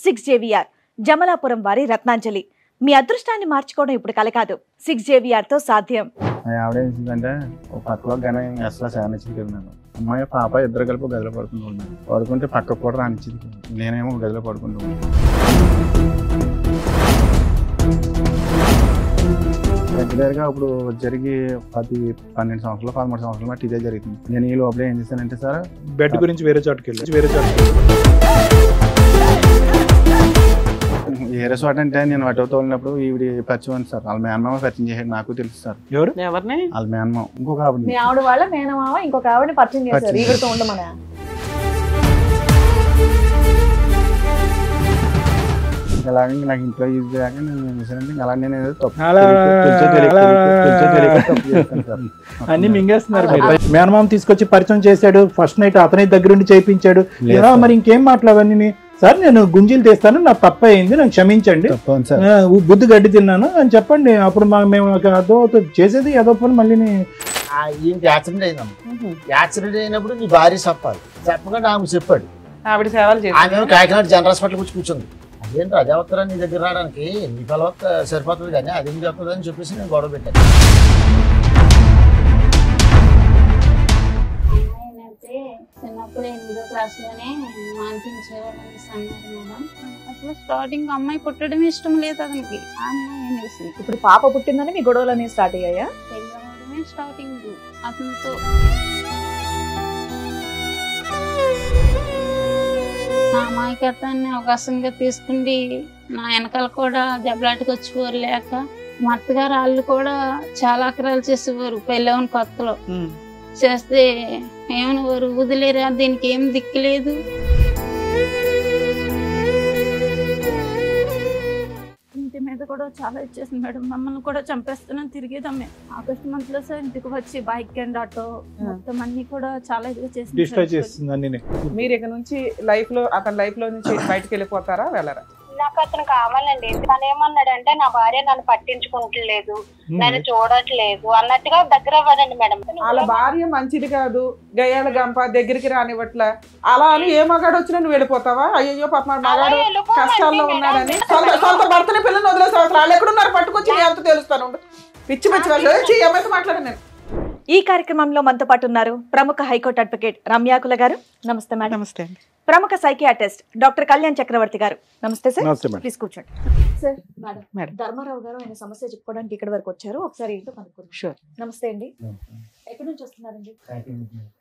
6JVR Jamalapuram వారి రత్నాంజలి. మీ అదృష్టాన్ని మార్చుకోవడం ఇప్పుడు కల కాదు, 6JVR తో సాధ్యం. ఆవిడ ఏంటంటే ఒక పక్కలో కానీ అసలు సానిచ్చింది కదా మేడం. అమ్మాయి పాప ఇద్దరు కలిపి గదిలో పడుకుంటున్నాను. పడుకుంటే పక్కకు కూడా రానిచ్చింది. నేనేమో గదిలో పడుకుంటున్నాను. రెగ్యులర్గా ఇప్పుడు జరిగి 12 సంవత్సరాలు 13 సంవత్సరాల మట్టి ఇదే జరుగుతుంది. నేను ఈ లోపల ఏం చేశానంటే సార్ బెడ్ గురించి వేరే చోటుకి వేరే చోట అంటే నేను అటో తోలినప్పుడు ఈవిడ పరిచయం సార్. వాళ్ళ మేనమామ పరిచయం చేసాడు, నాకు తెలుసు సార్. ఎవరు? ఎవరిని? వాళ్ళ మేనమామ ఇంకొక ఆవిడ. మీ ఆవిడ వాళ్ళ మేనమామ ఇంకొక ఆవిడని పరిచయం చేశారు. ఈవిడతో ఉండమని అలాగే నాకు ఇంట్లో యూజ్ చేయక నేను ఏం చేశానంటే అలా నేను ఏదో తప్పు అన్ని మింగేస్తున్నారు. మేనమామ తీసుకొచ్చి పరిచయం చేశాడు, ఫస్ట్ నైట్ అతని దగ్గరుండి చేయించాడు. మరి ఇంకేం మాట్లాడవన్నీ సార్, నేను గుంజీలు తీస్తాను, నాకు తప్ప అయింది, నాకు క్షమించండి, బుద్ధి గడ్డి తిన్నాను అని చెప్పండి. అప్పుడు మేము అదో చేసేది ఏదో పని మళ్ళీ యాక్సిడెంట్ అయిందమ్మ. యాక్సిడెంట్ అయినప్పుడు నీ భార్య చెప్పాలి, చెప్పకుండా ఆమె చెప్పాడు. ఆవిడ సేవలు చేసి ఆమె కాకినాడ జనరల్ హాస్పిటల్ వచ్చి కూర్చుంది. అదేంటి అదే వస్తారా నీ దగ్గర రావడానికి, నీ కలవత సరిపోతుంది కానీ అది మీకు వస్తుంది అని చెప్పేసి నేను గొడవ పెట్టాను. చిన్నప్పుడు 8వ క్లాస్లోనే మానిపించేవాళ్ళని అన్నారు మేడం. అసలు స్టార్టింగ్ అమ్మాయి పుట్టడం ఇష్టం లేదు అతనికి. ఆ అమ్మాయి అనేసి ఇప్పుడు పాప పుట్టిందని మీ గొడవలన్నీ స్టార్ట్ అయ్యాయా? పెళ్ళవడమే స్టార్టింగ్ అతనితో. నా అమాయకత్వాన్ని అవకాశంగా తీసుకుండి నా వెనకాల కూడా దెబ్బలాటకు వచ్చిపోరు. లేక మా అత్తగారు వాళ్ళు కూడా చాలా అక్రాలు చేసేవారు. పెళ్ళవని కొత్తలో చేస్తే ఏమనేవారు, వదిలేరా దీనికి ఏం దిక్కులేదు. ఇంటి మీద కూడా చాలా ఇచ్చేసింది మేడం. మమ్మల్ని కూడా చంపేస్తున్నాను తిరిగేదమ్మే. ఆగస్ట్ మంత్ లో సార్ ఇంటికి వచ్చి బైక్ అండ్ ఆటో మొత్తం అన్ని కూడా చాలా ఇదిగా చేసింది. మీరు ఇక నుంచి లైఫ్ లో అతని లైఫ్ లో నుంచి బయటకు వెళ్ళిపోతారా వెళ్ళరా? నాకు అతను కావాలండి. తను ఏమన్నాడంటే నా భార్య నన్ను పట్టించుకుంటలేదు, నన్ను చూడట్లేదు అన్నట్టుగా దగ్గర అవ్వదండి మేడం. వాళ్ళ భార్య మంచిది కాదు, గయ్యాల గంప దగ్గరికి రానివ్వట్లా, అలా అని ఏ మగాడు వచ్చినా నువ్వు వెళ్ళిపోతావా? అయ్యో పాప మగాడు కష్టాల్లో ఉన్నాడని సొంత భర్తని పిల్లల్ని వదిలేసే వాళ్ళు ఎక్కడున్నారు పట్టుకొచ్చి నీ అంత తెలుస్తాను. పిచ్చి పిచ్చి వాళ్ళు ఏమైతే మాట్లాడాను నేను. ఈ కార్యక్రమంలో మనతో పాటు ఉన్నారు ప్రముఖ హైకోర్టు అడ్వకేట్ రమ్యాకుల గారు. నమస్తే మేడం. నమస్తే. ప్రముఖ సైకియాట్రిస్ట్ డాక్టర్ కళ్యాణ్ చక్రవర్తి గారు. నమస్తే సార్. ప్లీజ్ కూర్చోండి సార్. మేడం ధర్మారావు గారు ఆయన సమస్య చెప్పుకోవడానికి ఇక్కడ వరకు వచ్చారు. ఒకసారి ఏంటో కనుక్కుందాం. షూర్. నమస్తే అండి. ఎక్కడి నుంచి వస్తున్నారండి?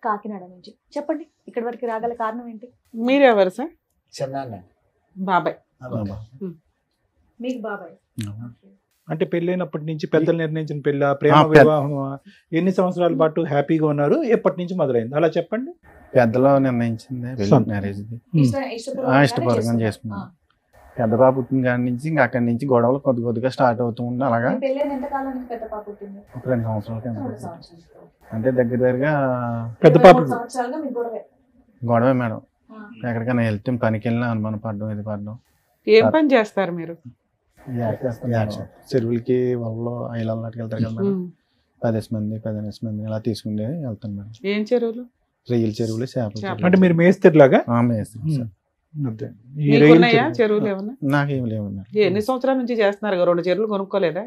కాకినాడ నుంచి. చెప్పండి, ఇక్కడి వరకు రాగల కారణం ఏంటి? మీరెవరు సార్? చిన్న బాబాయ్. మీకు బాబాయ్. అంటే పెళ్ళైనప్పటి నుంచి పెద్దలు నిర్ణయించిన పెళ్ళ, ప్రేమ వివాహం, ఎన్ని సంవత్సరాల పాటు హ్యాపీగా ఉన్నారు, ఎప్పటి నుంచి మొదలైంది అలా చెప్పండి. పెద్దలో నిర్ణయించింది మ్యారేజ్ ఇష్టపూర్వకంగా చేసుకున్నాను. పెద్ద పాప పుట్టిన కాడి నుంచి ఇంకా అక్కడి నుంచి గొడవలు కొద్దిగా స్టార్ట్ అవుతూ ఉంది. అలాగా ఒక 2 సంవత్సరాల కింద అంటే దగ్గరగా పెద్ద పాప గొడవే మేడం. ఎక్కడికైనా వెళ్తే పనికి వెళ్ళినా అనుమానం పడడం, ఇది పడడం. ఏం పని చేస్తారు మీరు? చెరువులకి వాళ్ళలో ఐలాలకి వెళ్తారు కదా మేడం. 10 మంది ఇలా తీసుకుంటే వెళ్తాను మేడం. ఏం చెరువులు? రొయ్యల చెరువులు, చేపలు. అంటే మీరు మేస్తేలాగా? చెరువులు ఏమన్నా? నాకేం లేవన్నారు. ఎన్ని సంవత్సరాల నుంచి చేస్తున్నారు? 2 చెరువులు కొనుక్కోలేదా?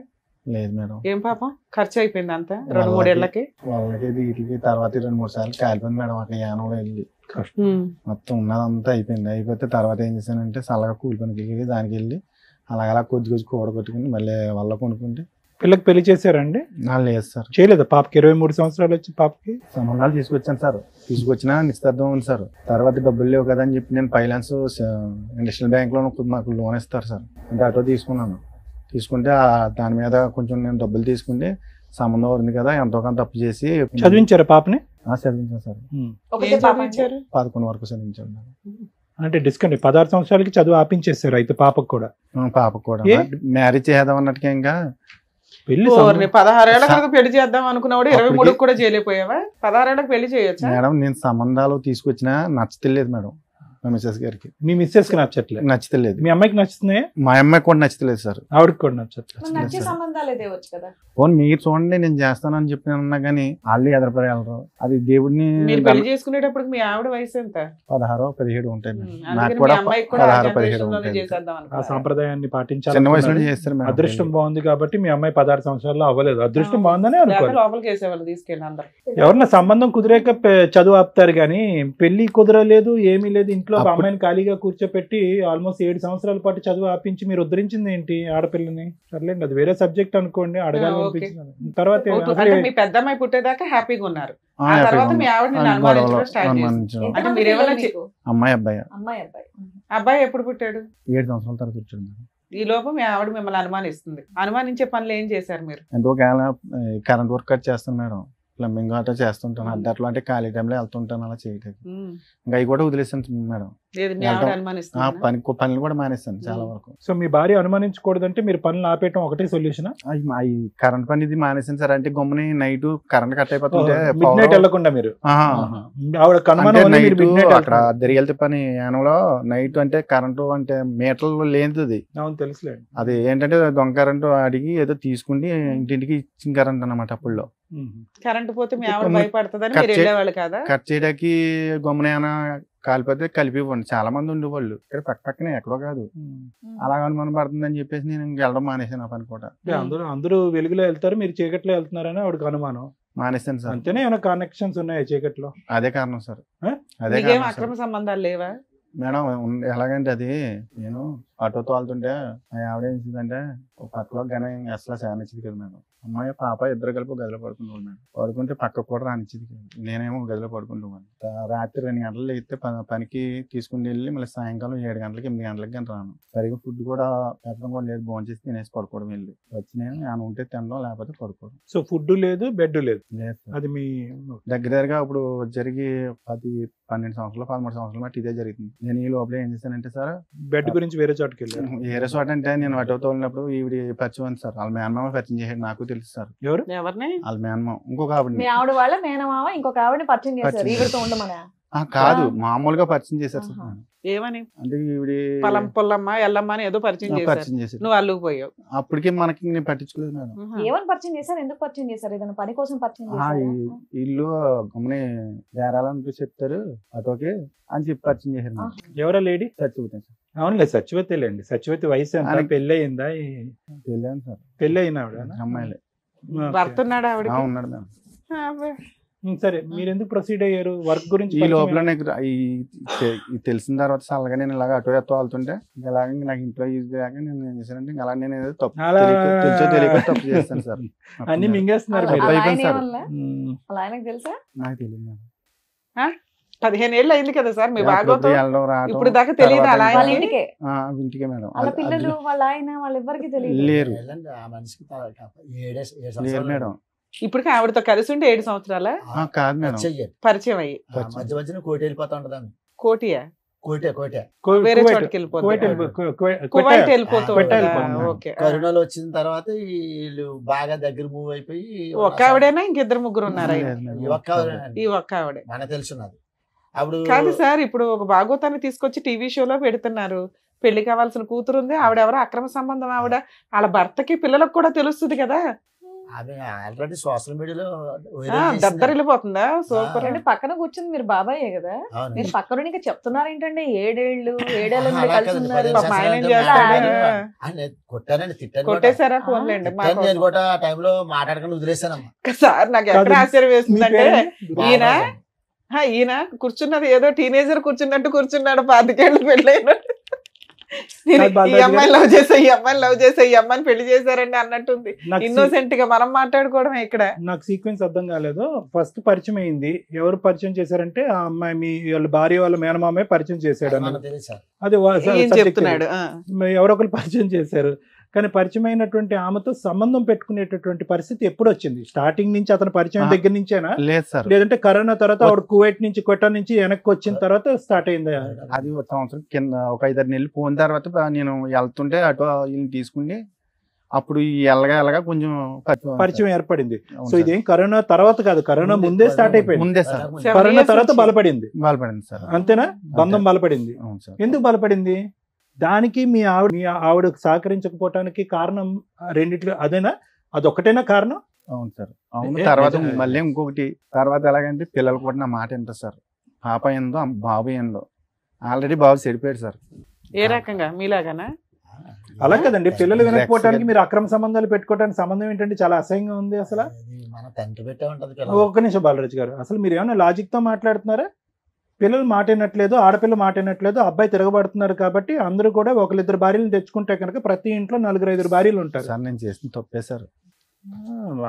లేదు మేడం. ఏం పాపం ఖర్చు అయిపోయింది అంతా 2-3 ఏళ్ళకి? వాళ్ళకి వీటికి తర్వాత 2-3 సార్లు కాలిపోయింది మేడం. అక్కడ యానంలో వెళ్ళి మొత్తం ఉన్నదంతా అయిపోయింది. అయిపోతే తర్వాత ఏం చేశానంటే చల్లగా కూలి పనికి వెళ్ళి దానికి వెళ్ళి అలా కొద్ది కూడగొట్టుకుని మళ్ళీ వాళ్ళ కొనుక్కుంటే. పిల్లకి పెళ్లి చేశారండి? లేదు సార్, చేయలేదు. పాపకి 23 సంవత్సరాలు వచ్చి పాపకి సంబంధాలు తీసుకొచ్చాను సార్. తీసుకొచ్చినా నిశ్చితార్థం ఉంది సార్. తర్వాత డబ్బులు లేవు కదా అని చెప్పి నేను ఫైనాన్స్ ఇండస్ట్రియల్ బ్యాంక్ లో నాకు లోన్ ఇస్తారు సార్. అంటే ఆటో తీసుకున్నాను. తీసుకుంటే దాని మీద కొంచెం నేను డబ్బులు తీసుకుంటే సంబంధం ఉంది కదా, ఎంతో కొంత తప్పు చేసి చదివించారు పాపని? చదివించాను సార్. 11 వరకు చదివించాను. అంటే డిస్కౌంట్ 16 సంవత్సరాలకి చదువు ఆపించేస్తారు అయితే పాపకు కూడా? పాపకు కూడా మ్యారేజ్ చేద్దాం అన్నట్టుగా ఇంకా పెళ్లి 16 ఏళ్ళకి పెళ్లి చేద్దాం అనుకున్నవాడు 23 కూడా చేయలేకపోయావా? 16 ఏళ్ళకి పెళ్లి చేయొచ్చా? మేడం నేను సంబంధాలు తీసుకొచ్చినా నచ్చలేదు మేడం. మా మిస్సెస్ గారికి. మీ మిస్సెస్ కి నచ్చట్లేదు? నచ్చలేదు. మీ అమ్మాయికి నచ్చుతున్నాయా? మా అమ్మాయికి కూడా నచ్చలేదు సార్. ఆవిడకి కూడా నచ్చట్లేదు. నచ్చే సంబంధాలు తేవచ్చు కదా. పోనీ మీరు చూడండి, నేను చేస్తానని చెప్పినా కానీ వాళ్ళు ఎదరపడగలరు. అది దేవుడిని. మీరు పెళ్లి చేసుకునేటప్పుడు మీ ఆవిడ వయసు ఎంత? 16, 17 ఉంటాయి. అందుకని నాకు మీ కూడా అమ్మాయికి కూడా 16, 17 generation లోనే ఉంటాయి. చేసేద్దాం ఆ అనుకున్నారా? సాంప్రదాయాన్ని చిన్న పాటించాలి. వయసులో చేస్తారు మేడం. అదృష్టం బాగుంది కాబట్టి మీ అమ్మాయి 16 సంవత్సరాల్లో అవ్వలేదు. అదృష్టం బాగుందని లేకపోతే అనుకోవాలి. లోపలికి వేసేవాళ్ళు తీసుకెళ్ళి అందరు. ఎవరన్నా సంబంధం కుదిరాక చదువు ఆపుతారు కానీ పెళ్లి కుదరలేదు, ఏమీ లేదు, ఇంట్లో ఒక అప్పుడు- అమ్మాయిని ఖాళీగా కూర్చోపెట్టి ఆల్మోస్ట్ 7 సంవత్సరాల పాటు చదువు ఆపించి మీరు ఉద్ధరించింది ఏంటి ఆడపిల్లని? సర్లేండి, అది వేరే సబ్జెక్ట్ అనుకోండి. అడగాలి ఓకే. అనిపించింది. తర్వాత అంటే మీ పెద్ద అమ్మాయి పుట్టేదాకా హ్యాపీగా ఉన్నారు. ఆ తర్వాత మీ ఆవిడ నిన్ను అనుమానించడం స్టార్ట్ చేసింది. అంటే ఎంతమంది మీరేమన్నా పిల్లలు మీకు? అమ్మాయి అబ్బాయి అమ్మాయి అబ్బాయి. అబ్బాయి ఎప్పుడు పుట్టాడు? 7 సంవత్సరాల తర్వాత వచ్చాడు మేడం. ఈ లోపు మీ ఆవిడ మిమ్మల్ని అనుమానిస్తుంది. అనుమానించే పనులు ఏం చేశారు మీరు? అంటే ఒకవేళ కరెంట్ వర్క్ కట్ చేస్తాను మేడం, ప్లంబింగ్ అట్లా చేస్తుంటాను. అట్లా అంటే ఖాళీ టైంలో వెళ్తుంటాను అలా చేయడానికి. ఇంకా అవి కూడా వదిలేస్తాను మేడం. ఏది మీ ఆవిడ అనుమానిస్తుంది? పనులు కూడా మానేస్తాను చాలా వరకు. సో మీ భార్య అనుమానించకూడదంటే మీరు పనులు ఆపేయటం ఒకటే సొల్యూషన్? అవి కరెంట్ పని ఇది మానేసాను సార్. అంటే గమ్ముని నైట్ కరెంట్ కట్ అయిపోతుంటే మిడ్ నైట్ వెళ్ళకుండా మీరు ఆవిడ అంటే అనుమానం నైట్ అక్కడ దరిగెళ్తే పని యానంలో నైట్ అంటే కరెంటు అంటే మీటర్లు లేనిది. అవును తెలుసులేండి. అది ఏంటంటే దొంగ కరెంటు అడిగి ఏదో తీసుకుండి ఇంటింటికి ఇచ్చిన కరెంట్ అన్నమాట. అప్పుల్లో కరెంట్ పోతే మీ ఆవిడ భయపడుతుందని మీరు వెళ్ళేవాళ్ళు కదా? కట్ చేయడానికి గమ్మున ఏమైనా కాలిపోతే కలిపి ఇవ్వండి. చాలా మంది ఉండేవాళ్ళు ఇక్కడ పక్కనే, ఎక్కడో కాదు. అలా అనుమానం పడుతుందని చెప్పేసి నేను వెళ్ళడం మానేసాను. ఆ పని కూడా అందరూ వెలుగులో వెళ్తారు, మీరు చీకట్లో వెళ్తున్నారని ఆవిడకి అనుమానం. మానేసాను సార్. అంతేనే ఏమైనా కనెక్షన్స్ ఉన్నాయా చీకట్లో? అదే కారణం సార్. అదే మీకేం కారణం అక్రమ సార్. సంబంధాలు లేవా? మేడం ఎలాగంటే అది నేను ఆటో తోలుతుంటే మా ఆవిడ ఏం చేసిందంటే ఒక పక్కలో కానీ అసలు శానిచ్చింది కదా మేడం. అమ్మాయి పాప ఇద్దరు కలిపి గదిలో పడుకుంటాను మేడం. పడుకుంటే పక్క కూడా రానిచ్చింది కదా. నేనేమో గదిలో పడుకుంటాను. రాత్రి 2 గంటలు లేస్తే పనికి తీసుకుని వెళ్ళి మళ్ళీ సాయంకాలం 7 గంటలకి 8 గంటలకి కానీ రాను. సరిగ్గా ఫుడ్ కూడా పెట్టడం కూడా లేదు. భోజనం చేసి తినేసి పడుకోవడం వెళ్ళి వచ్చి నేను ఏమైనా ఉంటే తినడం, లేకపోతే పడుకోవడం. సో ఫుడ్ లేదు, బెడ్ లేదు. అది మీ దగ్గరగా ఇప్పుడు జరిగి 10-12 సంవత్సరాలు 13 సంవత్సరాలు బట్టి ఇదే జరుగుతుంది. నేను ఈ లోపల ఏం చేశానంటే సార్, బెడ్ గురించి వేరే చోటుకి వెళ్ళారు. వేరే చోట అంటే నేను ఆటో తోలినప్పుడు ఈవిడ పరిచయం ఉంది సార్. వాళ్ళ మేనమామ పరిచయం చేసాడు. నాకు తెలుసు సార్. ఎవరు? ఎవరిని? వాళ్ళ మేనమామ ఇంకొక ఆవిడ. మీ ఆవిడ వాళ్ళ మేనమామ ఇంకొక ఆవిడని పరిచయం చేశారు ఈవిడతో ఉండమని? కాదు, మామూలుగా పరిచయం చేశారు సార్. ఆహా. ఏమని? అంటే ఈవిడ పొలం పొల్లమ్మ ఎల్లమ్మ అని ఏదో పరిచయం చేశారు. పరిచయం చేశారు. నువ్వు అల్లుకుపోయావు. అప్పటికే మనకి నేను పట్టించుకోలేదు మేడం. ఏమని పరిచయం చేశారు? ఎందుకు పరిచయం చేశారు? ఏదైనా పని కోసం పరిచయం ఆ, చేశారు? ఇల్లు గమ్ముని బేరాలని చెప్తారు ఆటోకి అని చెప్పి పరిచయం చేశారు మేడం. ఎవరా లేడీ? చచ్చిపోతాను సార్. అవునులే, సచివతి లేండి. సచివతి వయసు ఎంత? పెళ్ళి అయిందా? వెళ్ళాను సార్. పెళ్ళి అయిన ఆవిడ? అమ్మాయిలే. భర్త ఉన్నాడు ఆవిడ? ఉన్నాడు మేడం. సరే, మీరు ఎందుకు ప్రొసీడ్ అయ్యారు? వర్క్ గురించి ఈ లోపల నాకు తెలిసిన తర్వాత సలగా నేను ఇలాగ అటో ఎత్తో వెళ్తుంటే ఇలాగ నాకు ఇంట్లో యూజ్ కాక నేను ఏం చేశానంటే అలా నేను ఏదో తప్పు తెలియక తప్పు చేస్తాను సార్. అన్ని మింగేస్తున్నారు అలా మీరు. ఆయన అయిపోయింది సార్. ఏమనలే? ఉమ్. అలా ఆయనకు తెలుసా? నాకు తెలియదు మేడం. 15 ఏళ్ళు అయింది కదా సార్ మీ అప్పుడప్పుడు బాగోతో. వెళ్ళడం రావడం. ఇప్పుడు దాకా తెలియదు అలా వాళ్ళ ఆయనకి? ఇంటికే ఇంటికే మేడం. వాళ్ళ పిల్లలు వాళ్ళ ఆయన వాళ్ళెవ్వరికి తెలియదు. లేరు. వెళ్ళండి, ఆ మనిషికి 7 లేరు సంవత్సరాలు మేడం. ఇప్పటికి ఆవిడతో కలిసి ఉంటే 7 సంవత్సరాల కాదు మేడం. చెయ్యాలి. పరిచయం అయ్యి. మధ్య మధ్యన కోటి వెళ్ళిపోతా ఉంటది ఆమె. కోటియా? కోటే వేరే కువైట్ చోటుకి వెళ్ళిపోతుంది. కువైట్ కువైట్ వెళ్ళిపోతూ కువైట్ ఉంటుందా? వెళ్ళిపోతుంది. ఓకే. కరోనాలో వచ్చిన తర్వాత వీళ్ళు బాగా దగ్గర మూవ్ అయిపోయి ఒక్క ఆవిడేనా ఇంకిద్దరు ముగ్గురు ఉన్నారా? లేదు మేడం. ఈ ఒక్క ఆవిడేనండి. ఈ ఒక్క ఆవిడే. మనకు తెలుసున్నది. అప్పుడు కాదు సార్, ఇప్పుడు ఒక భాగవతాన్ని తీసుకొచ్చి టీవీ షోలో పెడుతున్నారు. పెళ్లి కావాల్సిన కూతురు ఉంది, ఆవిడెవరో అక్రమ సంబంధం ఆవిడ. వాళ్ళ భర్తకి పిల్లలకు కూడా తెలుస్తుంది కదా. ఆమె ఆల్రెడీ సోషల్ మీడియాలో దద్దరిల్లిపోతుందా? సూపర్. అంటే పక్కన కూర్చుంది మీరు బాబాయే కదా, మీరు పక్కన ఇంకా చెప్తున్నారు ఏంటంటే 7 ఏడేళ్ళ నుండి అలా కలిసి కాదు, ఉన్నారు. 10 పాపం ఆయన ఏం సంవత్సరాలు చేస్తాడు? కొట్టానండి, తిట్టాను కూడా. కొట్టేశారా? ఫోన్లేండి. తిట్టాను నేను కూడా. ఆ టైంలో మాట్లాడకుండా వదిలేసానమ్మా. సార్ నాకు ఎక్కడ ఆశ్చర్యం వేస్తుందంటే ఈయన బాగా ఈయన కూర్చున్నది ఏదో టీనేజర్ కూర్చున్నట్టు కూర్చున్నాడు. 25 ఏళ్ళు పెళ్ళైనట్టు. ఈ అమ్మాయిని లవ్ చేసా, ఈ అమ్మాయిని లవ్ చేసా, ఈ అమ్మాయిని పెళ్లి చేశారండి అన్నట్టుంది. ఇన్నోసెంట్ గా మనం మాట్లాడుకోవడమే ఇక్కడ. నాకు సీక్వెన్స్ అర్థం కాలేదు. ఫస్ట్ పరిచయం అయింది, ఎవరు పరిచయం చేశారంటే ఆ అమ్మాయి మీ వాళ్ళ భార్య వాళ్ళ మేనమామే పరిచయం చేశాడు అన్నది. మనకు తెలుసు సార్. అది ఏం చెప్తున్నాడు? ఎవరో ఒకరు పరిచయం చేశారు. కానీ పరిచయం అయినటువంటి ఆమెతో సంబంధం పెట్టుకునేటటువంటి పరిస్థితి ఎప్పుడు వచ్చింది? స్టార్టింగ్ నుంచి అతను పరిచయం దగ్గర నుంచేనా, లేదు సార్. లేదంటే కరోనా తర్వాత ఆవిడ కువైట్ నుంచి క్వెటా నుంచి వెనక్కి వచ్చిన తర్వాత స్టార్ట్ అయిందా? అది ఒక సంవత్సరం కింద ఒక 5-6 నెలలు పోయిన తర్వాత నేను వెళ్తుంటే అటు వీళ్ళని తీసుకుని అప్పుడు ఈ ఎల్లగా కొంచెం పరిచయం ఏర్పడింది. అవును సో సార్. ఇదేం కరోనా తర్వాత కాదు, కరోనా ముందే స్టార్ట్ అయిపోయింది. ముందే సార్ కరోనా తర్వాత బలపడింది సార్. అంతేనా? బంధం బలపడింది. అవును సార్. ఎందుకు బలపడింది? దానికి మీ ఆవిడ సహకరించకపోవటానికి కారణం రెండిట్లో అదేనా? అదొక్కటేనా కారణం? అవును సార్. అవును. తర్వాత మళ్ళీ ఇంకొకటి, తర్వాత ఎలాగంటే పిల్లలు కూడా నా మాట వింటారు సార్. పాప ఏందో బాబు ఏందో. ఆల్రెడీ బాబు చెడిపోయాడు సార్. ఏ రకంగా మీలాగానా? అలా కదండి, పిల్లలు వినకపోవటానికి మీరు అక్రమ సంబంధాలు పెట్టుకోవడానికి సంబంధం ఏంటంటే చాలా అసహ్యంగా ఉంది అసలు. మన తండ్రి పెట్టే ఉంటది. ఒక్క నిమిషం బాలరాజు గారు, అసలు మీరు ఏమైనా లాజిక్ తో మాట్లాడుతున్నారా? పిల్లలు మాట వినట్లేదు, ఆడపిల్ల మాట వినట్లేదు, అబ్బాయి తిరగబడుతున్నారు కాబట్టి అందరూ కూడా ఒకరిద్దరు భార్యలు తెచ్చుకుంటే కనుక ప్రతి ఇంట్లో 4-5 భార్యలు ఉంటారు. సార్ నేను చేసిన తప్పే సార్.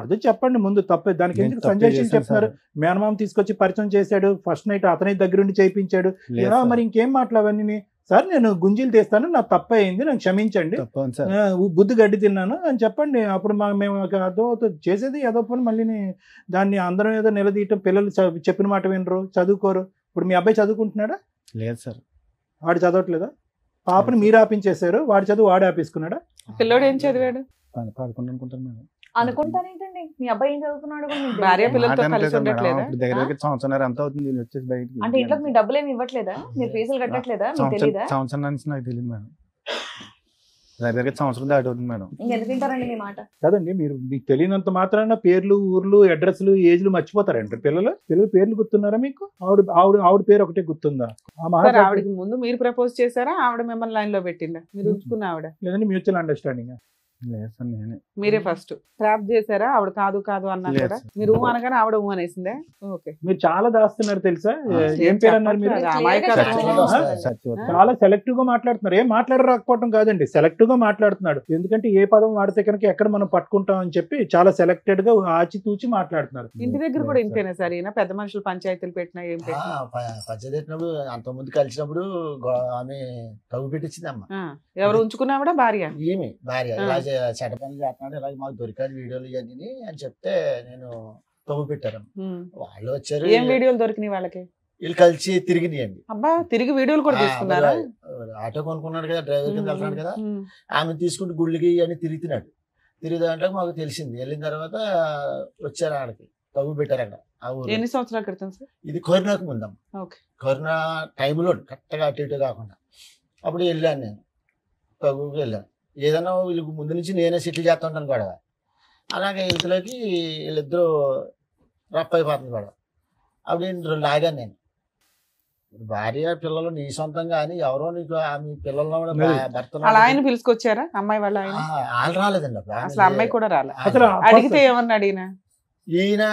అది చెప్పండి ముందు, తప్పే. దానికి ఎందుకు సంజయ్ చెప్తున్నారు? మేనమామ తీసుకొచ్చి పరిచయం చేశాడు, ఫస్ట్ నైట్ అతని దగ్గరుండి చేయించాడు, మరి ఇంకేం మాట్లాడవన్నీ? సార్ నేను గుంజీలు తీస్తాను, నాకు తప్ప అయింది, నాకు క్షమించండి, బుద్ధి గడ్డి తిన్నాను అని చెప్పండి. అప్పుడు మేము అదో చేసేది ఏదో పని, మళ్ళీ దాన్ని అందరం ఏదో నిలదీయటం. పిల్లలు చెప్పిన మాట వినరు, చదువుకోరు. ఇప్పుడు మీ అబ్బాయి చదువుకుంటున్నాడా? లేదు సార్. వాడు చదవట్లేదా? పాపని మీరు ఆపించేశారు, వాడి చదువు వాడు ఆపేసుకున్నాడా? పిల్లోడు ఏం చదివాడు? 11 అనుకుంటాను మేడం. అనుకుంటానేంటండి, మీ అబ్బాయి ఏం చదువుతున్నాడు? భార్య పిల్లలతో కలిసి ఉండట్లేదా? దగ్గర సంవత్సరం ఎంత అవుతుంది వచ్చేసి బయటికి? అంటే ఇంట్లో మీ డబ్బులు ఏమి ఇవ్వట్లేదా? మీరు ఫీజులు కట్టట్లేదా? మీకు తెలీదా? సంవత్సరం నుంచి నాకు తెలియదు మేడం. దగ్గర సంవత్సరం దాటి అవుతుంది మేడం. ఇంకెందుకు తింటారండి మీ మాట? కదండి, మీరు మీకు తెలియనంత మాత్రాన పేర్లు, ఊర్లు, అడ్రస్లు, ఏజ్లు మర్చిపోతారంట. పిల్లలు పేర్లు గుర్తున్నారా మీకు? ఆవిడ పేరు ఒకటే గుర్తుందా? ఆవిడకి ముందు మీరు ప్రపోజ్ చేశారా, ఆవిడ మిమ్మల్ని లైన్ లో పెట్టిందా? మీరు ఉంచుకున్న ఆవిడ? లేదండి, మ్యూచువల్ అండర్స్టాండింగ్. లేదు సార్, నేనే. మీరే ఫస్ట్ ట్రాప్ చేశారా? ఆవిడ కాదు అన్నా కూడా మీరు అనగానే ఆవిడ అనేసిందే. ఓకే, మీరు చాలా దాస్తున్నారు తెలుసా? ఏం పేరు అన్నారు మీరు? చాలా సెలెక్టివ్ గా మాట్లాడుతున్నారు. ఏం మాట్లాడరాకపోవటం కాదండి, సెలెక్టివ్ గా మాట్లాడుతున్నాడు. ఎందుకంటే ఏ పదం వాడితే కనుక ఎక్కడ మనం పట్టుకుంటాం అని చెప్పి చాలా సెలెక్టెడ్ గా ఆచితూచి మాట్లాడుతున్నారు. ఇంటి దగ్గర కూడా ఇంతేనా సార్? ఈయన పెద్ద మనుషులు పంచాయతీలు పెట్టినా ఏం పెట్టినా పంచాయతీ పెట్టినప్పుడు అంతకుముందు కలిసినప్పుడు ఆమె తగ్గు పెట్టించిందమ్మా. ఎవరు ఉంచుకున్నావిడ? భార్య. ఏమి భార్య ఇలా చెడ్డ పనులు చేస్తున్నాడు, ఇలాగ మాకు దొరికాడు వీడియోలు ఇవన్నీ అని చెప్తే నేను తగ్గు పెట్టారు. వాళ్ళు వచ్చారు. ఏం వీడియోలు దొరికినాయి వాళ్ళకి? వీళ్ళు కలిసి తిరిగినాయండి. అబ్బా, తిరిగి వీడియోలు కూడా తీసుకున్నారా? ఆటో కొనుక్కున్నాడు కదా, డ్రైవర్ కింద వెళ్తున్నాడు కదా, ఆమె తీసుకుంటూ గుళ్ళకి అని తిరుగుతున్నాడు. తిరిగి దాంట్లో మాకు తెలిసింది. వెళ్ళిన తర్వాత వచ్చారు, ఆడకి తగ్గు పెట్టారు అక్కడ. ఎన్ని సంవత్సరాల క్రితం సార్? ఇది కరోనాకు ముందమ్మ. కరోనా టైంలో కరెక్ట్గా అటు ఇటు కాకుండా అప్పుడు వెళ్ళాను నేను, తగ్గుకి వెళ్ళాను. ఏదైనా వీళ్ళకి ముందు నుంచి నేనే సెటిల్ చేస్తూ ఉంటాను గొడవ. అలాగే ఇంతలోకి వీళ్ళిద్దరూ రఫ్ అయిపోతుంది గొడవ. అప్పుడు నేను లాగాను. నేను భార్య పిల్లలు నీ సొంతం కానీ ఎవరో నీకు ఆమె పిల్లల్లో భర్త ఆయన పిలుచుకొచ్చారా అమ్మాయి వాళ్ళ? వాళ్ళు రాలేదండి అసలు అమ్మాయి కూడా రాలే. అడిగితే ఏమన్నా ఈయన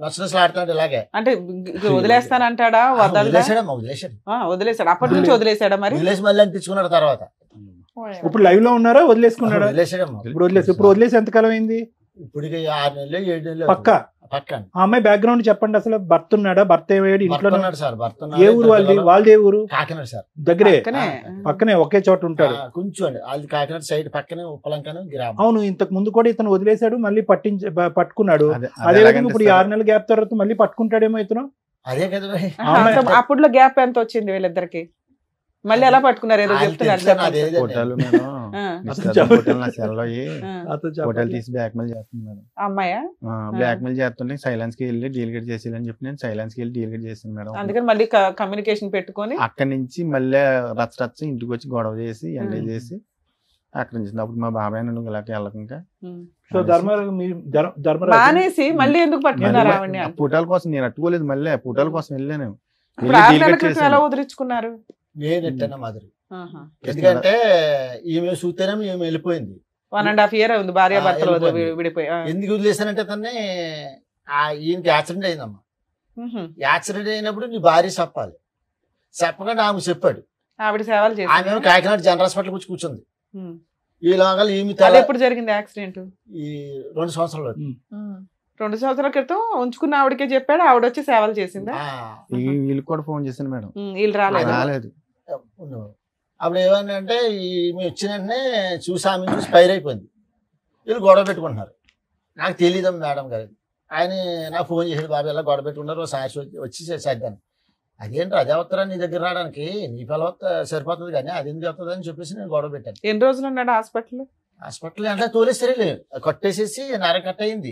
నచ్చనసలు ఆడుతున్నాడు ఇలాగే. అంటే వదిలేస్తానంటాడా? వదిలేసాడమ్మా, వదిలేసాడు. అప్పటి నుంచి వదిలేసాడా? మరి వదిలేసి మళ్ళీ అనిపించుకున్నాడు తర్వాత. ఇప్పుడు లైవ్ లో ఉన్నారా? వదిలేసుకున్నాడా? వదిలేసాడమ్మా. ఇప్పుడు వదిలేసి ఎంతకాలం అయింది? ఇప్పుడు 6 నెలలు 7 నెలలు పక్క. ఆ అమ్మాయి బ్యాక్గ్రౌండ్ చెప్పండి. అసలు భర్త ఉన్నాడా? భర్త ఏమయ్యాడు? ఇంట్లో సార్. భర్త ఏ ఊరు వాళ్ళది? వాళ్ళది ఏ ఊరు? కాకినాడ సార్. దగ్గరే, పక్కనే ఒకే చోట ఉంటాడు. కొంచెం అండి వాళ్ళది కాకినాడ సైడ్ పక్కనే ఉప్పలంకను గ్రామం. అవును, ఇంతకు ముందు కూడా ఇతను వదిలేశాడు, మళ్ళీ పట్టుకున్నాడు. అదే విధంగా ఇప్పుడు 6 నెలల గ్యాప్ తర్వాత మళ్ళీ పట్టుకుంటాడేమో ఇతను. అదే కదా. అప్పుడులో గ్యాప్ ఎంత వచ్చింది వీళ్ళిద్దరికి? మళ్ళీ ఎలా పట్టుకున్నారు? ఏదో చెప్తున్నారు. అమ్మాయా బ్లాక్మెయిల్ చేస్తుంటే సైలెన్స్ కి వెళ్ళి డీలిగేట్ చేసి అని చెప్పి నేను సైలెన్స్ కి వెళ్ళి డీలిగేట్ చేసాను మేడం. అందుకని మళ్ళీ కమ్యూనికేషన్ పెట్టుకొని అక్కడి నుంచి మళ్ళీ రచ్చ ఇంటికి వచ్చి గొడవ చేసి ఎంజాయ్ చేసి అక్కడ నుంచి అప్పుడు మా బాబాయ్ నన్ను ఇలాగే వెళ్ళకుండా మానేసి మళ్ళీ ఎందుకు పట్టుకున్నారు? పుటాల కోసం నేను అట్టుకోలేదు, మళ్ళీ పుటాల కోసం వెళ్ళాను. ఎలా వదిలించుకున్నారు? నేను ఎట్టా మాదిరి. ఎందుకంటే ఈమె చూస్తేనే ఈమె వెళ్ళిపోయింది. 1.5 year ఉంది భార్య భర్తలు విడిపోయి. ఎందుకు వదిలేసానంటే తనే ఈయనకి యాక్సిడెంట్ అయిందమ్మా. యాక్సిడెంట్ అయినప్పుడు నీ భార్య చెప్పాలి, చెప్పకుండా ఆమె చెప్పాడు. ఆవిడ సేవలు చేసి ఆమె కాకినాడ జనరల్ హాస్పిటల్ వచ్చి కూర్చుంది. ఈ లాగా ఈమె ఎప్పుడు జరిగింది యాక్సిడెంట్? ఈ 2 సంవత్సరాలు. 2 సంవత్సరాల క్రితం ఉంచుకున్న ఆవిడకే చెప్పాడు, ఆవిడ వచ్చి సేవలు చేసిందా? వీళ్ళు కూడా ఫోన్ చేశాను మేడం, వీళ్ళు రాలేదు. అప్పుడు ఏమన్నా అంటే ఈమె వచ్చిన వెంటనే చూసి ఆమె చూసి ఫైర్ అయిపోయింది. వీళ్ళు గొడవ పెట్టుకుంటున్నారు. నాకు తెలియదు మేడం గారు. ఆయన నాకు ఫోన్ చేసాడు, బాబు ఎలా గొడవ పెట్టుకున్నారు, సాక్షి వచ్చి చేద్దాను. అదేంటి అదే వస్తారా నీ దగ్గర రావడానికి, నీ పిల్ల సరిపోతుంది కానీ అది ఎందుకు వస్తుంది అని చెప్పేసి నేను గొడవ పెట్టాను. ఎన్ని రోజులు ఉన్నాడు హాస్పిటల్? హాస్పిటల్ అంటే తోలేసారు వెళ్ళి కట్టేసేసి నరం కట్ అయింది,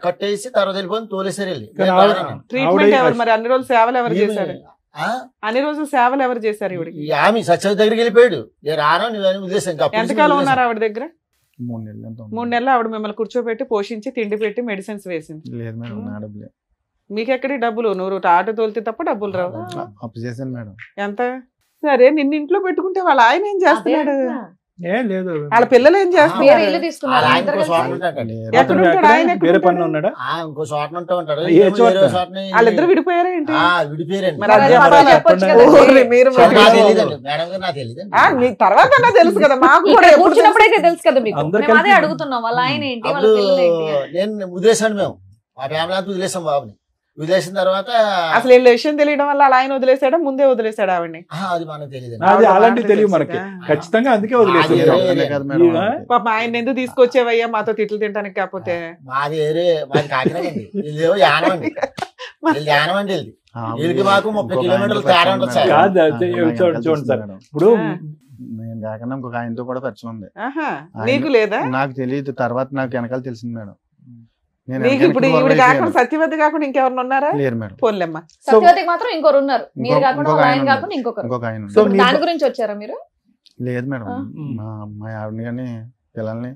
కట్టేసి తర్వాత వెళ్ళిపోయింది తోలేసారు వెళ్ళి. ట్రీట్మెంట్ ఎవరు మరి అన్ని రోజులు సేవలు ఎవరు చేశారు? అన్ని రోజులు సేవలు ఎవరు చేశారు? ఇవిడికి ఆమె సత్యవతి దగ్గరికి వెళ్ళిపోయాడు, నేను రాను నువ్వు వదిలేసాను. ఎంతకాలం ఉన్నారు ఆవిడ దగ్గర? 3 నెలలు 3 నెలలు ఆవిడ మిమ్మల్ని కూర్చోబెట్టి పోషించి తిండి పెట్టి మెడిసిన్స్ వేసింది. లేదు మేడం, నా డబ్బులే. మీకెక్కడి డబ్బులు? నువ్వు ఆటో తోలితే తప్ప డబ్బులు రావు. అప్పు చేశాను మేడం. ఎంత? సరే నిన్ను ఇంట్లో పెట్టుకుంటే వాళ్ళ ఆయన ఏం చేస్తున్నాడు? ఏం లేదు, వాళ్ళ పిల్లలు ఏం చేస్తున్నారు? వేరే ఇల్లు తీసుకున్నారు ఆయన ఇద్దరు ఇంకో చోట కలిసి? ఉంటాడండి. ఎక్కడ ఉంటాడు ఆయన? ఎక్కడ వేరే ఉంటాడు? పనులు ఉన్నాడా? ఇంకో చోట ఉంటూ ఉంటాడు. ఏ చోట? వేరే చోటని వాళ్ళిద్దరు విడిపోయారా ఏంటి? విడిపోయారండి. మరి అది మరి చెప్పాలా? చెప్పొచ్చు కదా. ఓరి మీరు మరి. నాకు తెలియదండి మేడం గారు, నాకు తెలియదండి. మీ తర్వాత అన్నా తెలుసు కదా మాకు కూడా. ఇక్కడ ఎప్పుడు కూర్చున్నప్పుడైతే తెలుసు కదా మీకు. అందరికీ మేము అదే తెలుసు. అడుగుతున్నాం, వాళ్ళ ఆయన ఏంటి, వాళ్ళ అప్పుడు పిల్లలు ఏంటి అని. నేను వదిలేసాను, మేము మా ఫ్యామిలీ అంతా వదిలేసాం బాబుని. వదిలేసిన తర్వాత అసలు వీళ్ళ విషయం తెలియడం వల్ల వాళ్ళ ఆయన వదిలేసాడా ముందే వదిలేసాడు ఆవిడ్ని? అది మనకు తెలియదు. అది అలాంటివి తెలియదు మనకి, ఖచ్చితంగా అందుకే వదిలేసాం. కాదు మేడం. పాప ఆయన ఎందుకు తీసుకొచ్చేవయ్యా మాతో తిట్లు తింటానికి? కాకపోతే మాది మాది కాకినాడ అండి, వీళ్ళేవో యానం అండి, వీళ్ళు యానం అండి. వీళ్ళకి మాకు 30 కిలోమీటర్లు తేడా ఉండదు సార్. కాదు, అదే చూడండి సార్, ఇప్పుడు నేను కాకుండా ఇంకొక ఆయనతో కూడా పరిచయం ఉంది. ఆహా, నీకు లేదా? నాకు తెలియదు, తర్వాత నాకు వెనకాల తెలిసింది మేడం. నీకు ఇప్పుడు ఈవిడ కాకుండా సత్యవతి కాకుండా ఇంకెవరిని ఉన్నారా? లేరు మేడం. పోన్లేమ్మా. సత్యవతికి మాత్రం ఇంకొకరు ఉన్నారు, మీరు కాకుండా వాళ్ళ ఆయన కాకుండా ఇంకొకరు. ఇంకొక ఆయన సో ఉన్నారు. దాని గురించి వచ్చారా మీరు? లేదు మేడం, ఆ. మా ఆవిడని కానీ పిల్లల్ని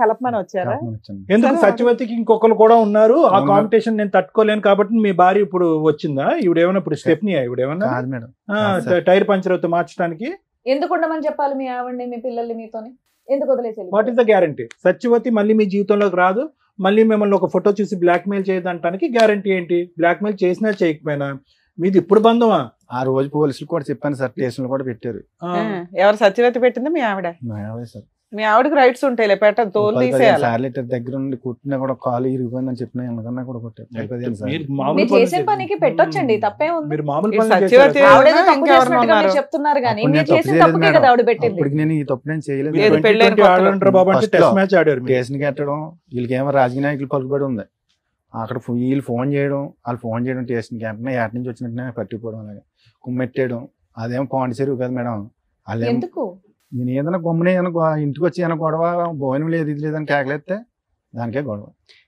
కలపమని వచ్చారా? కలపమని వచ్చాను. ఎందుకు సత్యవతికి ఇంకొకరు కూడా ఉన్నారు, ఆ ఉన్నారు. కాంపిటీషన్ నేను తట్టుకోలేను కాబట్టి మీ భార్య ఇప్పుడు వచ్చిందా? ఇవిడేమన్నా ఇప్పుడు స్టెప్ని ఇవిడేమన్నా కాదు మేడం, కాదు సార్. టైర్ పంచర్ అవుతూ మార్చడానికి? ఎందుకు ఉండమని చెప్పాలి మీ ఆవిడని, మీ పిల్లల్ని మీతోని? ఎందుకు వదిలేసి what is the guarantee? Satyavati మళ్ళీ మీ జీవితంలోకి రాదు, మళ్ళీ మిమ్మల్ని ఒక ఫోటో చూసి బ్లాక్మెయిల్ చేయదంటానికి గ్యారంటీ ఏంటి? బ్లాక్మెయిల్ చేసినా చేయకపోయినా మీది ఇప్పుడు బంధమా? ఆ రోజు పోలీసులు కూడా చెప్పాను సార్, స్టేషన్ కూడా పెట్టారు. ఎవరు సత్యవతి పెట్టింది? మీ ఆవిడ. మా ఆవిడే సార్. మీ ఆవిడకి రైట్స్ ఉంటాయి, పెట్టదు, తోలు 10-15 తీసేయాలి. సార్లు ఇట్లా దగ్గర నుండి కుట్టినా కూడా కాలు ఇరిగిపోయిందని చెప్పిన ఎందుకన్నా కూడా కొట్టారు. 10-15 సార్లు. మీరు మీరు మామూలు చేసే పనులు పనికి పెట్టొచ్చండి, తప్పే ఉంది. మీరు మామూలు ఈ పనులు సత్యవతి చేశారా? ఆవిడ ఇంకా తప్పు ఎవరైనా చేసినట్టుగా మీరు ఉన్నారు? చెప్తున్నారు కానీ అప్పుడు మీరు నేను తప్పు చేసిన చేయలేదు తప్పుకే మేడం. కదా ఆవిడ పెట్టింది. అప్పటికి నేను ఈ తప్పు నేను చేయలేదు. లేదు, Twenty పెళ్ళైన twenty కొత్తలో. ఆడంటారు బాబు అంటే First టెస్ట్ లో. మ్యాచ్ ఆడారు మీరు. కేసుని కట్టడం, వీళ్ళకేమో రాజకీయ నాయకులు పలుకుబడి ఉంది. అక్కడ వీళ్ళు ఫోన్ చేయడం, వాళ్ళు ఫోన్ చేయడం, స్టేషన్కి వెంటనే ఏట నుంచి వచ్చినట్టు పట్టిపోవడం, అలాగే కుమ్మెట్టేయడం. అదేమో పాండిచేరు కదా మేడం. వాళ్ళు ఎందుకు? నేను ఏదైనా గమ్మునే ఇంటికి వచ్చి ఏమైనా గొడవ, భోజనం లేదు ఇది లేదని కేకలేస్తే దానికే గొడవ.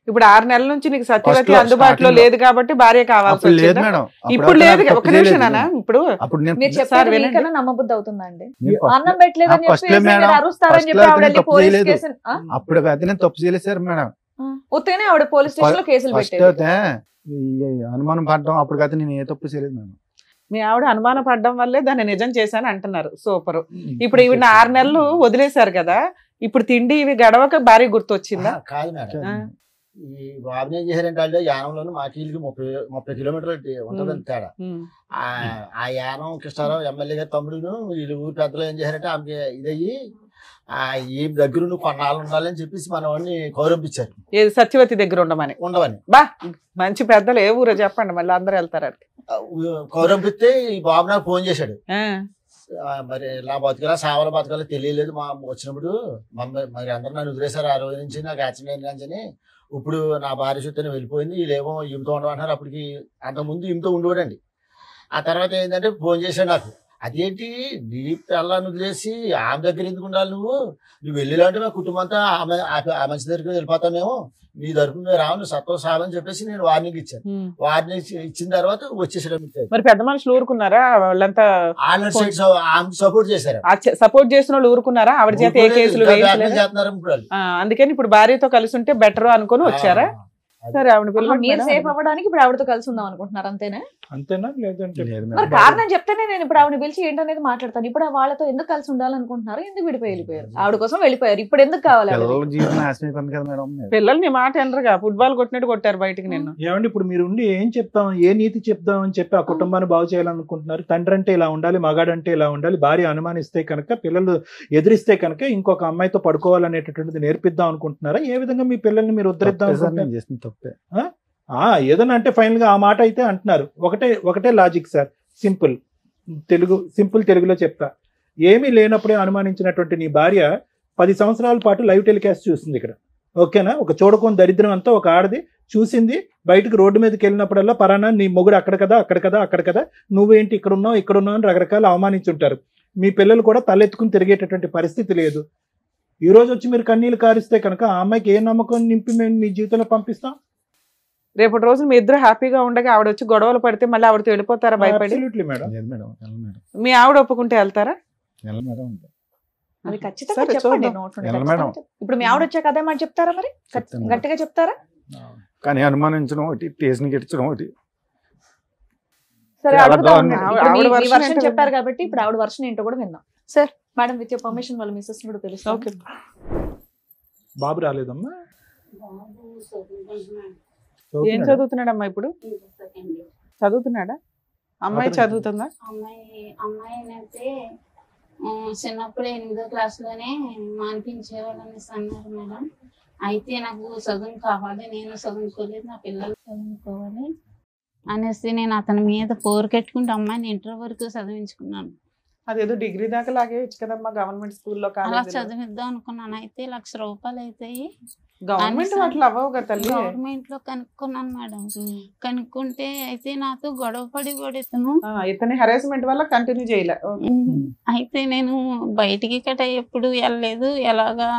ఇప్పుడు 6 నెలల నుంచి నీకు సత్యవతి First లో, అందుబాటులో starting లో. లేదు కాబట్టి భార్య కావాల్సి అప్పుడు లేదు వచ్చిందా? మేడం. ఇప్పుడు లేదు. ఒక నిమిషం నాన్న, ఇప్పుడు అప్పుడు నేను మీరు సార్ చెప్పారు వినండి. మీకన్నా నమ్మబుద్ధి అవుతుందా అండి? నేను first అన్నం లో- పెట్టలేదని first చెప్పి లో మేడం, అరుస్తారని first చెప్పి లో ఆవిడ నేను తప్పు పోలీస్ చేయలేదు. కేసు అప్పుడు అయితే నేను తప్పు చేయలేదు సార్ మేడం. ఉత్తగానే ఆవిడ పోలీస్ స్టేషన్ లో కేసులు ఫస్ట్ పెట్టేది. అయితే ఈ అనుమానం పడడం, అప్పటికైతే నేను ఏ తప్పు చేయలేదు మేడం. మీ ఆవిడ అనుమానం పడడం వల్లే దాన్ని నిజం చేశాను అంటున్నారు. సూపర్. ఇప్పుడు ఈవిడ 6 నెలలు వదిలేశారు కదా, ఇప్పుడు తిండి ఇవి గడవక భార్య గుర్తొచ్చిందా? కాదు మేడం, ఆ. ఈ బాబుని ఏం చేశారంటే వాళ్ళు యానంలోనూ మాకు వీళ్ళకి 30 కిలోమీటర్లు ఉంటుందని తేడా. ఉమ్. ఆ యానం కృష్ణారావు ఎమ్మెల్యే గారి తమ్ముడును వీళ్ళు ఊరు పెద్దలు ఏం చేశారంటే ఆమెకి ఇదయ్యి ఈ దగ్గర నువ్వు కొన్నాళ్ళు ఉండాలని చెప్పేసి మన వాడిని కౌరంపించారు, ఏది సత్యవతి దగ్గర ఉండమని. ఉండవని. బా, మంచి పెద్దలు ఏ ఊరో చెప్పండి, మళ్ళీ అందరూ వెళ్తారు అక్కడికి. కౌరంపిస్తే ఈ బాబు నాకు ఫోన్ చేశాడు. ఆ. మరి నా బతకలా సావల బతకాలో తెలియలేదు మా వచ్చినప్పుడు, మరి అందరూ నన్ను వదిలేశారు ఆ రోజు నుంచి, నాకు యాక్సిడెంట్ అని. ఇప్పుడు నా భార్య చుట్టూ వెళ్ళిపోయింది, వీళ్ళేమో ఈమెతో ఉండమంటున్నారు. అప్పటికి అంతకుముందు ఈమెతో ఉండేవాడండి. ఆ తర్వాత ఏంటంటే ఫోన్ చేశాడు నాకు, అదేంటి నీ పిల్లని వదిలేసి ఆమె దగ్గర ఎందుకు ఉండాలి, నువ్వు వెళ్ళిలాంటి మా కుటుంబం అంతా ఆ మంచి దగ్గరికి వెళ్ళిపోతాం, మేము నీ తరపున మేము రావు, నువ్వు సత్వం సావని చెప్పేసి నేను వార్నింగ్ ఇచ్చాను. వార్నింగ్ ఇచ్చిన తర్వాత వచ్చేసాడు. మరి పెద్ద మనుషులు ఊరుకున్నారా? వాళ్ళంతా సపోర్ట్ చేశారు. సపోర్ట్ చేసిన వాళ్ళు ఊరుకున్నారా? ఆవిడ చేత ఏ కేసులు వేయలేదు. చేస్తున్నారు ఇప్పుడు వాళ్ళు. అందుకని ఇప్పుడు భార్యతో కలిసి ఉంటే బెటర్ అనుకుని వచ్చారా? సరే, ఆవిడ మీరు సేఫ్ అవ్వడానికి ఇప్పుడు ఆవిడతో కలిసి ఉందాం అనుకుంటున్నారు, అంతేనా? అంతేనా? లేదంటే లేదు మరి మేడం. కారణం చెప్తేనే నేను ఇప్పుడు ఆవిడ పిలిచి ఏంటనేది మాట్లాడతాను. ఇప్పుడు వాళ్ళతో ఎందుకు కలిసి ఉండాలనుకుంటున్నారు, ఎందుకు విడిపోయి వెళ్ళిపోయారు? ఆవిడ కోసం వెళ్ళిపోయారు, ఇప్పుడు ఎందుకు కావాలి ఆవిడ? పిల్లల జీవితం నాశనం అయిపోయింది కదా మేడం. పిల్లల్ని మాట ఎనరుగా ఫుట్బాల్ కొట్టినట్టు కొట్టారు బయటికి నిన్ను. ఏమండి ఇప్పుడు మీరు ఉండి ఏం చెప్తాం, ఏ నీతి చెప్తాం అని చెప్పి ఆ కుటుంబాన్ని బాగు చేయాలనుకుంటున్నారు? తండ్రి అంటే ఇలా ఉండాలి, మగాడంటే ఇలా ఉండాలి, భార్య అనుమానిస్తే కనుక, పిల్లలు ఎదిరిస్తే కనుక ఇంకొక అమ్మాయితో పడుకోవాలనేటటువంటిది నేర్పిద్దాం అనుకుంటున్నారా? ఏ విధంగా మీ పిల్లల్ని మీరు ఉద్ధరిద్దాం తప్పే సార్, అనుకుంటున్నారు? నేను చేసిన తప్పే. ఏదన్నా అంటే ఫైనల్ గా ఆ మాట అయితే అంటున్నారు. ఒకటే లాజిక్ సార్, సింపుల్ తెలుగులో చెప్తా. ఏమీ లేనప్పుడే అనుమానించినటువంటి నీ భార్య 10 సంవత్సరాల పాటు లైవ్ టెలికాస్ట్ చూస్తుంది ఇక్కడ, ఓకేనా? ఒక చూడకొని దరిద్రం అంతా ఒక ఆడది చూసింది. బయటకు రోడ్డు మీదకి వెళ్ళినప్పుడల్లా పరానా నీ మొగుడు అక్కడ కదా, నువ్వేంటి ఇక్కడ ఉన్నావు అని రకరకాల అవమానించుంటారు. మీ పిల్లలు కూడా తలెత్తుకుని తిరిగేటటువంటి పరిస్థితి లేదు. ఈ రోజు వచ్చి మీరు కన్నీళ్ళు కారిస్తే కనుక ఆ అమ్మాయికి ఏ నమ్మకం నింపి మేము మీ జీవితంలో పంపిస్తాం? రేపటి రోజు మీ ఇద్దరు హ్యాపీగా ఉండగా ఆవిడ వచ్చి గొడవలు పడితే మళ్ళీ ఆవిడతో వెళ్ళిపోతారా భయపడి? Absolutely madam. లేదు మేడం, వెళ్ళను మేడం, మీ ఆవిడ ఒప్పుకుంటే వెళ్తారా? వెళ్ళను మేడం. అది ఖచ్చితంగా సరే, చెప్పండి చూద్దాం. నోట్ నుండి ఎలా ఖచ్చితంగా మేడం? చెప్పండి. ఇప్పుడు మీ ఆవిడ వచ్చాక అదే మాట చెప్తారా మరి? చెప్తాను. గట్టిగా చెప్తారా? కానీ అనుమానించడం ఒకటి, టేస్ట్ని గెలిచడం ఒకటి. సరే, చాలా అడుగుతా దారుణం. ఉండండి. ఆవిడ ఇప్పుడు మీ version version ఏంటో చెప్పారు విందాం. కాబట్టి ఇప్పుడు ఆవిడ వర్షన్ ఏంటో కూడా విందాం. Sir, madam with your permission వాళ్ళ మిస్సెస్ కూడా తెలుసు. ఓకే. బాబు రాలేదమ్మా? ఏం చదువుతున్నాడమ్మా ఇప్పుడు? చదువుతున్నాడా? అమ్మాయి చదువుతుందా? అమ్మాయినైతే చిన్నప్పుడు 8వ క్లాస్లోనే మానిపించేవాళ్ళు అనేసి అన్నారు మేడం. అయితే నాకు చదువు కావాలి, నేను చదువుకోలేదు, నా పిల్లలు చదువుకోవాలి అనేసి నేను అతని మీద పోరుకెట్టుకుంటే అమ్మాయిని ఇంటర్ వరకు చదివించుకున్నాను. అదేదో డిగ్రీ దాకా లాగేయచ్చు కదమ్మా గవర్నమెంట్ స్కూల్లో, అలా కాలేజీలో. చదివిద్దాం అనుకున్నాను. అయితే ₹1,00,000 అవుతాయి. గవర్నమెంట్ అనేసి వాటిలో అవ్వవు కదా తల్లి. గవర్నమెంట్ లో కనుక్కున్నాను మేడం. కనుక్కుంటే అయితే నాతో గొడవ పడి ఇతను. ఇతని హెరాస్మెంట్ వల్ల కంటిన్యూ చేయలే. అయితే నేను బయటికి కట్ట ఎప్పుడు వెళ్ళలేదు. ఎలాగా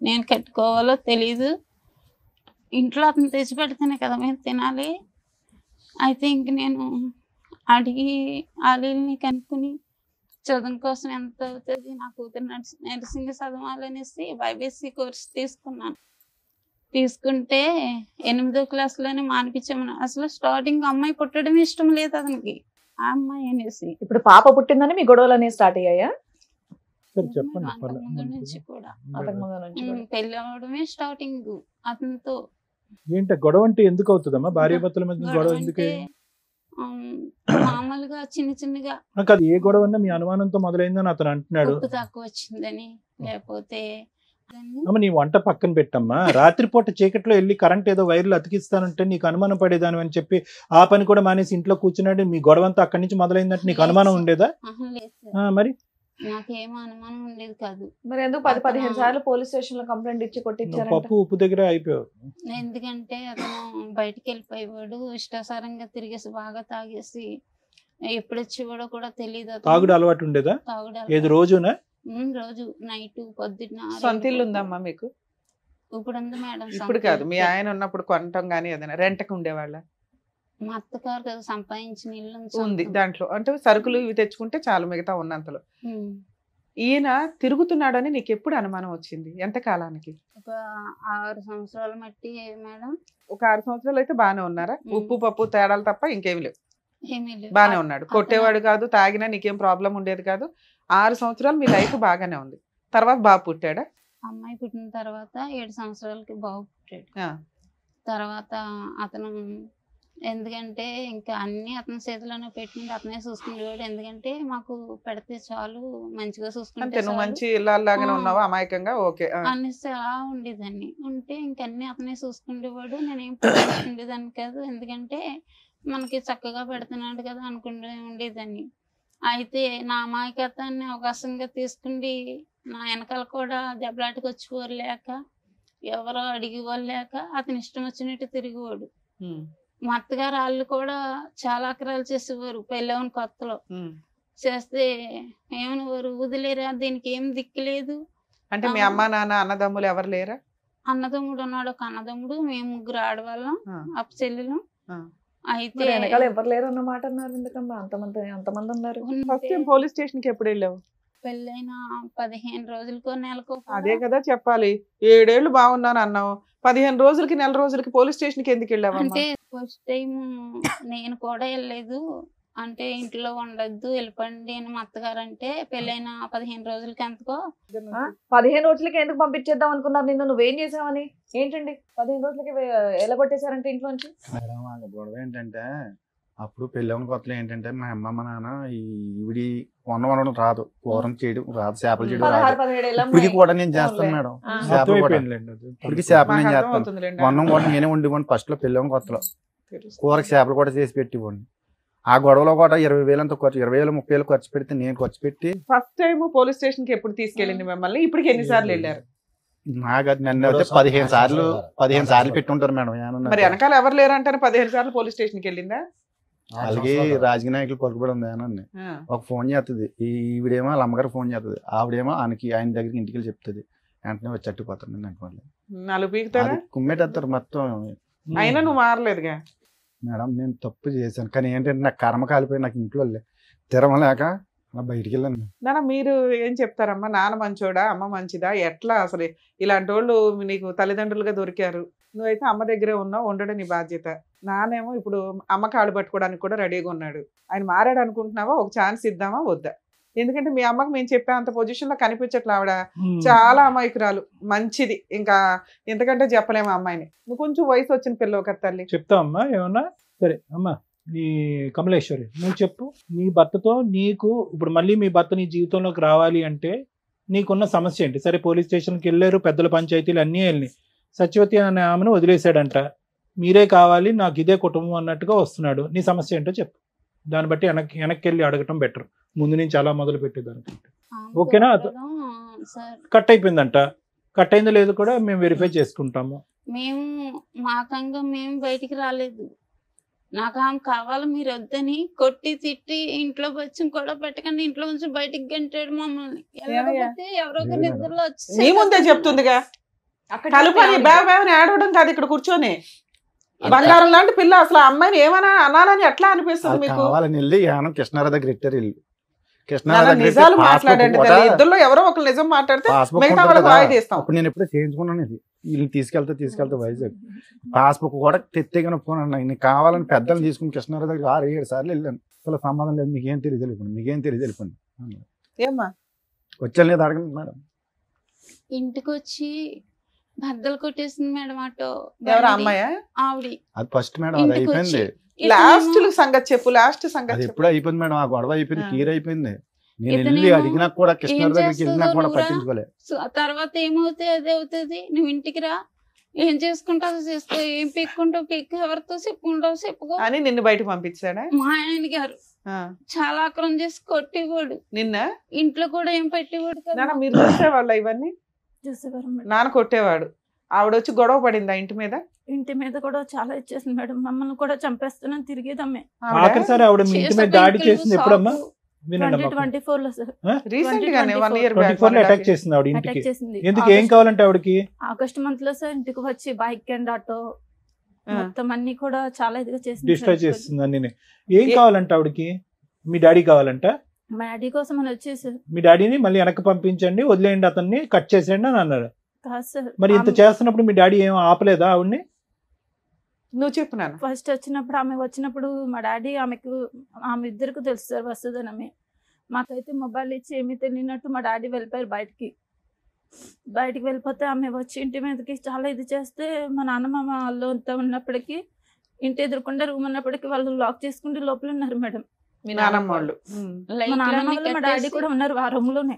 నేను కట్టుకోవాలో తెలీదు. ఇంట్లో అతను తెచ్చి పెడితేనే కదా మేము తినాలి. అయితే ఇంక నేను అడిగి ఆలీల్ని కనుక్కుని చదువు కోసం ఎంత అవుతుంది, నా కూతురు నర్సింగ్ చదవాలనేసి బైబీసీ కోర్స్ తీసుకున్నాను. తీసుకుంటే 8వ క్లాస్లోనే మానిపించామని. అసలు స్టార్టింగ్ అమ్మాయి పుట్టడం ఇష్టం లేదు అతనికి, ఆ అమ్మాయి అనేసి. ఇప్పుడు పాప పుట్టిందని మీ గొడవలు అనేవి స్టార్ట్ అయ్యాయా? చెప్పండి. అంతకుముందు నుంచి కూడా అంతకు ముందు నుంచి కూడా. పెళ్లి అవడమే స్టార్టింగ్ అతనితో. ఏంటి గొడవ అంటే ఎందుకు అవుతుందమ్మా? భార్య భర్తల మధ్య గొడవ ఎందుకు? మామూలుగా చిన్న చిన్నగా నాకు అది ఏ గొడవ అన్నా మీ అనుమానంతో మొదలైందని అతను అంటున్నాడు. ఉప్పు తక్కువ వచ్చిందని, లేకపోతే అమ్మ నీ వంట పక్కన పెట్టమ్మా. రాత్రిపూట చీకట్లో వెళ్ళి కరెంట్ ఏదో వైర్లు అతికిస్తానంటే నీకు అనుమానం పడేదాని అని చెప్పి ఆ పని కూడా మానేసి ఇంట్లో కూర్చున్నాడు. మీ గొడవ అంతా అక్కడి నుంచి మొదలైందంటే నీకు అనుమానం ఉండేదా? లేదు మరి నాకేం అనుమానం ఉండేది కాదు. మరి ఎందుకు 10-15 సార్లు పోలీస్ స్టేషన్ లో కంప్లైంట్ ఇచ్చి కొట్టించారు? పప్పు ఉప్పు దగ్గర అయిపోయావు. ఎందుకంటే అతను బయటికి వెళ్ళిపోయేవాడు, ఇష్టాసారంగా తిరిగేసి బాగా తాగేసి ఎప్పుడు వచ్చేవాడో కూడా తెలియదు. తాగుడు అలవాటు ఉండేదా? ఏది రోజునా? రోజు నైట్ పొద్దున్న. సొంత ఇల్లు ఉందమ్మా మీకు? ఇప్పుడు ఉంది మేడం. ఇప్పుడు కాదు, మీ ఆయన ఉన్నప్పుడు కొనటం గానీ ఏదైనా రెంట్కి ఉండేవాళ్ళ? మా అత్తగారు కదా సంపాదించిన ఇల్లు ఉంది, దాంట్లో అంటే సరుకులు ఇవి తెచ్చుకుంటే చాలు మిగతా ఉన్నంతలో. ఈయన తిరుగుతున్నాడని నీకు ఎప్పుడు అనుమానం వచ్చింది? ఎంత కాలానికి? ఒక 6 సంవత్సరాల మట్టి మేడం. ఒక 6 సంవత్సరాలు అయితే బాగానే ఉన్నారా? ఉప్పు పప్పు తేడాలు తప్ప ఇంకేమి లేవు, ఏమీ లేవు. బాగానే ఉన్నాడు. కొట్టేవాడు కాదు, తాగినా నీకేం ప్రాబ్లం ఉండేది కాదు. 6 సంవత్సరాలు మీ లైఫ్ బాగానే ఉంది. తర్వాత బాబు పుట్టాడా? అమ్మాయి పుట్టిన తర్వాత 7 సంవత్సరాలకి బాబు పుట్టాడు. తర్వాత అతను ఎందుకంటే ఇంకా అన్ని అతని చేతిలోనే పెట్టుకుంటే అతనే చూసుకునేవాడు. ఎందుకంటే మాకు పెడితే చాలు, మంచిగా చూసుకుంటే నువ్వు మంచి ఇళ్ళలాగానే ఉన్నావా అమాయకంగా? ఓకే అనేసి అలా ఉండేదాన్ని. ఉంటే ఇంకన్నీ అతనే చూసుకునేవాడు. నేనేం పట్టించుకునేదాన్ని కాదు, ఎందుకంటే మనకి చక్కగా పెడుతున్నాడు కదా అనుకుంటూ ఉండేదాన్ని. అయితే నా అమాయకత్వాన్ని అవకాశంగా తీసుకుండి నా వెనకాల కూడా దెబ్బలాటకు వచ్చేవారు లేక, ఎవరో అడిగేవాళ్ళు లేక అతని ఇష్టం వచ్చినట్టు తిరిగేవాడు. మా అత్తగారు వాళ్ళు కూడా చాలా అక్రాలు చేసేవారు పెళ్ళవని కొత్తలో. చేస్తే ఏమనేవారు, వదిలేరా దీనికి ఏం దిక్కులేదు. అంటే మీ అమ్మ నాన్న అన్నదమ్ములు ఎవరు లేరా? అన్నదమ్ముడు ఉన్నాడు, ఒక అన్నదమ్ముడు, మేము 3 ఆడవాళ్ళం, అప్ప చెల్లెలు. అయితే వెనకాల ఎవరు లేరు అన్నమాట అన్నారు. ఎందుకమ్మా అంతమంది ఉన్నారు? ఫస్ట్ టైం పోలీస్ స్టేషన్ కి ఎప్పుడు వెళ్ళావు? పెళ్ళైన 15 రోజులకో నెలకో. అదే కదా చెప్పాలి. 7 ఏళ్ళు బాగున్నాను అన్నావు, 15 రోజులకి నెల రోజులకి పోలీస్ స్టేషన్ కి ఎందుకు వెళ్ళావు? అంటే ఫస్ట్ టైం నేను కూడా వెళ్ళలేదు. అంటే ఇంట్లో ఉండద్దు వెళ్ళిపోండి అని మా అత్తగారు అంటే, పెళ్ళైన 15 రోజులకి ఎంతకో. 15 రోజులకి ఎందుకు పంపించేద్దాం అనుకున్నారు నిన్ను? నువ్వేం చేసావని? ఏంటండి 15 రోజులకి ఎలా కొట్టేశారంటే ఇంట్లో నుంచి? గొడవ ఏంటంటే అప్పుడు పెళ్ళవని కొత్తలో ఏంటంటే మా అమ్మ మా నాన్న ఈవిడి వండడం రాదు, కూరం చేయడం రాదు, చేపలు చేయడం రాదు. 16-17 ఏళ్ళ ఇప్పటికి కూడా నేను చేస్తాను మేడం. చేపలు కూడా ఇప్పటికి చేపలు నేను చేస్తాను. వండం కూడా నేనే వండివ్వండి. ఫస్ట్ లో పెళ్ళవని కొత్తలో కూరకి చేపలు కూడా చేసి పెట్టివ్వండి. ఆ గొడవలో కూడా 20,000 అంత ఖర్చు, 20,000 30,000 ఖర్చు పెడితే నేను ఖర్చు పెట్టి. ఫస్ట్ టైం పోలీస్ స్టేషన్ కి ఎప్పుడు తీసుకెళ్ళింది మిమ్మల్ని? ఇప్పటికి ఎన్నిసార్లు వెళ్ళారు? నాకు నన్ను అయితే 15 సార్లు పెట్టుంటారు మేడం. మరి వెనకాల ఎవరు లేరంటారు? 15 సార్లు పోలీస్ స్టేషన్ కి వెళ్ళిందా? అలాగే రాజకీయ నాయకులు పలుకుబడి ఉంది అని ఒక ఫోన్ చేస్తుంది. ఈవిడేమో వాళ్ళ అమ్మగారు ఫోన్ చేస్తుంది, ఆవిడేమో ఆయన దగ్గరికి ఇంటికి వెళ్ళి చెప్తుంది. వెంటనే వచ్చి అట్టుకుపోతాను అనుకోండి. నాలుగు పీకుతారా? కుమ్మేటేస్తారు మొత్తం. అయినా నువ్వు మారలేదుగా. మేడం నేను తప్పు చేశాను, కానీ ఏంటంటే నాకు కర్మ కాలిపోయి నాకు ఇంట్లో తిరమలేక అలా బయటికి వెళ్ళాను. నాన్న మీరు ఏం చెప్తారమ్మా? నాన్న మంచోడా, అమ్మ మంచిదా, ఎట్లా అసలు? ఇలాంటి వాళ్ళు నీకు తల్లిదండ్రులుగా దొరికారు, నువ్వైతే అమ్మ దగ్గరే ఉన్నావు, ఉండడం నీ బాధ్యత. నానేమో ఇప్పుడు అమ్మ కాళ్ళు పట్టుకోవడానికి కూడా రెడీగా ఉన్నాడు. ఆయన మారాడు అనుకుంటున్నావా? ఒక ఛాన్స్ ఇద్దామా వద్దా? ఎందుకంటే మీ అమ్మకి మేము చెప్పే అంత పొజిషన్ లో కనిపించట్లే. ఆవిడ చాలా అమాయకురాలు, మంచిది, ఇంకా ఎంతకంటే చెప్పలేము అమ్మాయిని. నువ్వు కొంచెం వయసు వచ్చిన పిల్ల ఒక తల్లి. చెప్తావు అమ్మా ఏమన్నా? సరే అమ్మా, నీ కమలేశ్వరి నువ్వు చెప్పు. నీ భర్తతో నీకు ఇప్పుడు మళ్ళీ మీ భర్త నీ జీవితంలోకి రావాలి అంటే నీకున్న సమస్య ఏంటి? సరే పోలీస్ స్టేషన్కి వెళ్ళారు, పెద్దల పంచాయతీలు అన్నీ వెళ్ళి సత్యవతి అనే ఆమెను వదిలేశాడంట, మీరే కావాలి నాకు ఇదే కుటుంబం అన్నట్టుగా వస్తున్నాడు. నీ సమస్య ఏంటో చెప్పు, దాన్ని బట్టి వెనక్కి వెళ్ళి అడగటం బెటర్ ముందు నుంచి అలా మొదలు పెట్టేదానికంటే. ఓకేనా? కట్ అయిపోయిందంట, కట్ అయిందో లేదు కూడా మేము వెరిఫై చేసుకుంటాము. మేము మాకంగా మేము బయటికి రాలేదు. నాకు ఆమె కావాలి మీరు వద్దని కొట్టి తిట్టి ఇంట్లో వచ్చి కూడా పెట్టకండి ఇంట్లో నుంచి బయటికి గంటాడు మమ్మల్ని. వెళ్ళకపోతే ఎవరో ఒక నిద్రలో వచ్చి నీ ముందే చెప్తుందిగా, కలుపని బాబాని ఆడవడం కాదు, ఇక్కడ కూర్చొని బంగారం లాంటి పిల్ల. అసలు ఆ అమ్మాయిని ఏమన్నా అనాలని ఎట్లా అనిపిస్తుంది మీకు? కావాలని వెళ్ళి కృష్ణారావు దగ్గర ఇట్టారు ఇల్లు. నిజాలు మాట్లాడండి, ఇద్దరులో ఎవరో ఒకరు నిజం మాట్లాడితే మిగతా వాళ్ళకి వాయి తీస్తాం. అప్పుడు నేను ఎప్పుడో చేయించుకున్నాను, ఇది వీళ్ళు తీసుకెళ్తే వైజాగ్ పాస్బుక్ కూడా తెత్తేగానే పోనండి. నేను కావాలని పెద్దలు తీసుకుని కృష్ణారావు దగ్గర 6-7 సార్లు వెళ్ళాను. అసలు సంబంధం లేదు, మీకేం తెలియదు వెళ్ళిపోండి, మీకేం తెలియదు వెళ్ళిపోండి. ఏమ్మా వచ్చాను లేదు అడగండి మేడం. ఇంటికి వచ్చి బద్దలు కొట్టేసింది మేడం ఆటో. ఎవరు అమ్మాయా? ఆవిడ. అది ఫస్ట్ మేడం, అది అయిపోయింది. లాస్ట్ సంగతి చెప్పు, లాస్ట్ సంగతి అది ఎప్పుడు అయిపోయింది మేడం, ఆ గొడవ అయిపోయింది, క్లియర్ అయిపోయింది. నేను వెళ్ళి అడిగినా కూడా కృష్ణారావు దగ్గరికి వెళ్ళినా కూడా పట్టించుకోలేదు. తర్వాత ఏమవుతుంది అదే అవుతుంది, నువ్వు ఇంటికి రా, ఏం చేసుకుంటావు చేసుకో, ఏం పెక్కుంటావు పెక్కు, ఎవరితో చెప్పుకుంటావు చెప్పుకో అని నిన్ను బయటకు పంపించాడా మా ఆయన గారు. చాలా ఆక్రమం చేసి కొట్టేవాడు నిన్న, ఇంట్లో కూడా ఏం పెట్టేవాడు కదా. మీరు చూసేవాళ్ళ ఇవన్నీ? నాన్న కొట్టేవాడు, ఆవిడ వచ్చి గొడవ పడిందా ఇంటి మీద? ఇంటి మీద కూడా చాలా ఇచ్చేసింది మేడం, మమ్మల్ని కూడా చంపేస్తున్నాను తిరిగేదమ్మే. ఆఖరిసారి ఆవిడ మీ ఇంటి మీద దాడి చేసింది ఎప్పుడమ్మా? 2024 లో సార్, రీసెంట్ గానే 1 year 2024 లో అటాక్ చేసింది ఆవిడ ఇంటికి. ఎందుకు, ఏం కావాలంటే ఆవిడకి? ఆగస్ట్ మంత్ లో సార్ ఇంటికి వచ్చి బైక్ అండ్ ఆటో మొత్తం అన్ని కూడా చాలా ఇదిగా చేసింది, డిస్ట్రాయ్ చేస్తుంది అన్ని. ఏం కావాలంటే ఆవిడకి? మీ డాడీ కావాలంట? మా డాడీ కోసం అని వచ్చేసి మీ డాడీని మళ్ళీ వెనక్కి పంపించండి, వదిలేయండి, అతన్ని కట్ చేసేయండి అని అన్నారు. కాదు సార్. మరి ఇంత చేస్తున్నప్పుడు మీ డాడీ ఏం ఆపలేదా ఆవిడ్ని? నువ్వు చెప్పు నాన్న. ఫస్ట్ వచ్చినప్పుడు ఆమె వచ్చినప్పుడు మా డాడీ ఆమె ఇద్దరికి తెలుసు సార్ వస్తుందని. మాకైతే మొబైల్ ఇచ్చి ఏమీ తెలియనట్టు మా డాడీ వెళ్ళిపోయారు బయటికి వెళ్ళిపోతే ఆమె వచ్చి ఇంటి మీదకి చాలా ఇది చేస్తే మా నాన్నమ్మ వాళ్ళు అంతా ఉన్నప్పటికీ ఇంటి ఎదురుకుండా రూమ్ ఉన్నప్పటికీ వాళ్ళు లాక్ చేసుకుంటే లోపల ఉన్నారు మేడం. మీ నాన్నమ్మ వాళ్ళు? మా నాన్నమ్మ వాళ్ళు మా డాడీ కూడా ఉన్నారు ఆ రూమ్ లోనే.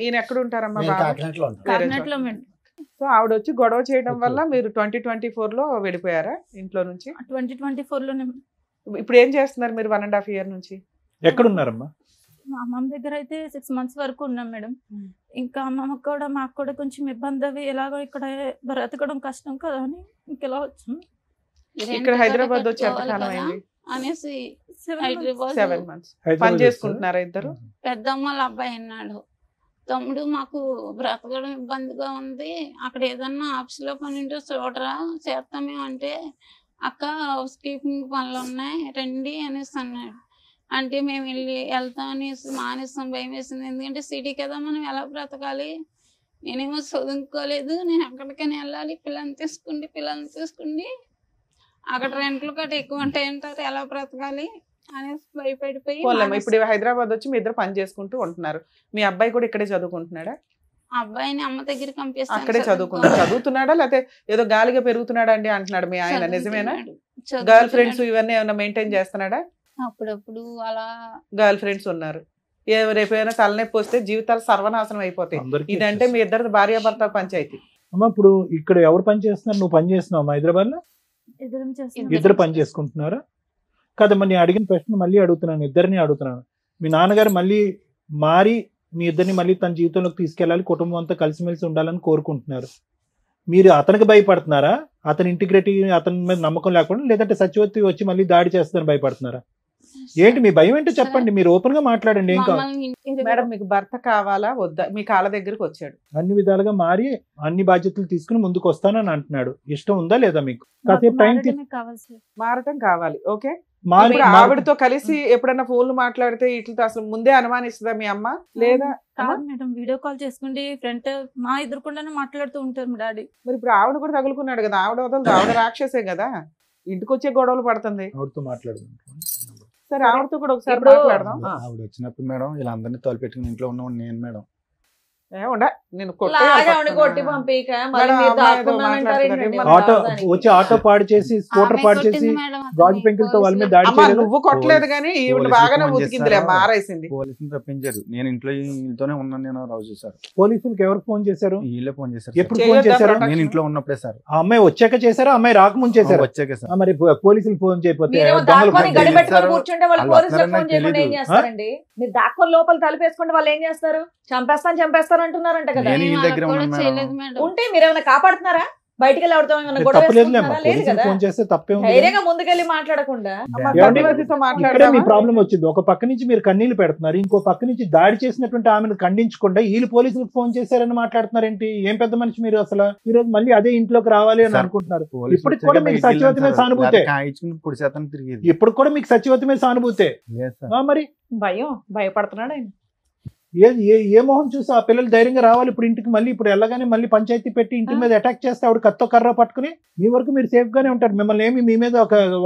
ఈయన ఎక్కడ ఉంటారమ్మా? కాకినాడలో మేడం. సో ఆవిడ వచ్చి గొడవ చేయడం వల్ల మీరు 2024 లో వెళ్ళిపోయారా ఇంట్లో నుంచి? 2024 లోనే. ఇప్పుడు ఏం చేస్తున్నారు మీరు 1.5 year నుంచి? ఎక్కడున్నారమ్మా? మా అమ్మమ్మ దగ్గర అయితే 6 months వరకు ఉన్నాం మేడం. ఇంకా అమ్మమ్మకి కూడా మాకు కూడా కొంచెం ఇబ్బంది అవి, ఎలాగో ఇక్కడ బ్రతకడం కష్టం కదా అని ఇంకెలా వచ్చాం. ఇక్కడ హైదరాబాద్ వచ్చి ఎంతకాలం అయింది అనేసి 7 months పని చేసుకుంటున్నారా ఇద్దరు? పెద్దమ్మ వాళ్ళ అబ్బాయి అన్నాడు, తమ్ముడు మాకు బ్రతకడం ఇబ్బందిగా ఉంది, అక్కడ ఏదన్నా ఆఫీస్ లో పని ఉంటే చూడరా చేస్తామే అంటే, అక్క హౌస్ కీపింగ్ పనులు ఉన్నాయి రండి అనేసి అన్నాడు. అంటే మేము వెళ్తాం అనేసి మానేస్తాం, భయం వేసింది. ఎందుకంటే సిటీ కదా, మనం ఎలా బ్రతకాలి, నేనేమో చదువుకోలేదు, నేను ఎక్కడికైనా వెళ్ళాలి, పిల్లల్ని తీసుకుండి అక్కడ రెంట్లు కట్ట ఎక్కువ ఉంటాయంటారు, ఎలా బ్రతకాలి అనేసి భయపడిపోయి. ఇప్పుడు హైదరాబాద్ వచ్చి మీ ఇద్దరు పని చేసుకుంటూ ఉంటున్నారు. మీ అబ్బాయి కూడా ఇక్కడే చదువుకుంటున్నాడా? అబ్బాయిని అమ్మ దగ్గర పంపిస్తాను. అక్కడే చదువుతున్నాడా లేకపోతే ఏదో గాలిగా పెరుగుతున్నాడా అండి అంటున్నాడు మీ ఆయన, నిజమేనా? గర్ల్ ఫ్రెండ్స్ ఇవన్నీ ఏమైనా మెయింటైన్ చేస్తున్నాడా? అప్పుడప్పుడు అలా గర్ల్ ఫ్రెండ్స్ ఉన్నారు. రేపైనా తలనొప్పి వస్తే జీవితాలు సర్వనాశనం అయిపోతాయి. ఇదంటే మీ ఇద్దరు భార్యాభర్త పంచాయతీ. అమ్మ ఇప్పుడు ఇక్కడ ఎవరు పని చేస్తున్నారు? నువ్వు పని చేస్తున్నావు హైదరాబాద్ లో? ఇద్దరు పని చేసుకుంటున్నారా? కదమ్మా, నేను అడిగిన ప్రశ్న మళ్ళీ అడుగుతున్నాను, ఇద్దరిని అడుగుతున్నాను. మీ నాన్నగారు మళ్ళీ మారి మీ ఇద్దరిని మళ్ళీ తన జీవితంలోకి తీసుకెళ్ళాలి, కుటుంబం అంతా కలిసిమెలిసి ఉండాలని కోరుకుంటున్నారు. మీరు అతనికి భయపడుతున్నారా? అతని ఇంటిగ్రిటీ, అతని మీద నమ్మకం లేకుండా, లేదంటే సత్యవతి వచ్చి మళ్ళీ దాడి చేస్తుందని భయపడుతున్నారా? ఏంటి మీ భయం ఏంటో చెప్పండి, మీరు ఓపెన్ గా మాట్లాడండి. ఏం కావాలి మమ్మల్ని మేడం మీకు భర్త కావాలా వద్దా? మీ కాళ్ళ దగ్గరికి వచ్చాడు, అన్ని విధాలుగా మారి అన్ని బాధ్యతలు తీసుకుని ముందుకు వస్తానని అంటున్నాడు. ఇష్టం ఉందా లేదా మీకు? కాసేపు టైం మారడమే కావాలి సార్. మారటం కావాలి. ఓకే, మారి ఇప్పుడు ఆవిడతో కలిసి ఎప్పుడన్నా ఫోన్లు మాట్లాడితే ఇట్లా అసలు ముందే అనుమానిస్తుందా మీ అమ్మ? లేదా కాదు మేడం, వీడియో కాల్ చేసుకుంటే ఫ్రంట్ మా ఎదురుకుండానే మాట్లాడుతూ ఉంటారు మా డాడీ. మరి ఇప్పుడు ఆవిడ కూడా తగులుకున్నాడు కదా, ఆవిడ వదలదు, ఆవిడ రాక్షసే కదా, ఇంటికి వచ్చే గొడవలు పడుతుంది. ఆవిడతో మాట్లాడదాం. సరే ఆవిడతో కూడా ఒకసారి ఇప్పుడు- మాట్లాడదాం. ఆవిడ వచ్చినప్పుడు మేడం వీళ్ళందరినీ తోలిపెట్టుకుని ఇంట్లో ఉన్న నేను మేడం. ఏముండ నేను లాగావిని కొట్టి పంపిక మళ్ళీ మీరు దాక్కున్నానంటారు ఏంటండి? ఆటో వచ్చి ఆటో పాడు చేసి స్కూటర్ ఆమె పాడు కొట్టింది చేసి మేడం అతన్ని, గాజు పెంకులతో వాళ్ళ మీద దాడి అమ్మా చేయలేదు. నువ్వు కొట్టలేదు కానీ ఈవిడ పోలీసులు బాగానే ఫోన్ ఉతికిందిలే, చేశారు. మారేసింది. పోలీసులు తప్పించారు. నేను ఇంట్లోనే ఉన్నాను. నేను రోజు సార్ పోలీసులకు ఎవరు ఫోన్ చేశారు? వీళ్ళే ఫోన్ చేశారు. ఎప్పుడు సార్. ఫోన్ చేయొద్దా చేశారు? ప్రొటెక్షన్? నేను ఇంట్లో ఉన్నప్పుడే సార్. ఆ అమ్మాయి వచ్చాక చేశారా, అమ్మాయి రాకముందు చేశారా? వచ్చాక సార్. మరి పోలీసులు ఫోన్ చేయకపోతే మీరేమో దొంగలు దాక్కొని ఫోన్ గడి చేశారు. పెట్టుకొని కూర్చుంటే వాళ్ళు వాళ్ళు పోలీసులకు వస్తారని ఫోన్ చేయకుండా ఏం తెలీదు. చేస్తారండి? మీరు దాక్కొని లోపల తలుపేసుకుంటే వాళ్ళు ఏం చేస్తారు? చంపేస్తాను అంటున్నారంట కదా. నేను ఈ వాళ్ళకి దగ్గర కూడా ఉన్నాను మేడం. చేయలేదు మేడం. ఉంటే మీరేమైనా కాపాడుతున్నారా? బయటికి వెళ్ళి ఆవిడతో ఏమైనా గొడవ తప్పలేదులేమ్మా, వేసుకుంటున్నారా? లేదు పోలీసులు కదా. ఫోన్ చేస్తే తప్పే ఉంది. ధైర్యంగా ముందుకెళ్ళి మాట్లాడకుండా అమ్మ ఏమండి? సత్యవతితో ఇక్కడే మీ మాట్లాడదామా? ప్రాబ్లం వచ్చింది. ఒక పక్క నుంచి మీరు కన్నీళ్లు పెడుతున్నారు, ఇంకో పక్క నుంచి దాడి చేసినటువంటి ఆమెను ఖండించకుండా వీళ్ళు పోలీసులకు ఫోన్ చేశారని మాట్లాడుతున్నారు ఏంటి? ఏం పెద్ద మనిషి మీరు అసలు. ఈ రోజు మళ్ళీ అదే ఇంట్లోకి రావాలి అని సార్, అనుకుంటున్నారు. పోలీసులు ఇప్పటికి కూడా వచ్చాక మీకు బయటికి సత్యవతి మీద వెళ్ళాను సార్. సానుభూతే. లేకపోతే కాయించుకుని పొడి శాతం తిరిగేది. ఇప్పుడు కూడా మీకు సత్యవతి మీద సానుభూతే. లేదు సార్. మరి భయపడుతున్నాడు ఆయన. ఏ మొహం చూసి ఆ పిల్లలు ధైర్యంగా రావాలి ఇప్పుడు ఇంటికి? మళ్ళీ ఇప్పుడు వెళ్ళగానే మళ్ళీ పంచాయతీ పెట్టి ఇంటి మీద అటాక్ చేస్తే ఆవిడ కత్తో కర్ర పట్టుకుని మీ వరకు మీరు సేఫ్ గానే ఉంటారు. మిమ్మల్ని ఏమి మీ మీద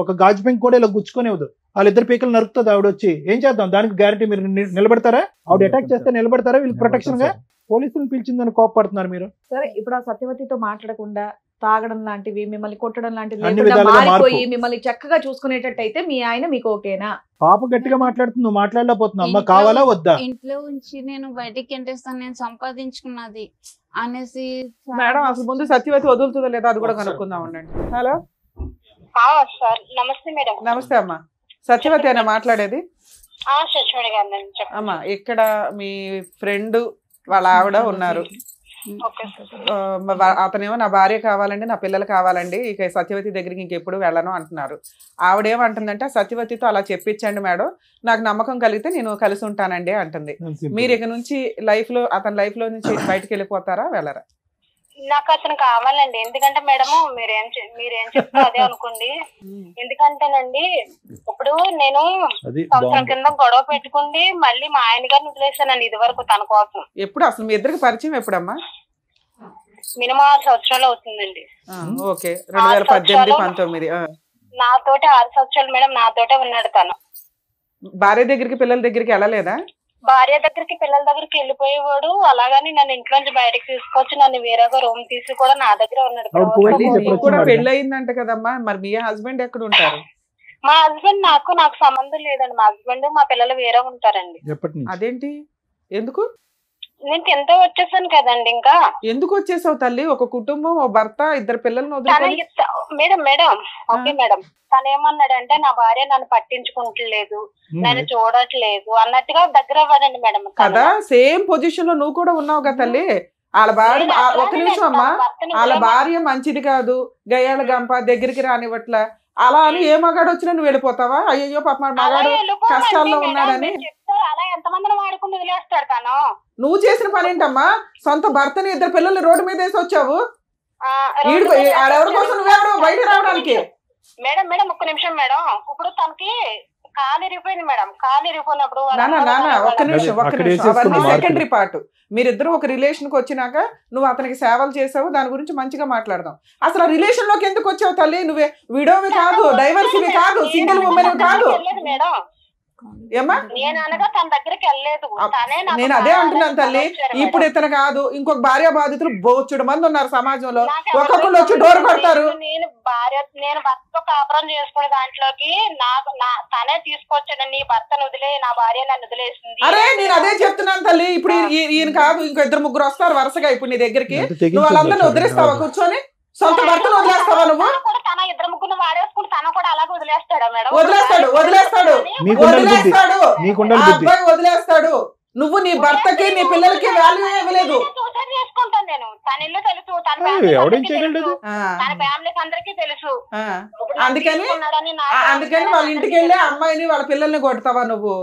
ఒక గాజు పెంకు కూడా ఇలా గుచ్చుకునేవద్దు. వాళ్ళిద్దరు పీకలు నరుకుతుంది ఆవిడ వచ్చి. ఏం చేద్దాం దానికి గ్యారంటీ? మీరు నిలబడతారా? ఆవిడ అటాక్ చేస్తే నిలబడతారా? వీళ్ళకి ప్రొటెక్షన్ గా పోలీసులు పిలిచిందని కోపడుతున్నారు మీరు. సరే ఇప్పుడు ఆ సత్యవతితో మాట్లాడకుండా తాగడం లాంటివి, మిమ్మల్ని కొట్టడం లాంటివి అన్ని లేకుండా విధాలుగా మారిపోయి మార్పు. మిమ్మల్ని చక్కగా చూసుకునేటట్టయితే మీ ఆయన మీకు ఓకేనా? పాప గట్టిగా మాట్లాడుతుంది, నువ్వు మాట్లాడలేకపోతున్నావు. అమ్మ కావాలా వద్దా? ఇంట్లో ఉంచి నేను బయటికి ఎంటేస్తాను, నేను సంపాదించుకున్నది అనేసి మేడం అసలు ముందు సత్యవతి వదులుతుందో లేదా అది కూడా కనుక్కుందాం ఉండండి. హలో సార్ నమస్తే మేడం. నమస్తే అమ్మా, సత్యవతి అయినా మాట్లాడేది? సచివాడి గారు చెప్పండి. అమ్మా ఇక్కడ మీ ఫ్రెండ్ వాళ్ళ ఆవిడ ఉన్నారు. ఓకే అతనేమో నా భార్య కావాలండి, నా పిల్లలు కావాలండి, ఇక సత్యవతి దగ్గరికి ఇంకెప్పుడు వెళ్ళను అంటున్నారు. ఆవిడేమంటుందంటే సత్యవతితో అలా చెప్పించండి మేడం, నాకు నమ్మకం కలిగితే నేను కలిసి ఉంటానండి అంటుంది. మీరు ఇక నుంచి అతని లైఫ్ లో నుంచి బయటకు వెళ్ళిపోతారా వెళ్ళరా? నాకు అతను కావాలండి. ఎందుకంటే మేడం మీరేం చెప్తారు అదే అనుకోండి. ఎందుకంటేనండి ఇప్పుడు నేను సంవత్సరం కింద గొడవ పెట్టుకుంది మళ్ళీ మా ఆయన గారిని వదిలేసానండి ఇది వరకు తన కోసం. ఎప్పుడు అసలు మీ ఇద్దరికి పరిచయం ఎప్పుడమ్మా? మినిమం 6 సంవత్సరాలు అవుతుందండి. ఓకే, 2018-19. నాతోటి 6 సంవత్సరాలు మేడం నాతోటే ఉన్నాడు తను. భార్య దగ్గరికి పిల్లల దగ్గరికి వెళ్ళలేదా? భార్య దగ్గరికి పిల్లల దగ్గరికి వెళ్ళిపోయేవాడు. అలాగని నన్ను ఇంట్లోంచి బయటకు తీసుకొచ్చి నన్ను వేరేగా రూమ్ తీసి కూడా నా దగ్గర ఉన్నాడు. కూడా పెళ్లి అయిందంట కదమ్మా, మరి మీ హస్బెండ్ ఎక్కడ ఉంటారు? మా హస్బెండ్ నాకు సంబంధం లేదండి. మా హస్బెండ్ మా పిల్లలు వేరే ఉంటారండి. అదేంటి? ఎందుకు? నేను ఎంతో వచ్చేసాను కదండి. ఇంకా ఎందుకు వచ్చేసావు తల్లి? ఒక కుటుంబం, ఓ భర్త, 2 పిల్లలను వదిలేసి. మేడం ఓకే మేడం, తను ఏమన్నాడంటే నా భార్య నన్ను పట్టించుకుంటలేదు, నన్ను చూడట్లేదు అన్నట్టుగా దగ్గర అవ్వదండి మేడం. కదా సేమ్ పొజిషన్ లో నువ్వు కూడా ఉన్నావు కదా తల్లి. వాళ్ళ భార్య ఒక నిమిషం అమ్మా, వాళ్ళ భార్య మంచిది కాదు, గయ్యాల గంప, దగ్గరికి రానివ్వట్ల, అలా అని ఏ మగాడు వచ్చినా నువ్వు వెళ్ళిపోతావా? అయ్యో పాప మగాడు కష్టాల్లో ఉన్నాడని. అలా ఎంతమందిని వాడుకుని వదిలేస్తాడు తను. నువ్వు చేసిన పని ఏంటమ్మా? సొంత భర్తని 2 పిల్లల్ని రోడ్డు మీద వేసి వచ్చావు. ఆడెవరి కోసం నువ్వెవరు బయట రావడానికి? మేడం ఒక్క నిమిషం మేడం. ఇప్పుడు తనకి కాలు ఇరిగిపోయింది మేడం. కాలు ఇరిగిపోయినప్పుడు ఒక్క నిమిషం అవన్నీ సెకండరీ పార్ట్. మీరిద్దరు ఒక రిలేషన్ కి వచ్చినాక నువ్వు అతనికి సేవలు చేసావు, దాని గురించి మంచిగా మాట్లాడదాం. అసలు రిలేషన్ లోకి ఎందుకు వచ్చావు తల్లి? నువ్వే విడోవి కాదు, డైవర్సివి కాదు, సింగిల్ ఉమెన్ కాదు. ఏమ్మా నేను అనగా తన దగ్గరికి వెళ్ళలేదు. నేను అదే అంటున్నాను తల్లి. ఇప్పుడు ఇతను కాదు, ఇంకొక భార్య బాధితులు బోచుడు మంది ఉన్నారు సమాజంలో. ఒక్కొక్కరు వచ్చి డోర్ కొడతారు. నేను భర్తతో కాపురం చేసుకునే దాంట్లోకి తనే తీసుకొచ్చాడు. నీ భర్తను వదిలే, నా భార్య నన్ను వదిలేసింది. అరే నేను అదే చెప్తున్నాను తల్లి. ఇప్పుడు ఈయన కాదు, ఇంకో 2-3 వస్తారు వరుసగా ఇప్పుడు నీ దగ్గరికి. నువ్వు వాళ్ళందరినీ వదిలేస్తావా? కూర్చొని సొంత భర్తను వదిలేస్తావా నువ్వు? తన 2-3 వాడేసుకుని తను కూడా అలాగే వదిలేస్తాడా మేడం? వదిలేస్తాడు. అబ్బాయి వదిలేస్తాడు. నువ్వు నీ భర్తకి నీ పిల్లలకి వాల్యూ ఇవ్వలేదు. చేసుకుంటాను నేను. తన ఇల్లు తెలుసు, తన ఎవడేం ఫ్యామిలీస్ చేయగలడు? తన ఫ్యామిలీస్ అందరికీ తెలుసు. ఇప్పుడు నన్ను అందుకని తీసుకున్నాడని అందుకని వాళ్ళ ఇంటికి వెళ్ళి అమ్మాయిని వాళ్ళ పిల్లల్ని కొడతావా నువ్వు?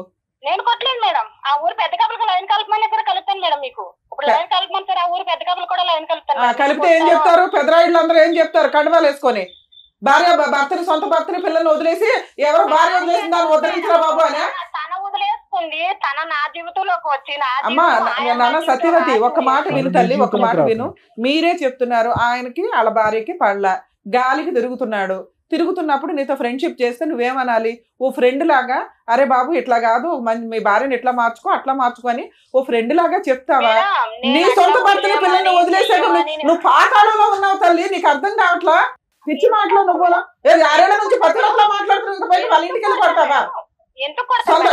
నేను కొట్టలేదు మేడం. ఆ ఊరు పెద్ద కప్పులకు లైన్ కలపమని సరే కలుపుతాను మేడం. మీకు ఇప్పుడు లైన్ కలపమని సరే ఆ ఊరు పెద్ద కప్పులు కూడా లైన్ కలుపుతాను. కలిపితే ఏం చెప్తారు? పెద్దరాయిళ్ళు అందరూ ఏం చెప్తారు? కండువాలు వేసుకొని భర్తని సొంత భర్తని పిల్లల్ని వదిలేసి ఎవరో భార్య వదిలేసి దాన్ని వదిలించరా బాబు అని. తన వదిలేసుకుంది, తన నా జీవితంలోకి వచ్చి అమ్మా నాన్న సత్యవతి ఒక్క మాట విను తల్లి, ఒక్క మాట విను. మీరే చెప్తున్నారు ఆయనకి వాళ్ళ భార్యకి పడలా, గాలికి తిరుగుతున్నప్పుడు నీతో ఫ్రెండ్షిప్ చేస్తే నువ్వేమనాలి? ఓ ఫ్రెండ్ లాగా అరే బాబు ఇట్లా కాదు, మీ భార్యని ఎట్లా మార్చుకో అట్లా మార్చుకొని ఓ ఫ్రెండ్ లాగా చెప్తావా? నీ సొంత భర్తని పిల్లల్ని వదిలేసాక నువ్వు పాతాళంలో ఉన్నావు తల్లి, నీకు అర్థం కావట్లా? పిచ్చి మాటలో నువ్వు 6 నుంచి 10 రోజులు మాట్లాడుతున్నా బయట వాళ్ళ ఇంటికి వెళ్ళి పడతావా?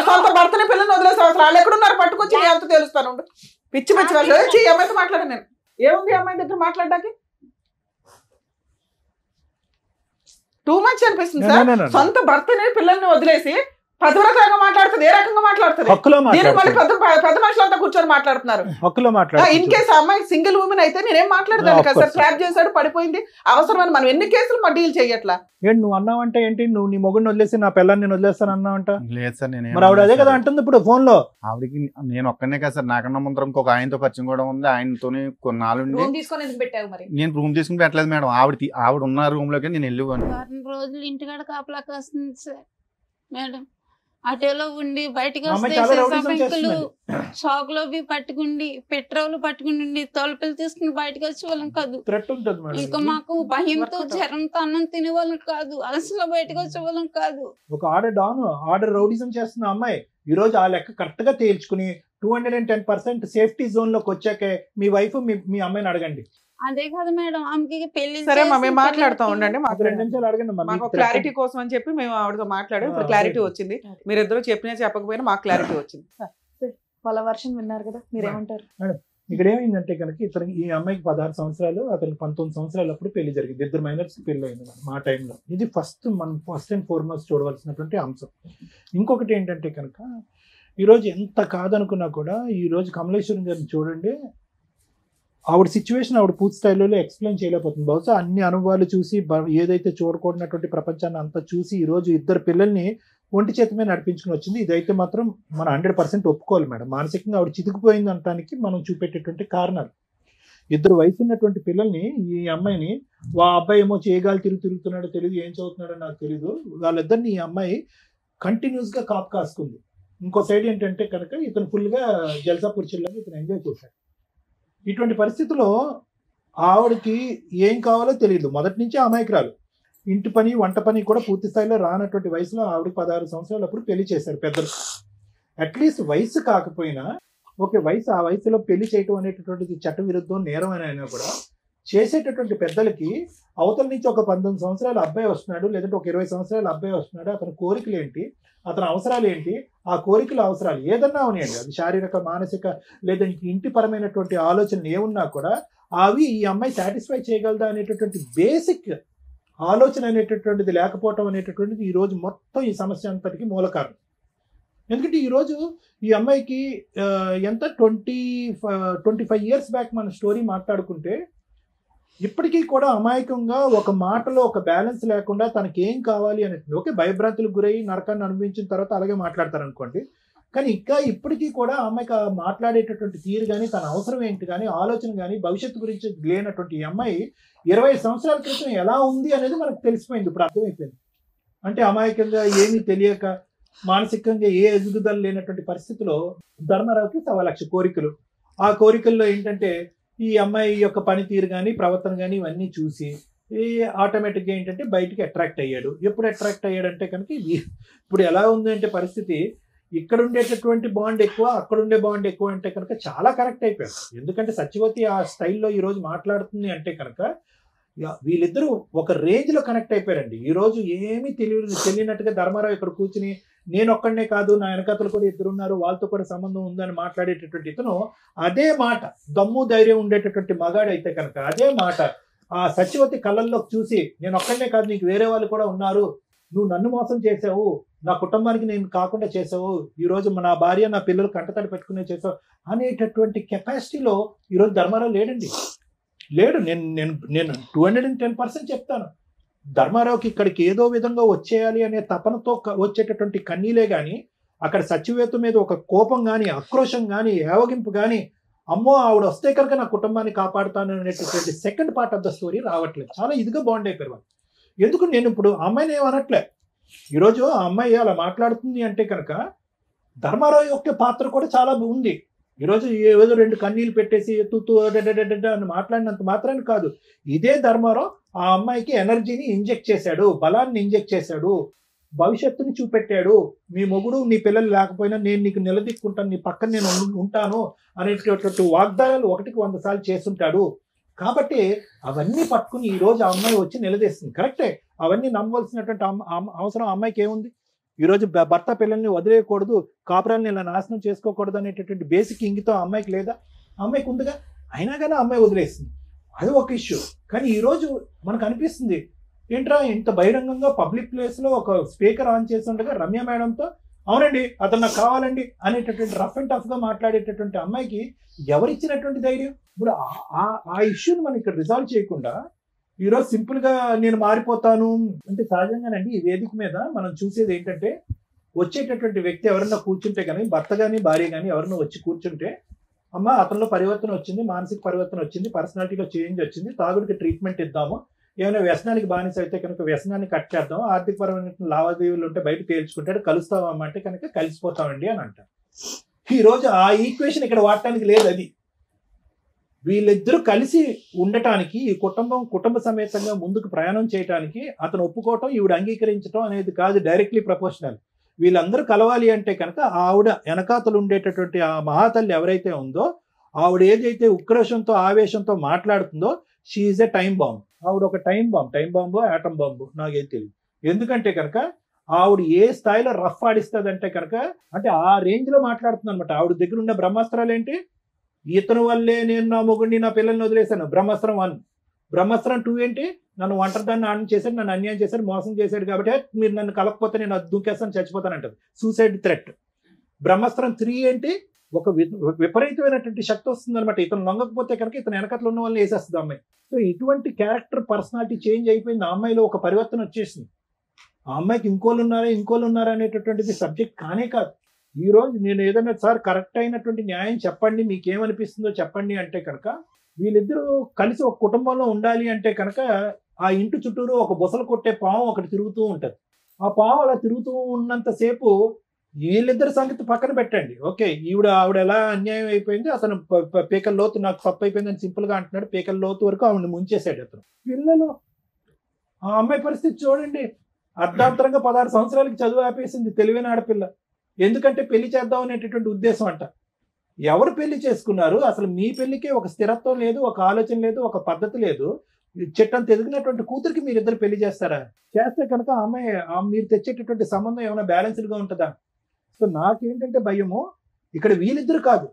సొంత భర్తని పిల్లల్ని వదిలేసే అవసరం వాళ్ళు ఎక్కడున్నారు పట్టుకొచ్చి నీ అంత తెలుస్తాను. పిచ్చి వాళ్ళు అమ్మాయితో మాట్లాడాను నేను. ఏముంది అమ్మాయి దగ్గర మాట్లాడడానికి? టూ మచ్ అనిపిస్తుంది సార్. సొంత భర్తని పిల్లల్ని వదిలేసి పదవరకంగా మాట్లాడుతుంది. ఏ రకంగా మాట్లాడుతుంది? పెద్ద మనుషులంతా కూర్చొని మాట్లాడుతున్నారు. ఇన్ కేసు అమ్మాయి సింగిల్ ఉమెన్ అయితే నేనేం మాట్లాడదాను కదా సార్. ట్రాప్ చేశాడు, పడిపోయింది, అవసరమని మనం ఎన్ని కేసులు మా డీల్ చేయట్లా. ఏంటి నువ్వు అన్నావంటే ఏంటి? నువ్వు నీ మొగుడిని వదిలేసి నా పిల్లల్ని నేను వదిలేస్తాను అన్నావంట? లేదు సార్, నేను మరి ఆవిడ అదే కదా అంటుంది ఇప్పుడు ఫోన్ లో. ఆవిడకి నేను ఒక్కనే కదా సార్, నాకన్నా ముందర ఇంకొక ఆయనతో పరిచయం కూడా ఉంది. ఆయనతో కొన్నాళ్ళు నేను రూమ్ తీసుకుని పెట్టలేదు మేడం. ఆవిడ ఉన్న రూమ్ లోకి నేను వెళ్ళిపోయాను. 4 రోజులు ఇంటికాడ కాపలా కాస్తుంది సార్ మేడం. అటోలో ఉండి బయటకు వస్తే షాక్ లో పట్టుకుండి పెట్రోల్ పట్టుకుని తోలుపిల్లి తీసుకుని బయటకు వచ్చే వాళ్ళం కాదు. ఇంకా మాకు భయంతో జ్వరంతో అన్నం తినే వాళ్ళం కాదు. అలసలో బయటకు వచ్చే వాళ్ళం కాదు. ఒక ఆర్డర్ రౌడిజం చేస్తున్న అమ్మాయి ఈ రోజు ఆ లెక్క కరెక్ట్ గా తేల్చుకుని 210% సేఫ్టీ జోన్ లోకి వచ్చాకే మీ వైఫ్ మీ అమ్మాయిని అడగండి. అదే కదా మేడం, ఆమెకి పెళ్లి సరే మేము మాట్లాడుతూ ఉండండి. మాకు 2 నిమిషాలు అడగండి. మాకు క్లారిటీ కోసం అని చెప్పి మేము ఆవిడతో మాట్లాడాం. ఇప్పుడు క్లారిటీ వచ్చింది. మీరిద్దరూ చెప్పినా చెప్పకపోయినా మాకు క్లారిటీ వచ్చింది. వాళ్ళ వర్షన్ విన్నారు కదా, మీరేమంటారు? ఇక్కడ ఏమైందంటే కనుక ఈ అమ్మాయికి 16 సంవత్సరాలు, అతనికి 19 సంవత్సరాలు అప్పుడు పెళ్లి జరిగింది. 2 మైనర్స్ పెళ్లి అయింది మా టైంలో. ఇది ఫస్ట్ అండ్ ఫార్మోస్ట్ చూడవలసినటువంటి అంశం. ఇంకొకటి ఏంటంటే కనుక ఈరోజు ఎంత కాదనుకున్నా కూడా ఈరోజు కమలేశ్వరం గారిని చూడండి, ఆవిడ సిచ్యువేషన్ ఆవిడ పూర్తి స్థాయిలో ఎక్స్ప్లెయిన్ చేయలేకపోతుంది. బహుశా అన్ని అనుభవాలు చూసి ఏదైతే చూడకూడనటువంటి ప్రపంచాన్ని అంతా చూసి ఈరోజు 2 పిల్లల్ని ఒంటి చేతమే నడిపించుకుని వచ్చింది. ఇదైతే మాత్రం మనం 100% ఒప్పుకోవాలి మేడం. మానసికంగా ఆవిడ చితికిపోయింది అనడానికి మనం చూపెట్టేటువంటి కారణాలు. 2 వయసు ఉన్నటువంటి పిల్లల్ని, ఈ అమ్మాయిని ఆ అబ్బాయి ఏమో చేయగాలి తిరుగుతున్నాడో తెలియదు, ఏం చదువుతున్నాడో నాకు తెలియదు, వాళ్ళిద్దరిని ఈ అమ్మాయి కంటిన్యూస్గా కాపు కాసుకుంది. ఇంకో సైడ్ ఏంటంటే కనుక ఇతను ఫుల్గా జల్సా పురుషుల్లాగా ఇతను ఎంజాయ్ చేశాడు. ఇటువంటి పరిస్థితుల్లో ఆవిడకి ఏం కావాలో తెలియదు. మొదటి నుంచి అమాయకురాలు. ఇంటి పని వంట పని కూడా పూర్తి స్థాయిలో రానటువంటి వయసులో ఆవిడకి 16 సంవత్సరాలు అప్పుడు పెళ్లి చేశారు పెద్దలు. అట్లీస్ట్ వయసు కాకపోయినా ఆ వయసులో పెళ్లి చేయటం అనేటటువంటిది చట్ట విరుద్ధం, నేరం అని అయినా కూడా చేసేటటువంటి పెద్దలకి అవతల నుంచి ఒక 19 సంవత్సరాల అబ్బాయి వస్తున్నాడు, లేదంటే ఒక 20 సంవత్సరాల అబ్బాయి వస్తున్నాడు, అతని కోరికలు ఏంటి, అతని అవసరాలు ఏంటి, ఆ కోరికల అవసరాలు ఏదన్నా ఉన్నాయండి, అది శారీరక మానసిక లేదంటే ఇంటి పరమైనటువంటి ఆలోచనలు ఏమున్నా కూడా అవి ఈ అమ్మాయి సాటిస్ఫై చేయగలదా అనేటటువంటి బేసిక్ ఆలోచన అనేటటువంటిది లేకపోవటం అనేటటువంటిది ఈరోజు మొత్తం ఈ సమస్య అంతటికి మూల కారణం. ఎందుకంటే ఈరోజు ఈ అమ్మాయికి ఎంత 25 ఇయర్స్ బ్యాక్ మన స్టోరీ మాట్లాడుకుంటే ఇప్పటికీ కూడా అమాయకంగా ఒక మాటలో ఒక బ్యాలెన్స్ లేకుండా తనకి ఏం కావాలి అనేది ఓకే భయభ్రాంతులకు గురయ్యి నరకాన్ని అనుభవించిన తర్వాత అలాగే మాట్లాడతారు అనుకోండి. కానీ ఇంకా ఇప్పటికీ కూడా అమ్మాయికి మాట్లాడేటటువంటి తీరు కానీ తన అవసరం ఏంటి కానీ ఆలోచన కానీ భవిష్యత్తు గురించి లేనటువంటి ఈ అమ్మాయి 20 సంవత్సరాల క్రితం ఎలా ఉంది అనేది మనకు తెలిసిపోయింది, ఇప్పుడు అర్థమైపోయింది. అంటే అమాయకంగా ఏమీ తెలియక మానసికంగా ఏ ఎదుగుదల లేనటువంటి పరిస్థితిలో ధర్మారావుకి 1,00,000 కోరికలు. ఆ కోరికల్లో ఏంటంటే ఈ అమ్మాయి యొక్క పనితీరు కానీ ప్రవర్తన కానీ ఇవన్నీ చూసి ఆటోమేటిక్గా ఏంటంటే బయటికి అట్రాక్ట్ అయ్యాడు. ఎప్పుడు అట్రాక్ట్ అయ్యాడంటే కనుక ఇప్పుడు ఎలా ఉంది అంటే పరిస్థితి ఇక్కడ ఉండేటటువంటి బాండ్ ఎక్కువ అక్కడ ఉండే బాండ్ ఎక్కువ అంటే కనుక చాలా కరెక్ట్ అయిపోయాడు. ఎందుకంటే సత్యవతి ఆ స్టైల్లో ఈరోజు మాట్లాడుతుంది అంటే కనుక వీళ్ళిద్దరూ ఒక రేంజ్లో కనెక్ట్ అయిపోయారండి. ఈరోజు ఏమీ తెలియనట్టుగా ధర్మారావు ఇక్కడ కూర్చుని నేను ఒక్కడనే కాదు నా వెనకతలు కూడా 2 ఉన్నారు వాళ్ళతో కూడా సంబంధం ఉందని మాట్లాడేటటువంటి ఇతను అదే మాట దమ్ము ధైర్యం ఉండేటటువంటి మగాడు అయితే కనుక అదే మాట ఆ సత్యవతి కళ్ళల్లో చూసి నేను ఒక్కడనే కాదు నీకు వేరే వాళ్ళు కూడా ఉన్నారు, నువ్వు నన్ను మోసం చేసావు, నా కుటుంబానికి నేను కాకుండా చేసావు, ఈరోజు నా భార్య నా పిల్లలు కంటతడి పెట్టుకునే చేసావు అనేటటువంటి కెపాసిటీలో ఈరోజు ధర్మారావు లేడండి. లేడు. నేను నేను నేను 210% చెప్తాను. ధర్మారావుకి ఇక్కడికి ఏదో విధంగా వచ్చేయాలి అనే తపనతో వచ్చేటటువంటి కన్నీలే కానీ అక్కడ సచివేత మీద ఒక కోపం కానీ ఆక్రోషం కానీ ఏవగింపు కానీ అమ్మో ఆవిడ వస్తే కనుక నా కుటుంబాన్ని కాపాడుతాను అనేటటువంటి second part of the story రావట్లేదు. చాలా ఇదిగా బాండ్ అయిపోయారు వాళ్ళు. ఎందుకు నేను ఇప్పుడు అమ్మాయిని ఏమనట్లే. ఈరోజు ఆ అమ్మాయి అలా మాట్లాడుతుంది అంటే కనుక ధర్మారావు యొక్క పాత్ర కూడా చాలా ఉంది. ఈరోజు ఏదో 2 కన్నీళ్ళు పెట్టేసి తుతు అని మాట్లాడినంత మాత్రాన్ని కాదు, ఇదే ధర్మారావు ఆ అమ్మాయికి ఎనర్జీని ఇంజెక్ట్ చేశాడు, బలాన్ని ఇంజెక్ట్ చేశాడు, భవిష్యత్తుని చూపెట్టాడు. మీ మొగుడు నీ పిల్లలు లేకపోయినా నేను నీకు నిలదీక్కుంటాను, నీ పక్కన నేను ఉంటాను అనేటటువంటి వాగ్దానాలు 1కి 100 సార్లు చేస్తుంటాడు. కాబట్టి అవన్నీ పట్టుకుని ఈరోజు ఆ అమ్మాయి వచ్చి నిలదీస్తుంది. కరెక్టే, అవన్నీ నమ్మవలసినటువంటి అవసరం ఆ అమ్మాయికి ఏముంది? ఈరోజు భర్త పిల్లల్ని వదిలేయకూడదు, కాపురాన్ని ఇలా నాశనం చేసుకోకూడదు అనేటటువంటి బేసిక్ ఇంగితం ఆ అమ్మాయికి లేదా? అమ్మాయికి ఉందిగా. అయినా కానీ ఆ అమ్మాయి వదిలేస్తుంది, అది ఒక ఇష్యూ. కానీ ఈరోజు మనకు అనిపిస్తుంది ఏంట్రా ఇంత బహిరంగంగా పబ్లిక్ ప్లేస్లో ఒక స్పీకర్ ఆన్ చేసి ఉండగా రమ్య మేడంతో అవునండి అతను నాకు కావాలండి అనేటటువంటి రఫ్ అండ్ టఫ్గా మాట్లాడేటటువంటి అమ్మాయికి ఎవరిచ్చినటువంటి ధైర్యం? ఇప్పుడు ఆ ఇష్యూని మనం ఇక్కడ రిజాల్వ్ చేయకుండా ఈరోజు సింపుల్గా నేను మారిపోతాను అంటే సహజంగానండి ఈ వేదిక మీద మనం చూసేది ఏంటంటే వచ్చేటటువంటి వ్యక్తి ఎవరన్నా కూర్చుంటే కానీ భర్త కానీ భార్య కానీ ఎవరన్నా వచ్చి కూర్చుంటే అమ్మ అతనిలో పరివర్తన వచ్చింది, మానసిక పరివర్తన వచ్చింది, పర్సనాలిటీలో చేంజ్ వచ్చింది, తాగుడికి ట్రీట్మెంట్ ఇద్దాము, ఏమైనా వ్యసనానికి బానిస అయితే కనుక వ్యసనాన్ని కట్ చేద్దాం, ఆర్థికపరమైన లావాదేవీలు ఉంటే బయట తేల్చుకుంటాడు, కలుస్తామమ్మ అంటే కనుక కలిసిపోతామండి అని అంటారు. ఈరోజు ఆ ఈక్వేషన్ ఇక్కడ వాడటానికి లేదు. అది వీళ్ళిద్దరూ కలిసి ఉండటానికి ఈ కుటుంబ సమేతంగా ముందుకు ప్రయాణం చేయడానికి అతను ఒప్పుకోవటం ఈవిడ అంగీకరించడం అనేది కాదు డైరెక్ట్లీ ప్రపోర్షనల్. వీళ్ళందరూ కలవాలి అంటే కనుక ఆవిడ వెనకాతలు ఉండేటటువంటి ఆ మహాతల్లి ఎవరైతే ఉందో ఆవిడ ఏదైతే ఉక్రోషంతో ఆవేశంతో మాట్లాడుతుందో she is a time bomb. ఆవిడ ఒక టైం బాంబు ఆటం బాంబు నాకేం తెలియదు. ఎందుకంటే కనుక ఆవిడ ఏ స్థాయిలో రఫ్ ఆడిస్తుంది అంటే కనుక అంటే ఆ రేంజ్ లో మాట్లాడుతుంది అనమాట. ఆవిడ దగ్గర ఉన్న బ్రహ్మాస్త్రాలు ఏంటి? ఇతను వల్లే నేను నా మొగుడిని నా పిల్లల్ని వదిలేశాను, బ్రహ్మాస్త్రం 1. బ్రహ్మాస్త్రం 2 ఏంటి? నన్ను ఒంటరిదాన్ని ఆన్ చేశాడు, నన్ను అన్యాయం చేశాడు, మోసం చేశాడు కాబట్టి మీరు నన్ను కలకపోతే నేను అది దూకేస్తాను, చచ్చిపోతానంటది, సూసైడ్ థ్రెట్. బ్రహ్మాస్త్రం 3 ఏంటి? ఒక విపరీతమైనటువంటి శక్తి వస్తుంది అనమాట. ఇతను లొంగకపోతే కనుక ఇతను వెనకట్లో ఉన్న వాళ్ళని వేసేస్తుంది అమ్మాయి. సో ఇటువంటి క్యారెక్టర్ పర్సనాలిటీ చేంజ్ అయిపోయింది. ఆ అమ్మాయిలో ఒక పరివర్తన వచ్చేసింది. ఆ అమ్మాయికి ఇంకోళ్ళు ఉన్నారా అనేటటువంటిది సబ్జెక్ట్ కానే కాదు. ఈ రోజు నేను ఏదైనా సార్ కరెక్ట్ అయినటువంటి న్యాయం చెప్పండి, మీకేమనిపిస్తుందో చెప్పండి అంటే కనుక వీళ్ళిద్దరూ కలిసి ఒక కుటుంబంలో ఉండాలి అంటే కనుక ఆ ఇంటి చుట్టూరు ఒక బుసలు కొట్టే పాము ఒకటి తిరుగుతూ ఉంటుంది. ఆ పాము అలా తిరుగుతూ ఉన్నంతసేపు వీళ్ళిద్దరి సంగతి పక్కన పెట్టండి. ఓకే, ఆవిడ ఎలా అన్యాయం అయిపోయింది, అతను పీకల లోతు నాకు తప్పు అయిపోయింది అని సింపుల్గా అంటున్నాడు. పీకల లోతు వరకు ఆవిడని ముంచేసాడు అతను. పిల్లలు, ఆ అమ్మాయి పరిస్థితి చూడండి. అర్ధాంతరంగా 16 సంవత్సరాలకి చదువు ఆపేసింది, తెలివైన ఆడపిల్ల. ఎందుకంటే పెళ్లి చేద్దాం అనేటటువంటి ఉద్దేశం అంట. ఎవరు పెళ్లి చేసుకున్నారు? అసలు మీ పెళ్లికే ఒక స్థిరత్వం లేదు, ఒక ఆలోచన లేదు, ఒక పద్ధతి లేదు. చెట్టంత ఎదిగినటువంటి కూతురికి మీరిద్దరు పెళ్లి చేస్తారా? చేస్తే కనుక అమ్మాయి మీరు తెచ్చేటటువంటి సంబంధం ఏమైనా బ్యాలెన్స్డ్గా ఉంటుందా? సో నాకేంటంటే భయము ఇక్కడ వీళ్ళిద్దరు కాదు,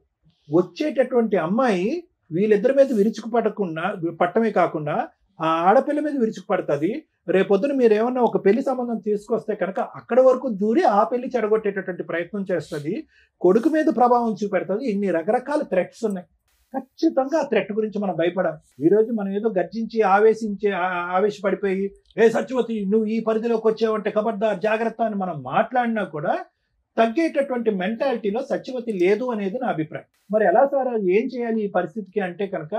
వచ్చేటటువంటి అమ్మాయి వీళ్ళిద్దరి మీద పట్టమే కాకుండా ఆ ఆడపిల్ల మీద విరుచుకుపడుతుంది. రేపొద్దున మీరు ఏమన్నా ఒక పెళ్లి సంబంధం తీసుకొస్తే కనుక అక్కడి వరకు దూరి ఆ పెళ్లి చెడగొట్టేటటువంటి ప్రయత్నం చేస్తుంది, కొడుకు మీద ప్రభావం చూపెడుతుంది. ఇన్ని రకరకాల థ్రెట్స్ ఉన్నాయి. ఖచ్చితంగా ఆ థ్రెట్ గురించి మనం భయపడాలి. ఈరోజు మనం ఏదో గర్జించి ఆవేశపడిపోయి సత్యవతి నువ్వు ఈ పరిధిలోకి వచ్చావంటే కబడ్దార్ జాగ్రత్త అని మనం మాట్లాడినా కూడా తగ్గేటటువంటి మెంటాలిటీలో సత్యవతి లేదు అనేది నా అభిప్రాయం. మరి ఎలా సార్ ఏం చేయాలి ఈ పరిస్థితికి అంటే కనుక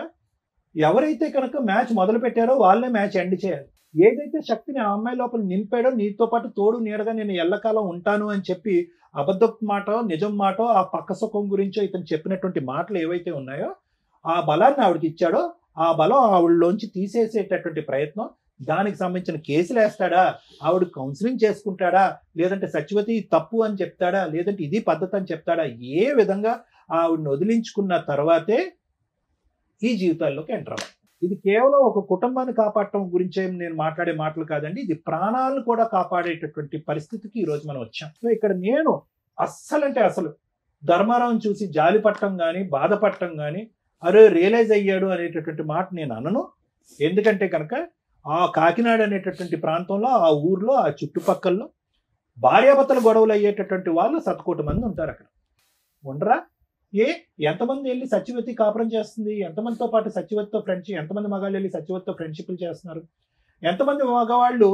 ఎవరైతే కనుక మ్యాచ్ మొదలు పెట్టారో వాళ్ళే మ్యాచ్ ఎండ్ చేయాలి. ఏదైతే శక్తిని ఆ అమ్మాయి లోపల నింపాడో నీతో పాటు తోడు నీడగా నేను ఎల్లకాలం ఉంటాను అని చెప్పి అబద్ధపు మాట నిజం మాట ఆ పక్క సుఖం గురించో ఇతను చెప్పినటువంటి మాటలు ఏవైతే ఉన్నాయో ఆ బలాన్ని ఆవిడకి ఇచ్చాడో ఆ బలం ఆవిడలోంచి తీసేసేటటువంటి ప్రయత్నం, దానికి సంబంధించిన కేసులు వేస్తాడా, ఆవిడ కౌన్సిలింగ్ చేసుకుంటాడా, లేదంటే సత్యవతి తప్పు అని చెప్తాడా, లేదంటే ఇది పద్ధతి అని చెప్తాడా, ఏ విధంగా ఆవిడని వదిలించుకున్న తర్వాతే ఈ జీవితాల్లోకి ఎంటర్ అవ్వాలి. ఇది కేవలం ఒక కుటుంబాన్ని కాపాడటం గురించే నేను మాట్లాడే మాటలు కాదండి, ఇది ప్రాణాలను కూడా కాపాడేటటువంటి పరిస్థితికి ఈరోజు మనం వచ్చాం. సో ఇక్కడ నేను అస్సలు ధర్మారావుని చూసి జాలి పట్టడం కానీ బాధపడటం కానీ అరే రియలైజ్ అయ్యాడు అనేటటువంటి మాట నేను అనను. ఎందుకంటే కనుక ఆ కాకినాడ అనేటటువంటి ప్రాంతంలో ఆ ఊర్లో ఆ చుట్టుపక్కల్లో భార్యాభర్తల గొడవలు అయ్యేటటువంటి వాళ్ళు 1,000,000 మంది ఉంటారు. అక్కడ ఉండరా? ఎంతమంది వెళ్ళి సత్యవతి కాపురం చేస్తుంది, ఎంతమందితో పాటు సత్యవతితో ఫ్రెండ్షిప్, ఎంతమంది మగాళ్ళు వెళ్ళి సత్యవతితో ఫ్రెండ్షిప్లు చేస్తున్నారు, ఎంతమంది మగవాళ్ళు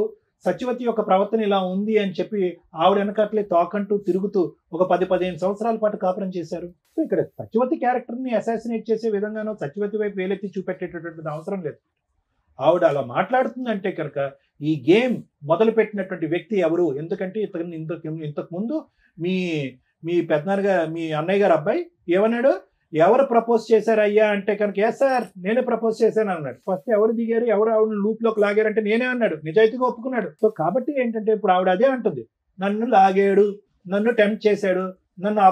సత్యవతి యొక్క ప్రవర్తన ఇలా ఉంది అని చెప్పి ఆవిడ వెనకట్లే తోకంటూ తిరుగుతూ ఒక 10-15 సంవత్సరాల పాటు కాపురం చేశారు. సో ఇక్కడ సత్యవతి క్యారెక్టర్ని అసాసినేట్ చేసే విధంగానో సత్యవతి వైపు వేలెత్తి చూపెట్టేటటువంటి అవసరం లేదు. ఆవిడ అలా మాట్లాడుతుందంటే కనుక ఈ గేమ్ మొదలు పెట్టినటువంటి వ్యక్తి ఎవరు? ఎందుకంటే ఇంతకు ముందు మీ పెద్దనాన్నగా మీ అన్నయ్య గారు అబ్బాయి ఏమన్నాడు, ఎవరు ప్రపోజ్ చేశారు అయ్యా అంటే కనుక ఎస్ సార్ నేనే ప్రపోజ్ చేశాను అన్నాడు. ఫస్ట్ ఎవరు దిగారు, ఎవరు ఆవిడ లూప్లోకి లాగారంటే నేనే అన్నాడు, నిజాయితీగా ఒప్పుకున్నాడు. సో కాబట్టి ఏంటంటే ఇప్పుడు ఆవిడ అదే అంటుంది, నన్ను లాగాడు, నన్ను టెంప్ట్ చేశాడు, నన్ను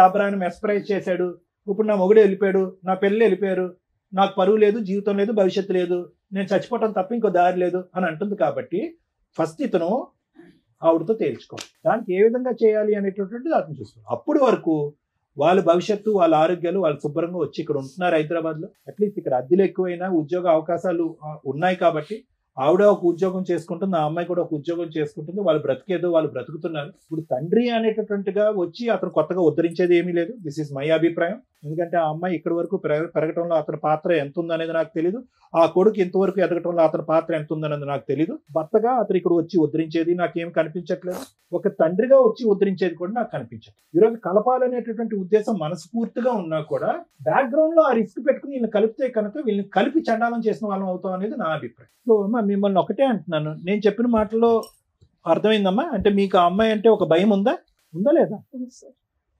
అబ్రాని మెస్పరైజ్ చేశాడు, ఇప్పుడు నా మొగుడు వెళ్ళిపోయాడు, నా పిల్లలు వెళ్ళిపోయారు, నాకు పరువు లేదు, జీవితం లేదు, భవిష్యత్తు లేదు, నేను చచ్చిపోవటం తప్ప ఇంకో దారి లేదు అని అంటుంది. కాబట్టి ఫస్ట్ ఇతను ఆవిడతో తేల్చుకోవాలి, దానికి ఏ విధంగా చేయాలి అనేటటువంటిది అతను చూసుకోవాలి. అప్పుడు వరకు వాళ్ళ భవిష్యత్తు, వాళ్ళ ఆరోగ్యాలు వాళ్ళు శుభ్రంగా వచ్చి ఇక్కడ ఉంటున్నారు హైదరాబాద్లో. అట్లీస్ట్ ఇక్కడ అద్దెలు ఎక్కువైనా ఉద్యోగ అవకాశాలు ఉన్నాయి కాబట్టి ఆవిడ ఒక ఉద్యోగం చేసుకుంటుంది, ఆ అమ్మాయి కూడా ఒక ఉద్యోగం చేసుకుంటుంది, వాళ్ళు బ్రతికేదో వాళ్ళు బ్రతుకుతున్నారు. ఇప్పుడు తండ్రి అనేటటువంటిగా వచ్చి అతను కొత్తగా ఉద్ధరించేది ఏమీ లేదు. దిస్ ఈజ్ మై అభిప్రాయం. ఎందుకంటే ఆ అమ్మాయి ఇక్కడి వరకు పెరగటంలో అతని పాత్ర ఎంత ఉందనేది నాకు తెలియదు, ఆ కొడుకు ఇంతవరకు ఎదగటంలో అతని పాత్ర ఎంత ఉందనేది నాకు తెలియదు. భర్తగా అతను ఇక్కడ వచ్చి ఉద్ధరించేది నాకేం కనిపించట్లేదు, ఒక తండ్రిగా వచ్చి ఉద్ధరించేది కూడా నాకు కనిపించదు. ఈరోజు కలపాలనేటటువంటి ఉద్దేశం మనస్ఫూర్తిగా ఉన్నా కూడా బ్యాక్గ్రౌండ్ లో ఆ రిస్క్ పెట్టుకుని వీళ్ళని కలిపితే కనుక వీళ్ళని కలిపి చండాలం చేసిన వాళ్ళం అవుతాం అనేది నా అభిప్రాయం. సో మిమ్మల్ని ఒకటే అంటున్నాను, నేను చెప్పిన మాటల్లో అర్థమైందమ్మా? అంటే మీకు ఆ అమ్మాయి అంటే ఒక భయం ఉందా లేదా?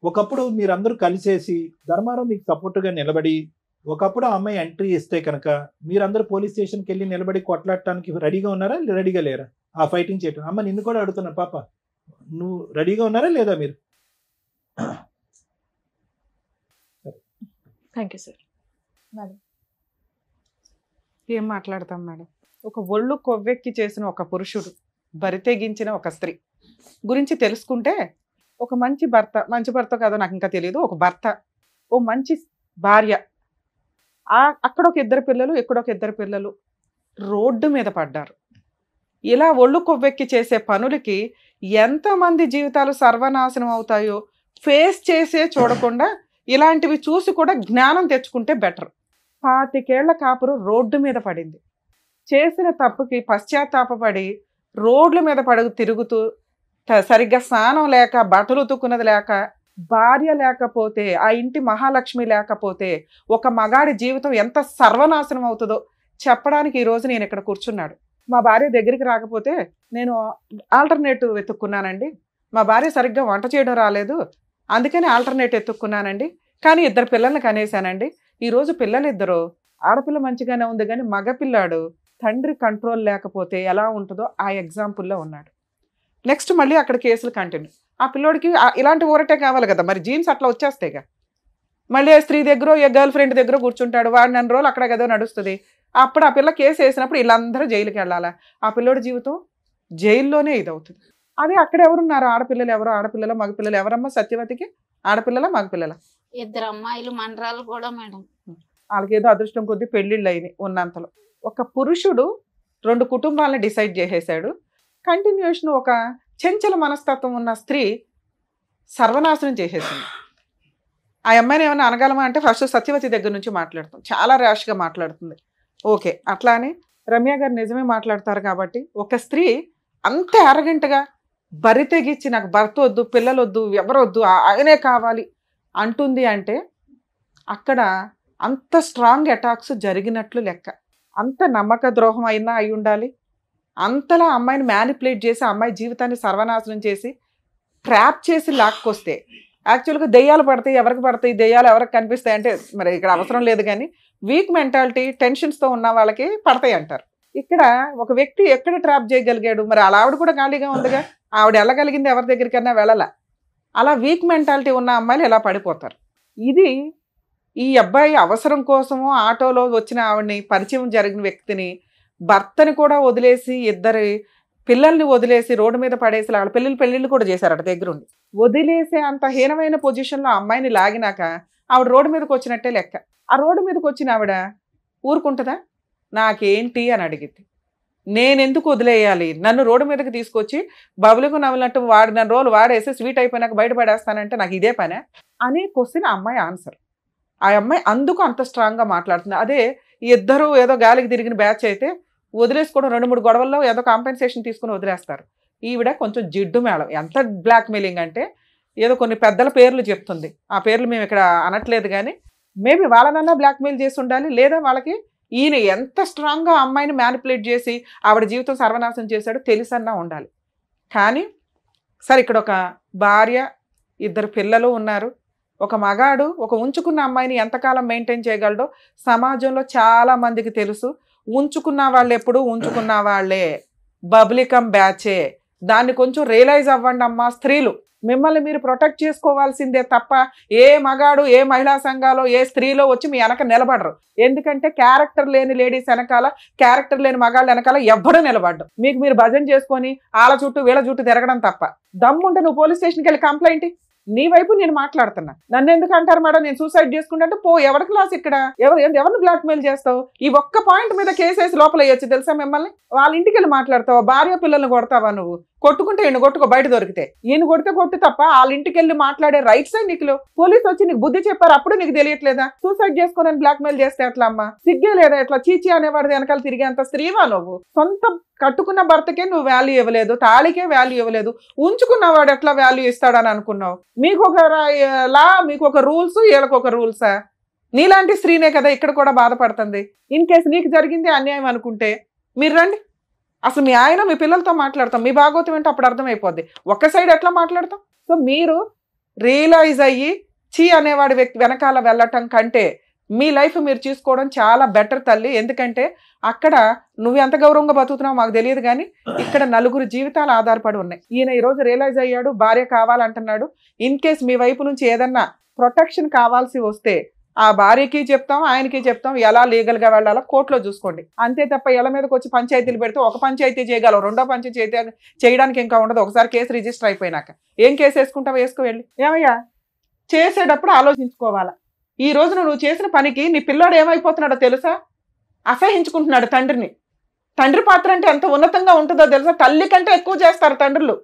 ఒకప్పుడు మీరందరూ కలిసేసి ధర్మారావు మీకు సపోర్ట్గా నిలబడి ఒకప్పుడు ఆ అమ్మాయి ఎంట్రీ ఇస్తే కనుక మీరందరూ పోలీస్ స్టేషన్కి వెళ్ళి నిలబడి కొట్లాడటానికి రెడీగా ఉన్నారా, రెడీగా లేరా ఆ ఫైటింగ్ చేయటం? అమ్మ నిన్ను కూడా అడుగుతున్నా, పాప నువ్వు రెడీగా ఉన్నారా లేదా మీరు? Thank you sir. మేడం ఏం మాట్లాడతాం మేడం? ఒక ఒళ్ళు కొవ్వెక్కి చేసిన ఒక పురుషుడు, బరితెగించిన ఒక స్త్రీ గురించి తెలుసుకుంటే ఒక మంచి భర్త కాదో నాకు ఇంకా తెలియదు, ఒక భర్త, ఓ మంచి భార్య, అక్కడ ఒక 2 పిల్లలు, ఇక్కడ ఒక 2 పిల్లలు రోడ్డు మీద పడ్డారు. ఇలా ఒళ్ళు కొవ్వెక్కి చేసే పనులకి ఎంతమంది జీవితాలు సర్వనాశనం అవుతాయో ఫేస్ చేసే చూడకుండా ఇలాంటివి చూసి కూడా జ్ఞానం తెచ్చుకుంటే బెటర్. 25 ఏళ్ల కాపురు రోడ్డు మీద పడింది. చేసిన తప్పుకి పశ్చాత్తాపపడి రోడ్ల మీద తిరుగుతూ సరిగ్గా స్నానం లేక, బట్టలు ఉతుక్కున్నది లేక, భార్య లేకపోతే, ఆ ఇంటి మహాలక్ష్మి లేకపోతే ఒక మగాడి జీవితం ఎంత సర్వనాశనం అవుతుందో చెప్పడానికి ఈరోజు నేను ఇక్కడ కూర్చున్నాడు. మా భార్య దగ్గరికి రాకపోతే నేను ఆల్టర్నేటివ్ వెతుక్కున్నానండి, మా భార్య సరిగ్గా వంట చేయడం రాలేదు అందుకని ఆల్టర్నేటివ్ వెతుక్కున్నానండి, కానీ 2 పిల్లల్ని కనేసానండి. ఈరోజు పిల్లలిద్దరూ, ఆడపిల్ల మంచిగానే ఉంది కానీ మగపిల్లాడు తండ్రి కంట్రోల్ లేకపోతే ఎలా ఉంటుందో ఆ ఎగ్జాంపుల్లో ఉన్నాడు. నెక్స్ట్ మళ్ళీ అక్కడ కేసులు కంటిన్యూ. ఆ పిల్లోడికి ఇలాంటి ఊరటే కావాలి కదా, మరి జీన్స్ అట్లా వచ్చేస్తాయిగా. మళ్ళీ ఆ స్త్రీ దగ్గర, ఏ గర్ల్ ఫ్రెండ్ దగ్గర కూర్చుంటాడు, వాడు 2 రోజులు అక్కడ కదా నడుస్తుంది. అప్పుడు ఆ పిల్ల కేసు వేసినప్పుడు వీళ్ళందరూ జైలుకి వెళ్ళాలా? ఆ పిల్లోడి జీవితం జైల్లోనే ఇదవుతుంది. అదే అక్కడ ఎవరున్నారు? ఆడపిల్లలు ఎవరు? ఆడపిల్లల మగపిల్లలు ఎవరమ్మా సత్యవతికి? ఆడపిల్లల మగపిల్లల? 2 అమ్మాయిలు మండరాలు కూడా మేడం. వాళ్ళకేదో అదృష్టం కొద్దీ పెళ్ళిళ్ళు అయినాయి ఉన్నంతలో. ఒక పురుషుడు 2 కుటుంబాలను డిసైడ్ చేసేసాడు. కంటిన్యూషన్ ఒక చెంచల మనస్తత్వం ఉన్న స్త్రీ సర్వనాశనం చేసేసింది. ఆ అమ్మాయిని ఏమైనా అనగలమా అంటే ఫస్ట్ సత్యవతి దగ్గర నుంచి మాట్లాడుతుంది, చాలా ర్యాష్గా మాట్లాడుతుంది. ఓకే, అట్లానే రమ్య గారు నిజమే మాట్లాడతారు కాబట్టి ఒక స్త్రీ అంత అరగంటగా బరి తెగించి నాకు భర్త వద్దు, పిల్లలు వద్దు, ఎవరొద్దు, ఆయనే కావాలి అంటుంది అంటే అక్కడ అంత స్ట్రాంగ్ అటాక్స్ జరిగినట్లు లెక్క. అంత నమ్మక ద్రోహం అయినా అయి ఉండాలి. అంతలా అమ్మాయిని మ్యానిపులేట్ చేసి అమ్మాయి జీవితాన్ని సర్వనాశనం చేసి ట్రాప్ చేసి లాక్కొస్తే, యాక్చువల్గా దెయ్యాలు పడతాయి, ఎవరికి పడతాయి, దెయ్యాలు ఎవరికి కనిపిస్తాయి అంటే మరి ఇక్కడ అవసరం లేదు, కానీ వీక్ మెంటాలిటీ టెన్షన్స్తో ఉన్న వాళ్ళకి పడతాయి అంటారు. ఇక్కడ ఒక వ్యక్తి ఎక్కడ ట్రాప్ చేయగలిగాడు? మరి అలా ఆవిడ కూడా ఖాళీగా ఉందిగా, ఆవిడ వెళ్ళగలిగింది ఎవరి దగ్గరికన్నా వెళ్ళాల. అలా వీక్ మెంటాలిటీ ఉన్న అమ్మాయిలు ఎలా పడిపోతారు? ఇది ఈ అబ్బాయి అవసరం కోసము ఆటోలో వచ్చిన ఆవిడని, పరిచయం జరిగిన వ్యక్తిని, భర్తని కూడా వదిలేసి 2 పిల్లల్ని వదిలేసి రోడ్డు మీద పడేసి వాళ్ళ పెళ్ళిళ్ళు కూడా చేశారట దగ్గరుండి. వదిలేసే అంత హీనమైన పొజిషన్లో అమ్మాయిని లాగినాక ఆవిడ రోడ్డు మీదకి వచ్చినట్టే లెక్క. ఆ రోడ్డు మీదకి వచ్చిన ఆవిడ ఊరుకుంటుందా? నాకేంటి అని అడిగింది. నేను ఎందుకు వదిలేయాలి, నన్ను రోడ్డు మీదకి తీసుకొచ్చి బబులకు నవ్వినట్టు వాడిన రోజులు వాడేసి స్వీట్ అయిపోయినాక బయటపడేస్తానంటే నాకు ఇదే పనే అనే క్వశ్చన్ ఆ అమ్మాయి ఆన్సర్. ఆ అమ్మాయి అందుకు అంత స్ట్రాంగ్గా మాట్లాడుతుంది. అదే ఇద్దరు ఏదో గాలికి తిరిగిన బ్యాచ్ అయితే వదిలేసుకోవడం 2-3 గొడవల్లో ఏదో కాంపెన్సేషన్ తీసుకుని వదిలేస్తారు. ఈవిడ కొంచెం జిడ్డు మేళం. ఎంత బ్లాక్మెయిలింగ్ అంటే ఏదో కొన్ని పెద్దల పేర్లు చెప్తుంది, ఆ పేర్లు మేము ఇక్కడ అనట్లేదు, కానీ మేబీ వాళ్ళనన్నా బ్లాక్మెయిల్ చేసి ఉండాలి, లేదా వాళ్ళకి ఈయన ఎంత స్ట్రాంగ్గా అమ్మాయిని మ్యానిపులేట్ చేసి ఆవిడ జీవితం సర్వనాశనం చేశాడో తెలిసన్నా ఉండాలి. కానీ సరే, ఇక్కడ ఒక భార్య, 2 పిల్లలు ఉన్నారు. ఒక మగాడు ఒక ఉంచుకున్న అమ్మాయిని ఎంతకాలం మెయింటైన్ చేయగలడో సమాజంలో చాలా మందికి తెలుసు. ఉంచుకున్న వాళ్ళు ఎప్పుడు ఉంచుకున్న వాళ్ళే, బబ్లికం బ్యాచే. దాన్ని కొంచెం రియలైజ్ అవ్వండి అమ్మా స్త్రీలు. మిమ్మల్ని మీరు ప్రొటెక్ట్ చేసుకోవాల్సిందే తప్ప ఏ మగాడు, ఏ మహిళా సంఘాలో, ఏ స్త్రీలో వచ్చి మీ వెనక నిలబడరు. ఎందుకంటే క్యారెక్టర్ లేని లేడీస్ వెనకాల, క్యారెక్టర్ లేని మగాళ్ళ వెనకాల ఎవ్వరూ నిలబడ్డం. మీకు మీరు భజన చేసుకొని వాళ్ళ చుట్టూ వీళ్ళ చుట్టూ తిరగడం తప్ప. దమ్ముంటే నువ్వు పోలీస్ స్టేషన్కి వెళ్ళి కంప్లైంట్, నీ వైపు నేను మాట్లాడుతున్నా. నన్ను ఎందుకు అంటారు మేడం నేను సూసైడ్ చేసుకుంటే? పో, ఎవరి క్లాస్ ఇక్కడ, ఎవరిని బ్లాక్మెయిల్ చేస్తావు? ఈ ఒక్క పాయింట్ మీద కేసేసి లోపల వేయచ్చు తెలుసా మిమ్మల్ని. వాళ్ళ ఇంటికి వెళ్ళి మాట్లాడతావా? భార్య పిల్లల్ని కొడతావా నువ్వు? కొట్టుకుంటే ఈయన కొట్టుకో, బయట దొరికితే. ఈయన కొడితే కొట్టు తప్ప వాళ్ళ ఇంటికి వెళ్ళి మాట్లాడే రైట్స్ నీకు పోలీసు వచ్చి నీకు బుద్ధి చెప్పారు, అప్పుడు నీకు తెలియట్లేదా? సూసైడ్ చేసుకోనని బ్లాక్మెయిల్ చేస్తే ఎట్లా అమ్మా? సిగ్గే లేదా? ఎట్లా చీచి అనేవాడి వెనకాల తిరిగేంత స్త్రీవా నువ్వు? సొంత కట్టుకున్న భర్తకే నువ్వు వాల్యూ ఇవ్వలేదు, తాళికే వాల్యూ ఇవ్వలేదు, ఉంచుకున్నవాడు ఎట్లా వాల్యూ ఇస్తాడని అనుకున్నావు? మీకు ఒక లా, మీకు ఒక రూల్స్, వీళ్ళకి ఒక రూల్సా? నీలాంటి స్త్రీనే కదా ఇక్కడ కూడా బాధపడుతుంది. ఇన్ కేసు నీకు జరిగింది అన్యాయం అనుకుంటే మీరు రండి, అసలు మీ ఆయన మీ పిల్లలతో మాట్లాడతాం, మీ భాగవతం ఏంటో అప్పుడు అర్థమైపోద్ది. ఒక్క సైడ్ ఎట్లా మాట్లాడతాం? సో మీరు రియలైజ్ అయ్యి చీ అనేవాడి వ్యక్తి వెనకాల వెళ్ళటం కంటే మీ లైఫ్ మీరు చూసుకోవడం చాలా బెటర్ తల్లి. ఎందుకంటే అక్కడ నువ్వు ఎంత గౌరవంగా బతుకుతున్నావు మాకు తెలియదు, కానీ ఇక్కడ 4 జీవితాలు ఆధారపడి ఉన్నాయి. ఈయన ఈరోజు రియలైజ్ అయ్యాడు, భార్య కావాలంటున్నాడు. ఇన్ కేస్ మీ వైపు నుంచి ఏదన్నా ప్రొటెక్షన్ కావాల్సి వస్తే ఆ భార్యకి చెప్తాం, ఆయనకి చెప్తాం, ఎలా లీగల్గా వెళ్ళాలో కోర్టులో చూసుకోండి. అంతే తప్ప ఇళ్ళ మీదకి వచ్చి పంచాయతీలు పెడితే ఒక పంచాయతీ చేయగలవు, 2వ పంచాయతీ చేయడానికి ఇంకా ఉండదు. ఒకసారి కేసు రిజిస్టర్ అయిపోయినాక ఏం కేసు వేసుకుంటావు వేసుకు వెళ్ళి. ఏమయ్యా చేసేటప్పుడు ఆలోచించుకోవాలా. ఈ రోజున నువ్వు చేసిన పనికి నీ పిల్లాడు ఏమైపోతున్నాడో తెలుసా? అసహించుకుంటున్నాడు తండ్రిని. తండ్రి పాత్ర అంటే ఎంత ఉన్నతంగా ఉంటుందో తెలుసా? తల్లి కంటే ఎక్కువ చేస్తారు తండ్రులు,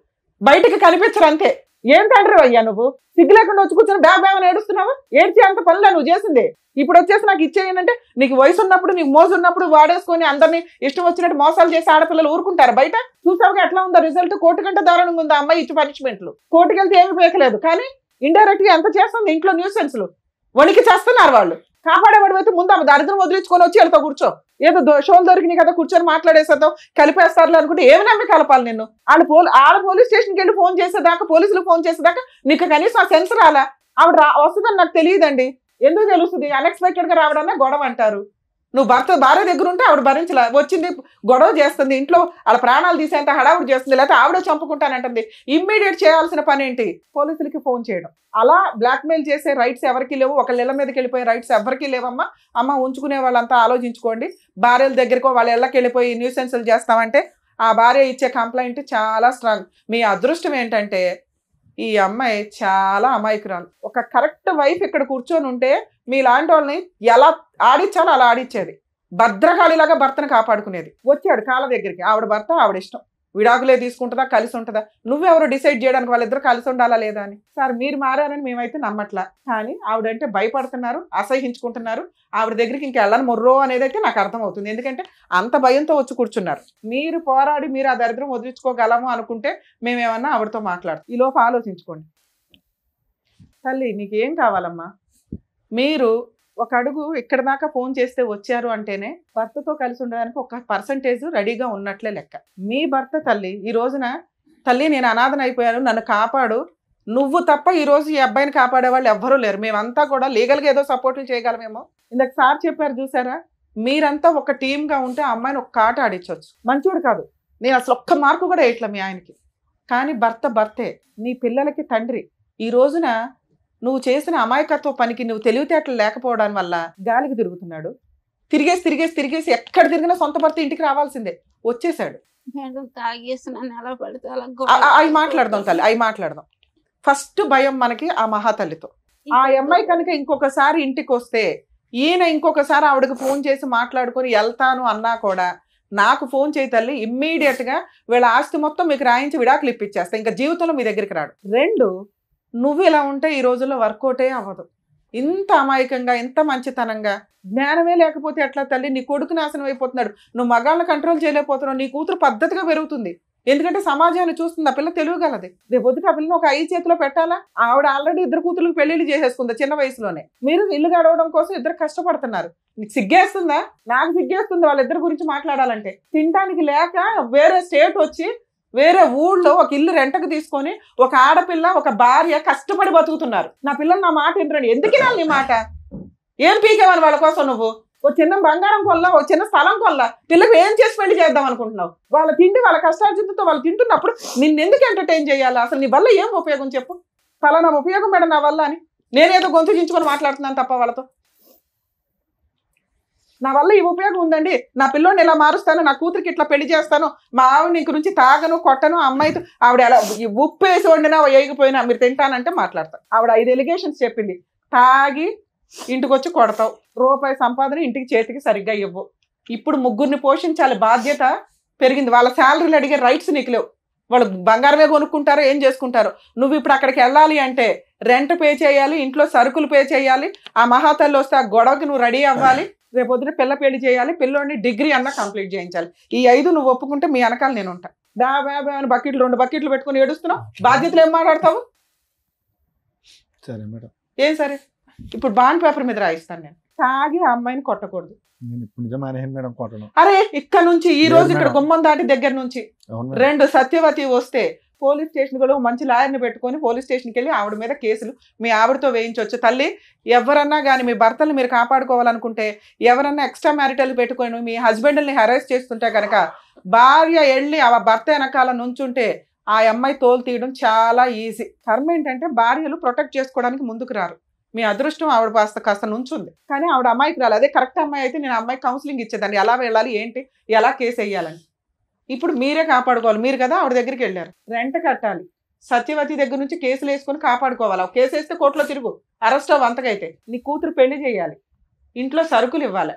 బయటికి కనిపించరు అంతే. ఏం తండ్రి అయ్యా నువ్వు? సిగ్గు లేకుండా వచ్చి కూర్చొని బ్యాబేమని ఏడుస్తున్నావా? ఏడ్చి అంత పనులే నువ్వు చేసింది. ఇప్పుడు వచ్చేసి నాకు ఇచ్చేయనంటే నీకు వయసు ఉన్నప్పుడు, నీకు మోజు ఉన్నప్పుడు వాడేసుకొని అందరినీ ఇష్టం వచ్చినట్టు మోసాలు చేసి ఆడపిల్లలు ఊరుకుంటారు. బయట చూసావుగా ఎట్లా ఉందో రిజల్ట్? కోర్టు కంటే దారుణంగా ఉంది అమ్మాయి ఇచ్చి పనిష్మెంట్లు. కోర్టుకి వెళ్తే ఏమి పేకలేదు, కానీ ఇండైరెక్ట్ గా ఎంత చేస్తుంది ఇంట్లో న్యూసెన్స్లు. వణికి చేస్తున్నారు వాళ్ళు. కాపాడేవాడు అయితే ముందు ఆమె దరిద్రం వదిలించుకొని వచ్చి వెళ్తావు కూర్చో. ఏదో షోలు దొరికినాయి కదా కూర్చొని మాట్లాడేసేద్దాం, కలిపేస్తారు అనుకుంటే ఏమి నమ్మి కలపాలి నిన్ను? ఆడ పోలీస్ స్టేషన్కి వెళ్ళి ఫోన్ చేసేదాకా, పోలీసులు ఫోన్ చేసేదాకా నీకు కనీసం ఆ సెన్స్ రాలా? ఆవిడ వస్తుందని నాకు తెలియదండి. ఎందుకు తెలుస్తుంది? అన్ఎక్స్పెక్టెడ్ గా రావడన్నా గొడవ అంటారు. నువ్వు భార్య దగ్గర ఉంటే ఆవిడ భరించలే, వచ్చింది గొడవ చేస్తుంది, ఇంట్లో వాళ్ళ ప్రాణాలు తీసేంత హడావుడి చేస్తుంది, లేకపోతే ఆవిడ చంపుకుంటానంటుంది. ఇమ్మీడియట్ చేయాల్సిన పని ఏంటి? పోలీసులకి ఫోన్ చేయడం. అలా బ్లాక్మెయిల్ చేసే రైట్స్ ఎవరికి లేవు. ఒకళ్ళ ఇళ్ళ మీదకి వెళ్ళిపోయే రైట్స్ ఎవరికి లేవమ్మా. అమ్మ ఉంచుకునే వాళ్ళంతా ఆలోచించుకోండి. భార్యల దగ్గరకో వాళ్ళ ఇళ్ళకి వెళ్ళిపోయి న్యూసెన్సులు చేస్తామంటే ఆ భార్య ఇచ్చే కంప్లైంట్ చాలా స్ట్రాంగ్. మీ అదృష్టం ఏంటంటే ఈ అమ్మాయి చాలా అమాయకురాలు. ఒక కరెక్ట్ వైఫ్ ఇక్కడ కూర్చొని ఉంటే మీలాంటి వాళ్ళని ఎలా ఆడిచ్చాలో అలా ఆడిచ్చేది. భద్రకాళిలాగా భర్తను కాపాడుకునేది. వచ్చాడు కాళ్ళ దగ్గరికి, ఆవిడ భర్త ఆవిడ ఇష్టం, విడాకులే తీసుకుంటుందా కలిసి ఉంటుందా నువ్వెవరు డిసైడ్ చేయడానికి వాళ్ళిద్దరు కలిసి ఉండాలా లేదా అని. సార్ మీరు మారారని మేమైతే నమ్మట్లా, కానీ ఆవిడంటే భయపడుతున్నారు, అసహించుకుంటున్నారు. ఆవిడ దగ్గరికి ఇంకా వెళ్ళని మొర్రో అనేది అయితే నాకు అర్థమవుతుంది. ఎందుకంటే అంత భయంతో వచ్చి కూర్చున్నారు. మీరు పోరాడి మీరు ఆ దరిద్రం వదిలించుకోగలము అనుకుంటే మేమేమన్నా ఆవిడతో మాట్లాడతాం. ఈ లోపు ఆలోచించుకోండి. తల్లి నీకేం కావాలమ్మా? మీరు ఒక అడుగు ఇక్కడ దాకా ఫోన్ చేస్తే వచ్చారు అంటేనే భర్తతో కలిసి ఉండడానికి ఒక పర్సంటేజ్ రెడీగా ఉన్నట్లే లెక్క. మీ భర్త తల్లి ఈ రోజున తల్లి నేను అనాథన అయిపోయాను, నన్ను కాపాడు, నువ్వు తప్ప ఈ రోజు ఈ అబ్బాయిని కాపాడే వాళ్ళు ఎవ్వరూ లేరు. మేమంతా కూడా లీగల్గా ఏదో సపోర్ట్లు చేయగలమేమో. ఇందాక సార్ చెప్పారు చూసారా, మీరంతా ఒక టీమ్గా ఉంటే అమ్మాయిని ఒక కాట ఆడించవచ్చు. మంచోడు కాదు, నేను అసలు ఒక్క మార్కు కూడా వేయట్లే మీ ఆయనకి, కానీ భర్తే, నీ పిల్లలకి తండ్రి. ఈ రోజున నువ్వు చేసిన అమాయకత్వ పనికి నువ్వు తెలివితేటలు లేకపోవడం వల్ల గాలికి తిరుగుతున్నాడు. తిరిగేసి ఎక్కడ తిరిగినా సొంత భర్త ఇంటికి రావాల్సిందే. వచ్చేసాడు. అవి మాట్లాడదాం తల్లి, అవి మాట్లాడదాం. ఫస్ట్ భయం మనకి ఆ మహాతల్లితో. ఆ అమ్మాయి కనుక ఇంకొకసారి ఇంటికి వస్తే ఈయన ఇంకొకసారి ఆవిడకి ఫోన్ చేసి మాట్లాడుకొని వెళ్తాను అన్నా కూడా నాకు ఫోన్ చేయి తల్లి, ఇమ్మీడియట్ గా వీళ్ళ ఆస్తి మొత్తం మీకు రాయించి విడాకులు ఇప్పించేస్తా, ఇంకా జీవితంలో మీ దగ్గరికి రాడు. 2, నువ్వు ఇలా ఉంటే ఈ రోజుల్లో వర్కౌటే అవ్వదు. ఇంత అమాయకంగా, ఇంత మంచితనంగా, జ్ఞానమే లేకపోతే ఎట్లా తల్లి? నీ కొడుకు నాశనం అయిపోతున్నాడు, నువ్వు మగాళ్ళని కంట్రోల్ చేయలేకపోతున్నావు, నీ కూతురు పద్ధతిగా పెరుగుతుంది. ఎందుకంటే సమాజాన్ని చూస్తుంది, ఆ పిల్ల తెలియగలది. రేపు పొద్దుట ఆ పిల్లని ఒక 5 చేతిలో పెట్టాలా? ఆవిడ ఆల్రెడీ 2 కూతుర్లకు పెళ్లిళ్ళు చేసేసుకుంది చిన్న వయసులోనే. మీరు ఇల్లు గడవడం కోసం 2 కష్టపడుతున్నారు. నీకు సిగ్గేస్తుందా? నాకు సిగ్గేస్తుంది వాళ్ళిద్దరి గురించి మాట్లాడాలంటే. తినడానికి లేక వేరే స్టేట్ వచ్చి వేరే ఊళ్ళో ఒక ఇల్లు రెంటకు తీసుకొని ఒక ఆడపిల్ల ఒక భార్య కష్టపడి బతుకుతున్నారు. నా పిల్లలు నా మాట వినరండి. ఎందుకు వినాలి నీ మాట? ఏం పీకేమని వాళ్ళ కోసం నువ్వు? ఒక చిన్న బంగారం కొల్లా, ఒక చిన్న స్థలం కొల్లా, పిల్లలకు ఏం చేసి పెళ్లి చేద్దాం అనుకుంటున్నావు? వాళ్ళ తిండి వాళ్ళ కష్టార్జితంతో వాళ్ళు తింటున్నప్పుడు నిన్నెందుకు ఎంటర్టైన్ చేయాలి? అసలు నీ వల్ల ఏం ఉపయోగం చెప్పు? ఫలానా ఉపయోగం మేడం నా వల్ల అని నేనేదో గొంతు చించుకొని మాట్లాడుతున్నాను తప్ప వాళ్ళతో. నా వల్ల ఈ ఉపయోగం ఉందండి, నా పిల్లోని ఇలా మారుస్తాను, నా కూతురికి ఇట్లా పెళ్లి చేస్తాను, మా ఆవిడ నీ గురించి తాగను కొట్టను, అమ్మాయితో ఆవిడ ఎలా ఉప్పు వేసి వండినా వేయకపోయినా మీరు తింటానంటే మాట్లాడతాను. ఆవిడ 5 ఎలిగేషన్స్ చెప్పింది. తాగి ఇంటికి వచ్చి కొడతావు, రూపాయి సంపాదన ఇంటికి చేతికి సరిగ్గా ఇవ్వు. ఇప్పుడు 3 పోషించాలి బాధ్యత పెరిగింది. వాళ్ళ శాలరీలు అడిగే రైట్స్ నీకు లేవు. వాళ్ళు బంగారమే కొనుక్కుంటారో ఏం చేసుకుంటారో. నువ్వు ఇప్పుడు అక్కడికి వెళ్ళాలి అంటే రెంట్ పే చేయాలి, ఇంట్లో సరుకులు పే చేయాలి, ఆ మహాతల్లి వస్తే ఆ గొడవకి నువ్వు రెడీ అవ్వాలి, రేపొద్దున పిల్ల పెళ్లి చేయాలి, పిల్లోని డిగ్రీ అన్నా కంప్లీట్ చేయించాలి. ఈ 5 నువ్వు ఒప్పుకుంటే మీ వెనకాల నేను ఉంటా. బ్యా అని బకెట్లు 2 బకెట్లు పెట్టుకుని ఏడుస్తున్నావు, బాధ్యతలు ఏం మాట్లాడతావు? సరే మేడం. ఏం సరే? ఇప్పుడు బాండ్ పేపర్ మీద రాయిస్తాను నేను. తాగి ఆ అమ్మాయిని కొట్టకూడదు. అరే ఇక్కడ నుంచి ఈ రోజు ఇక్కడ గుమ్మం దాటి దగ్గర నుంచి 2 సత్యవతి వస్తే పోలీస్ స్టేషన్ కూడా మంచి లాయర్ని పెట్టుకొని పోలీస్ స్టేషన్కి వెళ్ళి ఆవిడ మీద కేసులు మీ ఆవిడతో వేయించవచ్చు. తల్లి, ఎవరన్నా కానీ మీ భర్తలు మీరు కాపాడుకోవాలనుకుంటే, ఎవరన్నా ఎక్స్ట్రా మ్యారిటల్ పెట్టుకొని మీ హస్బెండ్ని హెరాస్ చేస్తుంటే కనుక భార్య వెళ్ళి ఆ భర్త వెనకాల నుంచుంటే ఆ అమ్మాయి తోలు తీయడం చాలా ఈజీ. కర్మ ఏంటంటే భార్యలు ప్రొటెక్ట్ చేసుకోవడానికి ముందుకు రారు. మీ అదృష్టం ఆవిడ కాస్త నుంచుంది, కానీ ఆవిడ అమ్మాయికి రాలి. అదే కరెక్ట్ అమ్మాయి అయితే నేను అమ్మాయికి కౌన్సిలింగ్ ఇచ్చేదాన్ని, ఎలా వెళ్ళాలి, ఏంటి, ఎలా కేసు వేయాలని. ఇప్పుడు మీరే కాపాడుకోవాలి. మీరు కదా ఆవిడ దగ్గరికి వెళ్ళారు, రెంట్ కట్టాలి, సత్యవతి దగ్గర నుంచి కేసులు వేసుకొని కాపాడుకోవాలి. కేసు వేస్తే కోర్టులో తిరుగు, అరెస్ట్ అవ్వ. అంతకైతే నీ కూతురు పెళ్లి చేయాలి, ఇంట్లో సరుకులు ఇవ్వాలి,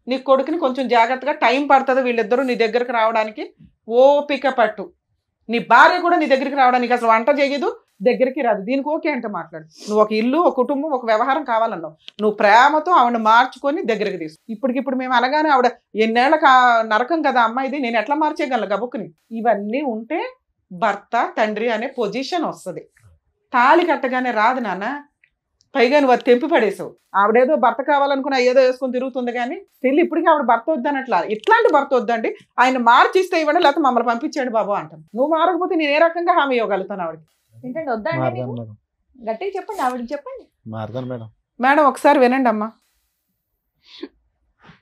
నీ కొడుకుని కొంచెం జాగ్రత్తగా, టైం పడుతుంది వీళ్ళిద్దరూ నీ దగ్గరకు రావడానికి, ఓపిక పట్టు. నీ భార్య కూడా నీ దగ్గరికి రావడానికి అసలు వంట చేయదు, దగ్గరికి రాదు, దీనికి ఓకే అంటే మాట్లాడు. నువ్వు ఒక ఇల్లు, ఒక కుటుంబం, ఒక వ్యవహారం కావాలన్నావు, నువ్వు ప్రేమతో ఆవిడ మార్చుకొని దగ్గరికి తీసు. ఇప్పటికిప్పుడు మేము అనగానే ఆవిడ ఎన్నేళ్ళ నరకం కదా అమ్మాయిది, నేను ఎట్లా మార్చేయగలను గబుక్కుని? ఇవన్నీ ఉంటే భర్త తండ్రి అనే పొజిషన్ వస్తుంది. తాళి కట్టగానే రాదు నాన్న. పైగా నువ్వు అది తెంపి పడేసావు. ఆవిడేదో భర్త కావాలనుకున్నా ఏదో వేసుకొని తిరుగుతుంది, కానీ తెలియ ఇప్పటికీ ఆవిడ భర్త వద్దనట్లా. ఇట్లాంటి భర్త వద్దండి, ఆయన మార్చిస్తే ఇవ్వండి, లేకపోతే మమ్మల్ని పంపించండి బాబు అంటాను. నువ్వు మారకపోతే నేను ఏ రకంగా హామీ ఇవ్వగలుగుతాను ఆవిడకి? ఏంటంటే వద్దండి, గట్టిగా చెప్పండి, ఆవిడకి చెప్పండి. మేడం ఒకసారి వినండి అమ్మా.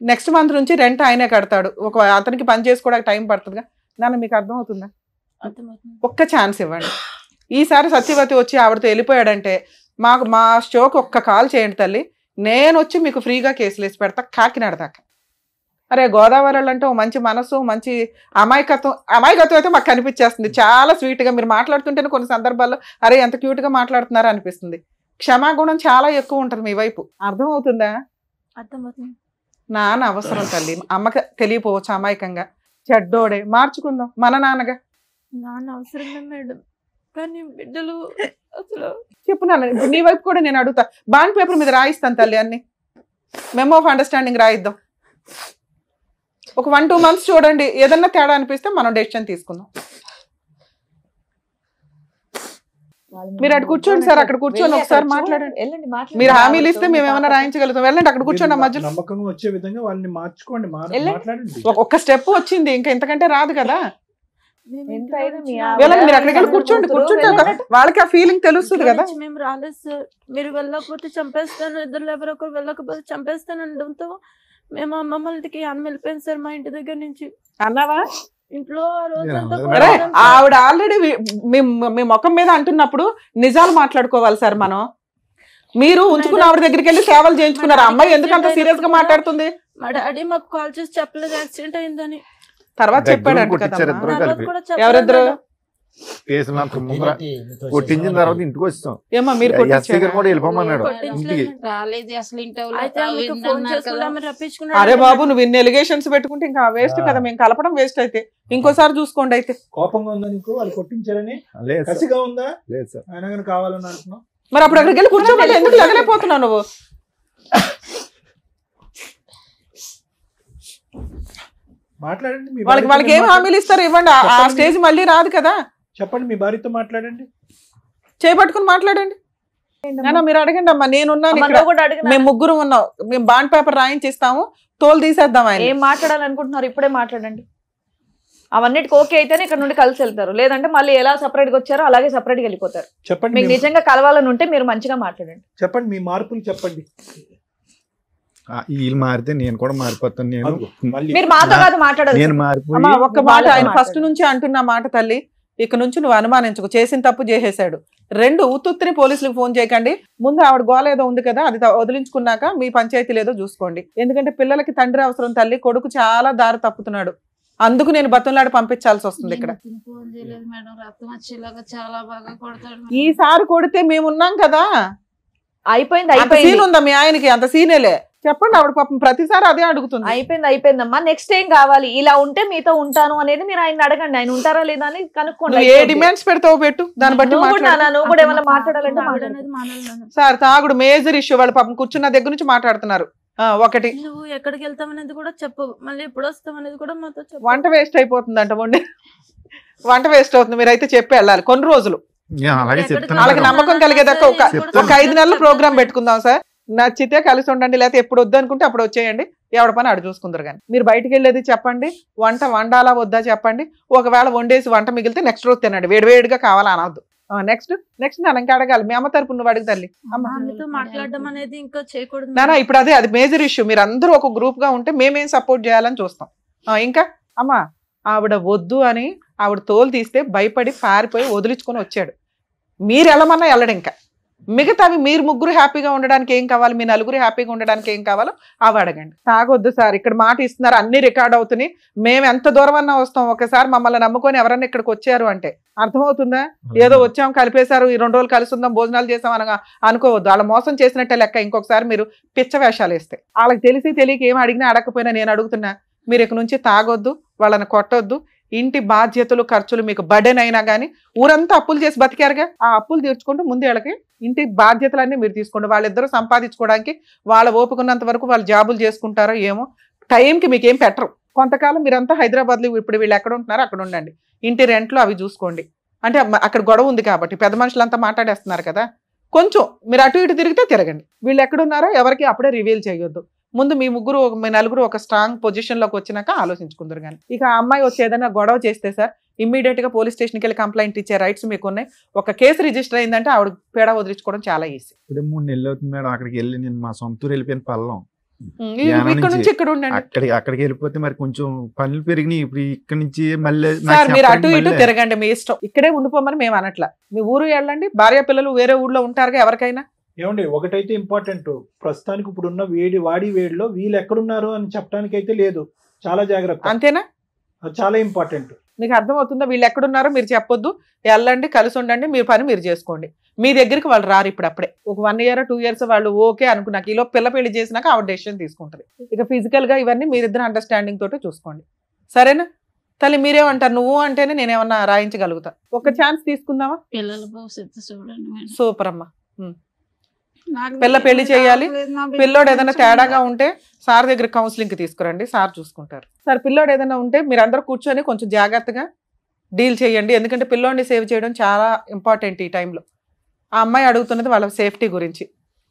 నెక్స్ట్ మంత్ నుంచి రెంట్ ఆయనే కడతాడు, ఒక అతనికి పని చేసుకోవడానికి టైం పడుతుందిగా. నాన్న మీకు అర్థమవుతుందా? ఒక్క ఛాన్స్ ఇవ్వండి. ఈసారి సత్యవతి వచ్చి ఆవిడతో వెళ్ళిపోయాడంటే మా షోకి ఒక్క కాల్ చేయండి తల్లి, నేను వచ్చి మీకు ఫ్రీగా కేసులు వేసి పెడతా కాకినాడ దాకా. అరే గోదావరి అంటే ఓ మంచి మనసు, మంచి అమాయకత్వం అయితే మాకు కనిపించేస్తుంది. చాలా స్వీట్గా మీరు మాట్లాడుతుంటేనే కొన్ని సందర్భాల్లో అరే ఎంత క్యూట్గా మాట్లాడుతున్నారో అనిపిస్తుంది. క్షమాగుణం చాలా ఎక్కువ ఉంటుంది మీ వైపు. అర్థమవుతుందా? అర్థమవుతుంది. నాన్న అవసరం తల్లి, అమ్మకి తెలియపోవచ్చు అమాయకంగా. చెడ్డోడే, మార్చుకుందాం మన నాన్నగా. నాన్న అవసరమే మేడం, కానీ బిడ్డలు అసలు చెప్పు నాన్న. ఇప్పుడు నీ వైపు కూడా నేను అడుగుతా, బాండ్ పేపర్ మీద రాయిస్తాను తల్లి, అన్ని మెమో ఆఫ్ అండర్స్టాండింగ్ రాయిద్దాం. ఒక 1-2 months చూడండి, ఏదన్నా తేడా అనిపిస్తే మనం డెసిషన్ తీసుకుందాం. మీరు అక్కడ కూర్చోండి సార్, అక్కడ కూర్చొని ఒకసారి మాట్లాడండి. మీరు హామీలు ఇస్తే మేము ఏమైనా రాయించగలుగుతాం. వెళ్ళండి అక్కడ కూర్చోండి, మధ్య నమ్మకంగా వచ్చే విధంగా వాళ్ళని మార్చుకోండి, మాట్లాడండి. ఒక్క స్టెప్ వచ్చింది, ఇంకా ఇంతకంటే రాదు కదా. వెళ్ళండి, మీరు అక్కడికి వెళ్ళి కూర్చోండి. వాళ్ళకి ఆ ఫీలింగ్ తెలుస్తుంది కదా. మేము రాలేదు సార్, మీరు వెళ్ళకపోతే చంపేస్తాను, ఇద్దరు ఎవరొకరు వెళ్ళకపోతే చంపేస్తాను అనడంతో మేము అమ్మమ్మకి అన్న వెళ్ళిపోయింది సార్ మా ఇంటి దగ్గర నుంచి. అన్నావా? ఇంట్లో ఆవిడ ఆల్రెడీ మీ ముఖం మీద అంటున్నప్పుడు నిజాలు మాట్లాడుకోవాలి సార్ మనం. మీరు ఉంచుకున్న ఆవిడ దగ్గరికి వెళ్ళి సేవలు చేయించుకున్నారు. అమ్మాయి ఎందుకు అంత సీరియస్ గా మాట్లాడుతుంది? మా డాడీ మాకు కాల్ చేసి చెప్పలేదు యాక్సిడెంట్ అయిందని. తర్వాత చెప్పాడు. ఎవరిద్దరు? కేసులు కొట్టించిన తర్వాత ఇంటికి వచ్చాం. ఏమా మీరు ఎస్ఐ గారు కూడా వెళ్ళిపోమన్నాడు ఇంటికి. రాలేదు అసలు ఇంట్లో అరే బాబు నువ్వు ఇన్ని ఎలిగేషన్స్ పెట్టుకుంటే ఇంకా వేస్ట్ కదా, మేము కలపడం వేస్ట్. అయితే ఇంకోసారి చూసుకోండి. అయితే కోపంగా ఉందా నీకు వాళ్ళు కొట్టించారని? లేదు సార్. కసిగా ఉందా? లేదు సార్. ఆయన కానీ కావాలని అంటున్నావు. మరి అప్పుడు అక్కడికి వెళ్ళి కూర్చోమని ఎందుకు లగలేకపోతున్నావు నువ్వు? మాట్లాడండి. వాళ్ళకి ఏం హామీలు ఇస్తారు ఇవ్వండి. ఆ స్టేజ్ మళ్ళీ రాదు కదా. చెప్పండి, మీ భార్యతో మాట్లాడండి, చేపట్టుకుని మాట్లాడండి. మీరు అడగండి అమ్మా, నేనున్నాను, మేము ముగ్గురు ఉన్నాం, మేము బాండ్ పేపర్ రాయించిస్తాము, తోలు తీసేద్దాం. ఆయన ఏం మాట్లాడాలనుకుంటున్నారు ఇప్పుడే మాట్లాడండి. అవన్నిటికి ఓకే అయితేనే ఇక్కడ నుండి కలిసి వెళ్తారు, లేదంటే మళ్ళీ ఎలా సపరేట్ గా వచ్చారో అలాగే సపరేట్ గా వెళ్ళిపోతారు. చెప్పండి, మీకు నిజంగా కలవాలని ఉంటే మీరు మంచిగా మాట్లాడండి. చెప్పండి మీ మార్పులు చెప్పండి. వీళ్ళు మారితే నేను కూడా మారిపోతాను. మీరు మాతో కాదు మాట్లాడాలి. నేను మారిపోయి ఒక్క మాట ఆయన ఫస్ట్ నుంచి అంటున్న మాట, తల్లి ఇక నుంచి నువ్వు అనుమానించకు, చేసిన తప్పు చేసేసాడు. 2 ఉత్తుత్తిని పోలీసులకు ఫోన్ చేయకండి. ముందు ఆవిడ గోల ఏదో ఉంది కదా, అది వదిలించుకున్నాక మీ పంచాయతీ లేదో చూసుకోండి. ఎందుకంటే పిల్లలకి తండ్రి అవసరం తల్లి, కొడుకు చాలా దారి తప్పుతున్నాడు. అందుకు నేను బతంలాడి పంపించాల్సి వస్తుంది. ఇక్కడ ఈసారి కొడితే మేమున్నాం కదా. అయిపోయింది సీన్ ఉందా మీ ఆయనకి? అంత సీనేలే. చెప్పండి, ఆవిడ పాపం ప్రతిసారి అదే అడుగుతుంది. అయిపోయిందమ్మా, నెక్స్ట్ ఏం కావాలి, ఇలా ఉంటే మీతో ఉంటాను అనేది మీరు ఆయన అడగండి. ఆయన ఉంటారా లేదా అని కనుక్కోండి. ఏ డిమాండ్స్ పెడతావు పెట్టు, దాన్ని బట్టి ఏమైనా మాట్లాడాలంటే సార్ తాగుడు మేజర్ ఇష్యూ. వాళ్ళు పాపం కూర్చున్న దగ్గర నుంచి మాట్లాడుతున్నారు. ఒకటి నువ్వు ఎక్కడికి వెళ్తామనేది కూడా చెప్పు, మళ్ళీ ఎప్పుడు వస్తాం అనేది కూడా మాతో చెప్పు. వంట వేస్ట్ అయిపోతుందంట, వంట వేస్ట్ అవుతుంది. మీరైతే చెప్పి వెళ్ళాలి కొన్ని రోజులు. వాళ్ళకి నమ్మకం కలిగేదాకా ఒక 5 నెలల ప్రోగ్రామ్ పెట్టుకుందాం సార్. నచ్చితే కలిసి ఉండండి, లేకపోతే ఎప్పుడు వద్దు అనుకుంటే అప్పుడు వచ్చేయండి. ఎవడ పని అడు చూసుకుందరు. కానీ మీరు బయటకు వెళ్ళేది చెప్పండి, వంట వండాలా వద్దా చెప్పండి. ఒకవేళ వండేసి వంట మిగిలితే నెక్స్ట్ రోజు తినండి, వేడివేడిగా కావాలా అనవద్దు. నెక్స్ట్ నేను ఇంకా అడగాలి, మీ అమ్మ తరపు నువ్వు అడుగు తల్లి. మాట్లాడడం అనేది ఇంకా చేయకూడదు నానా. ఇప్పుడు అది మేజర్ ఇష్యూ. మీరు అందరూ ఒక గ్రూప్ గా ఉంటే మేమేం సపోర్ట్ చేయాలని చూస్తాం. ఇంకా అమ్మా ఆవిడ వద్దు అని ఆవిడ తోలు తీస్తే భయపడి పారిపోయి వదిలించుకొని వచ్చాడు. మీరు వెళ్ళమన్నా వెళ్ళడు. ఇంకా మిగతావి మీరు ముగ్గురు హ్యాపీగా ఉండడానికి ఏం కావాలి, మీ నలుగురు హ్యాపీగా ఉండడానికి ఏం కావాలో అవి అడగండి. తాగొద్దు సార్, ఇక్కడ మాట ఇస్తున్నారు, అన్ని రికార్డ్ అవుతున్నాయి, మేము ఎంత దూరం అన్నా వస్తాం. ఒకసారి మమ్మల్ని నమ్ముకొని ఎవరన్నా ఇక్కడికి వచ్చారు అంటే అర్థమవుతుందా? ఏదో వచ్చాం కలిపేశారు, ఈ 2 రోజులు కలిసి ఉందాం భోజనాలు చేసాం అనగా అనుకోవద్దు. వాళ్ళ మోసం చేసినట్టే లెక్క. ఇంకొకసారి మీరు పిచ్చ వేషాలు వేస్తే వాళ్ళకి తెలిసి తెలియక ఏం అడిగినా అడగకపోయినా నేను అడుగుతున్నా, మీరు ఇక్కడ నుంచి తాగొద్దు, వాళ్ళని కొట్టొద్దు. ఇంటి బాధ్యతలు ఖర్చులు మీకు బర్డెన్ అయినా కానీ ఊరంతా అప్పులు చేసి బతికారుగా, ఆ అప్పులు తీర్చుకుంటూ ముందు వాళ్ళకి ఇంటి బాధ్యతలన్నీ మీరు తీసుకోండి. వాళ్ళిద్దరూ సంపాదించుకోవడానికి వాళ్ళ ఓపుకున్నంత వరకు వాళ్ళు జాబులు చేసుకుంటారో ఏమో, టైంకి మీకు ఏం పెట్టరు. కొంతకాలం మీరంతా హైదరాబాద్లో, ఇప్పుడు వీళ్ళు ఎక్కడ ఉంటున్నారో అక్కడ ఉండండి. ఇంటి రెంట్లు అవి చూసుకోండి. అంటే అక్కడ గొడవ ఉంది కాబట్టి పెద్ద మనుషులంతా మాట్లాడేస్తున్నారు కదా, కొంచెం మీరు అటు ఇటు తిరిగితే తిరగండి. వీళ్ళు ఎక్కడున్నారో ఎవరికి అప్పుడే రివీల్ చేయొద్దు. ముందు మీ నలుగురు ఒక స్ట్రాంగ్ పొజిషన్లోకి వచ్చినాక ఆలోచించుకుందరు. కానీ ఇక ఆ అమ్మాయి వచ్చి ఏదైనా గొడవ చేస్తే సార్ ఇమ్మీడియట్ గా పోలీస్ స్టేషన్కి వెళ్ళి కంప్లైంట్ ఇచ్చే రైట్స్ మీకు ఉన్నాయి. ఒక కేసు రిజిస్టర్ అయిందంటే ఆవిడ పేడ వదిలించుకోవడం చాలా ఈజీ. ఇప్పుడు 3 నెలలు అవుతుంది మేడం అక్కడికి వెళ్ళి. నేను మా సొంతూరు వెళ్ళిపోయిన పల్లం, ఇక్కడ నుంచి ఇక్కడ ఉండండి. అక్కడికి వెళ్ళిపోతే మరి కొంచెం పనులు పెరిగినాయి. ఇప్పుడు ఇక్కడ నుంచి మళ్ళీ మీరు అటు ఇటు తిరగండి, మీ ఇష్టం. ఇక్కడే ఉండిపోమని మేము అనట్లా. మీ ఊరు వెళ్ళండి, భార్య పిల్లలు వేరే ఊర్లో ఉంటారుగా ఎవరికైనా. ఏమండి ఒకటైతే ఇంపార్టెంట్, ప్రస్తుతానికి ఇప్పుడున్న వేడిలో వీళ్ళు ఎక్కడున్నారు అని చెప్పడానికి అయితే లేదు. చాలా జాగ్రత్త. అంతేనా? చాలా ఇంపార్టెంట్. మీకు అర్థమవుతుందా? వీళ్ళు ఎక్కడున్నారో మీరు చెప్పొద్దు, వెళ్ళండి, కలిసి ఉండండి, మీ పని మీరు చేసుకోండి. మీ దగ్గరికి వాళ్ళు రారు. ఇప్పుడు అప్పుడే ఒక 1 year 2 years వాళ్ళు ఓకే అనుకున్నాక ఈలో పిల్ల పెళ్లి చేసినాక ఆవిడ డెసిషన్ తీసుకుంటుంది. ఇక ఫిజికల్ గా ఇవన్నీ మీరిద్దరు అండర్స్టాండింగ్ తోటి చూసుకోండి. సరేనా తల్లి? మీరేమంటారు? నువ్వు అంటేనే నేనేమన్నా రాయించగలుగుతా. ఒక ఛాన్స్ తీసుకుందామా? సూపర్ అమ్మా. పిల్ల పెళ్లి చేయాలి. పిల్లోడు ఏదైనా తేడాగా ఉంటే సార్ దగ్గర కౌన్సిలింగ్ కి తీసుకురండి, సార్ చూసుకుంటారు. సార్ పిల్లోడు ఏదైనా ఉంటే మీరు అందరూ కూర్చొని కొంచెం జాగ్రత్తగా డీల్ చేయండి. ఎందుకంటే పిల్లోడిని సేవ్ చేయడం చాలా ఇంపార్టెంట్ ఈ టైంలో. ఆ అమ్మాయి అడుగుతున్నది వాళ్ళ సేఫ్టీ గురించి.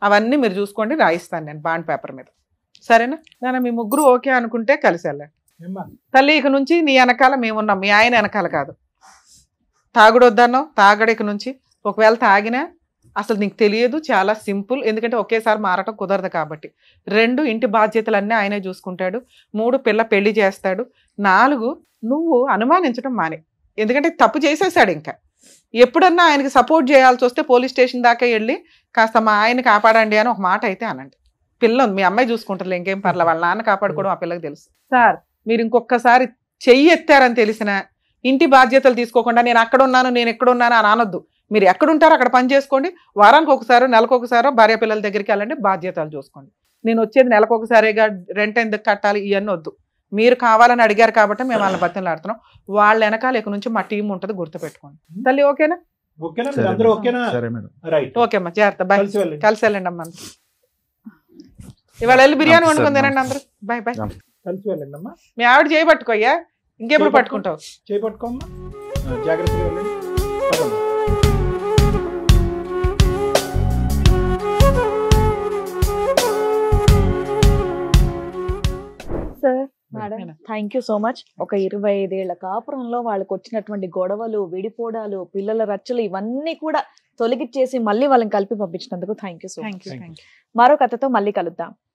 అవన్నీ మీరు చూసుకోండి, రాయిస్తాను నేను బాండ్ పేపర్ మీద. సరేనా? నేను మీ ముగ్గురు ఓకే అనుకుంటే కలిసి వెళ్ళండి. తల్లి ఇక నుంచి నీ వెనకాల మేమున్నాం, మీ ఆయన వెనకాల కాదు. తాగుడు వద్దన్నావు, తాగడు ఇక నుంచి. ఒకవేళ తాగినా అసలు నీకు తెలియదు, చాలా సింపుల్. ఎందుకంటే ఒకేసారి మారటం కుదరదు కాబట్టి. 2 ఇంటి బాధ్యతలన్నీ ఆయనే చూసుకుంటాడు. 3 పిల్ల పెళ్లి చేస్తాడు. 4 నువ్వు అనుమానించడం మానే. ఎందుకంటే తప్పు చేసేసాడు. ఇంకా ఎప్పుడన్నా ఆయనకి సపోర్ట్ చేయాల్సి వస్తే పోలీస్ స్టేషన్ దాకా వెళ్ళి కాస్త మా ఆయన కాపాడండి అని ఒక మాట అయితే అనండి. పిల్ల ఉంది, మీ అమ్మాయి చూసుకుంటారు, ఇంకేం పర్లేదు. వాళ్ళ నాన్న కాపాడుకోవడం ఆ పిల్లకి తెలుసు. సార్ మీరు ఇంకొకసారి చెయ్యి ఎత్తారని తెలిసినా ఇంటి బాధ్యతలు తీసుకోకుండా నేను అక్కడ ఉన్నాను నేను ఎక్కడ ఉన్నాను అని అనొద్దు. మీరు ఎక్కడుంటారో అక్కడ పని చేసుకోండి. వారానికి ఒకసారో నెలకు ఒకసారో భార్య పిల్లల దగ్గరికి వెళ్ళండి, బాధ్యతలు చూసుకోండి. నేను వచ్చేది నెలకు ఒకసారిగా రెంట్ ఎందుకు కట్టాలి ఇవన్నీ వద్దు. మీరు కావాలని అడిగారు కాబట్టి మేము వాళ్ళని బతిలాడుతున్నాం. వాళ్ళ వెనకాల ఇక నుంచి మా టీం ఉంటుంది, గుర్తుపెట్టుకోండి. తల్లి ఓకేనా? ఓకే అమ్మా, జాగ్రత్త. బాయ్. కలిసి వెళ్ళండి అమ్మా. ఇవాళ వెళ్ళి బిర్యానీ వండుకొని తినండి అందరూ. Bye bye. కలిసి వెళ్ళండి అమ్మా. మీ ఆవిడ చేయబట్టుకోయ్యా, ఇంకెప్పుడు పట్టుకుంటావు? చేపట్టుకోమ్మా, జాగ్రత్తగా వెళ్ళండి. Sir madam, thank you so much. ఒక 25 ఏళ్ల కాపురంలో వాళ్ళకి వచ్చినటువంటి గొడవలు, విడిపోవడాలు, పిల్లల రచ్చలు ఇవన్నీ కూడా తొలగిచ్చేసి మళ్ళీ వాళ్ళని కలిపి పంపించినందుకు థ్యాంక్ యూ సో మచ్. మరో కథతో మళ్ళీ కలుద్దాం.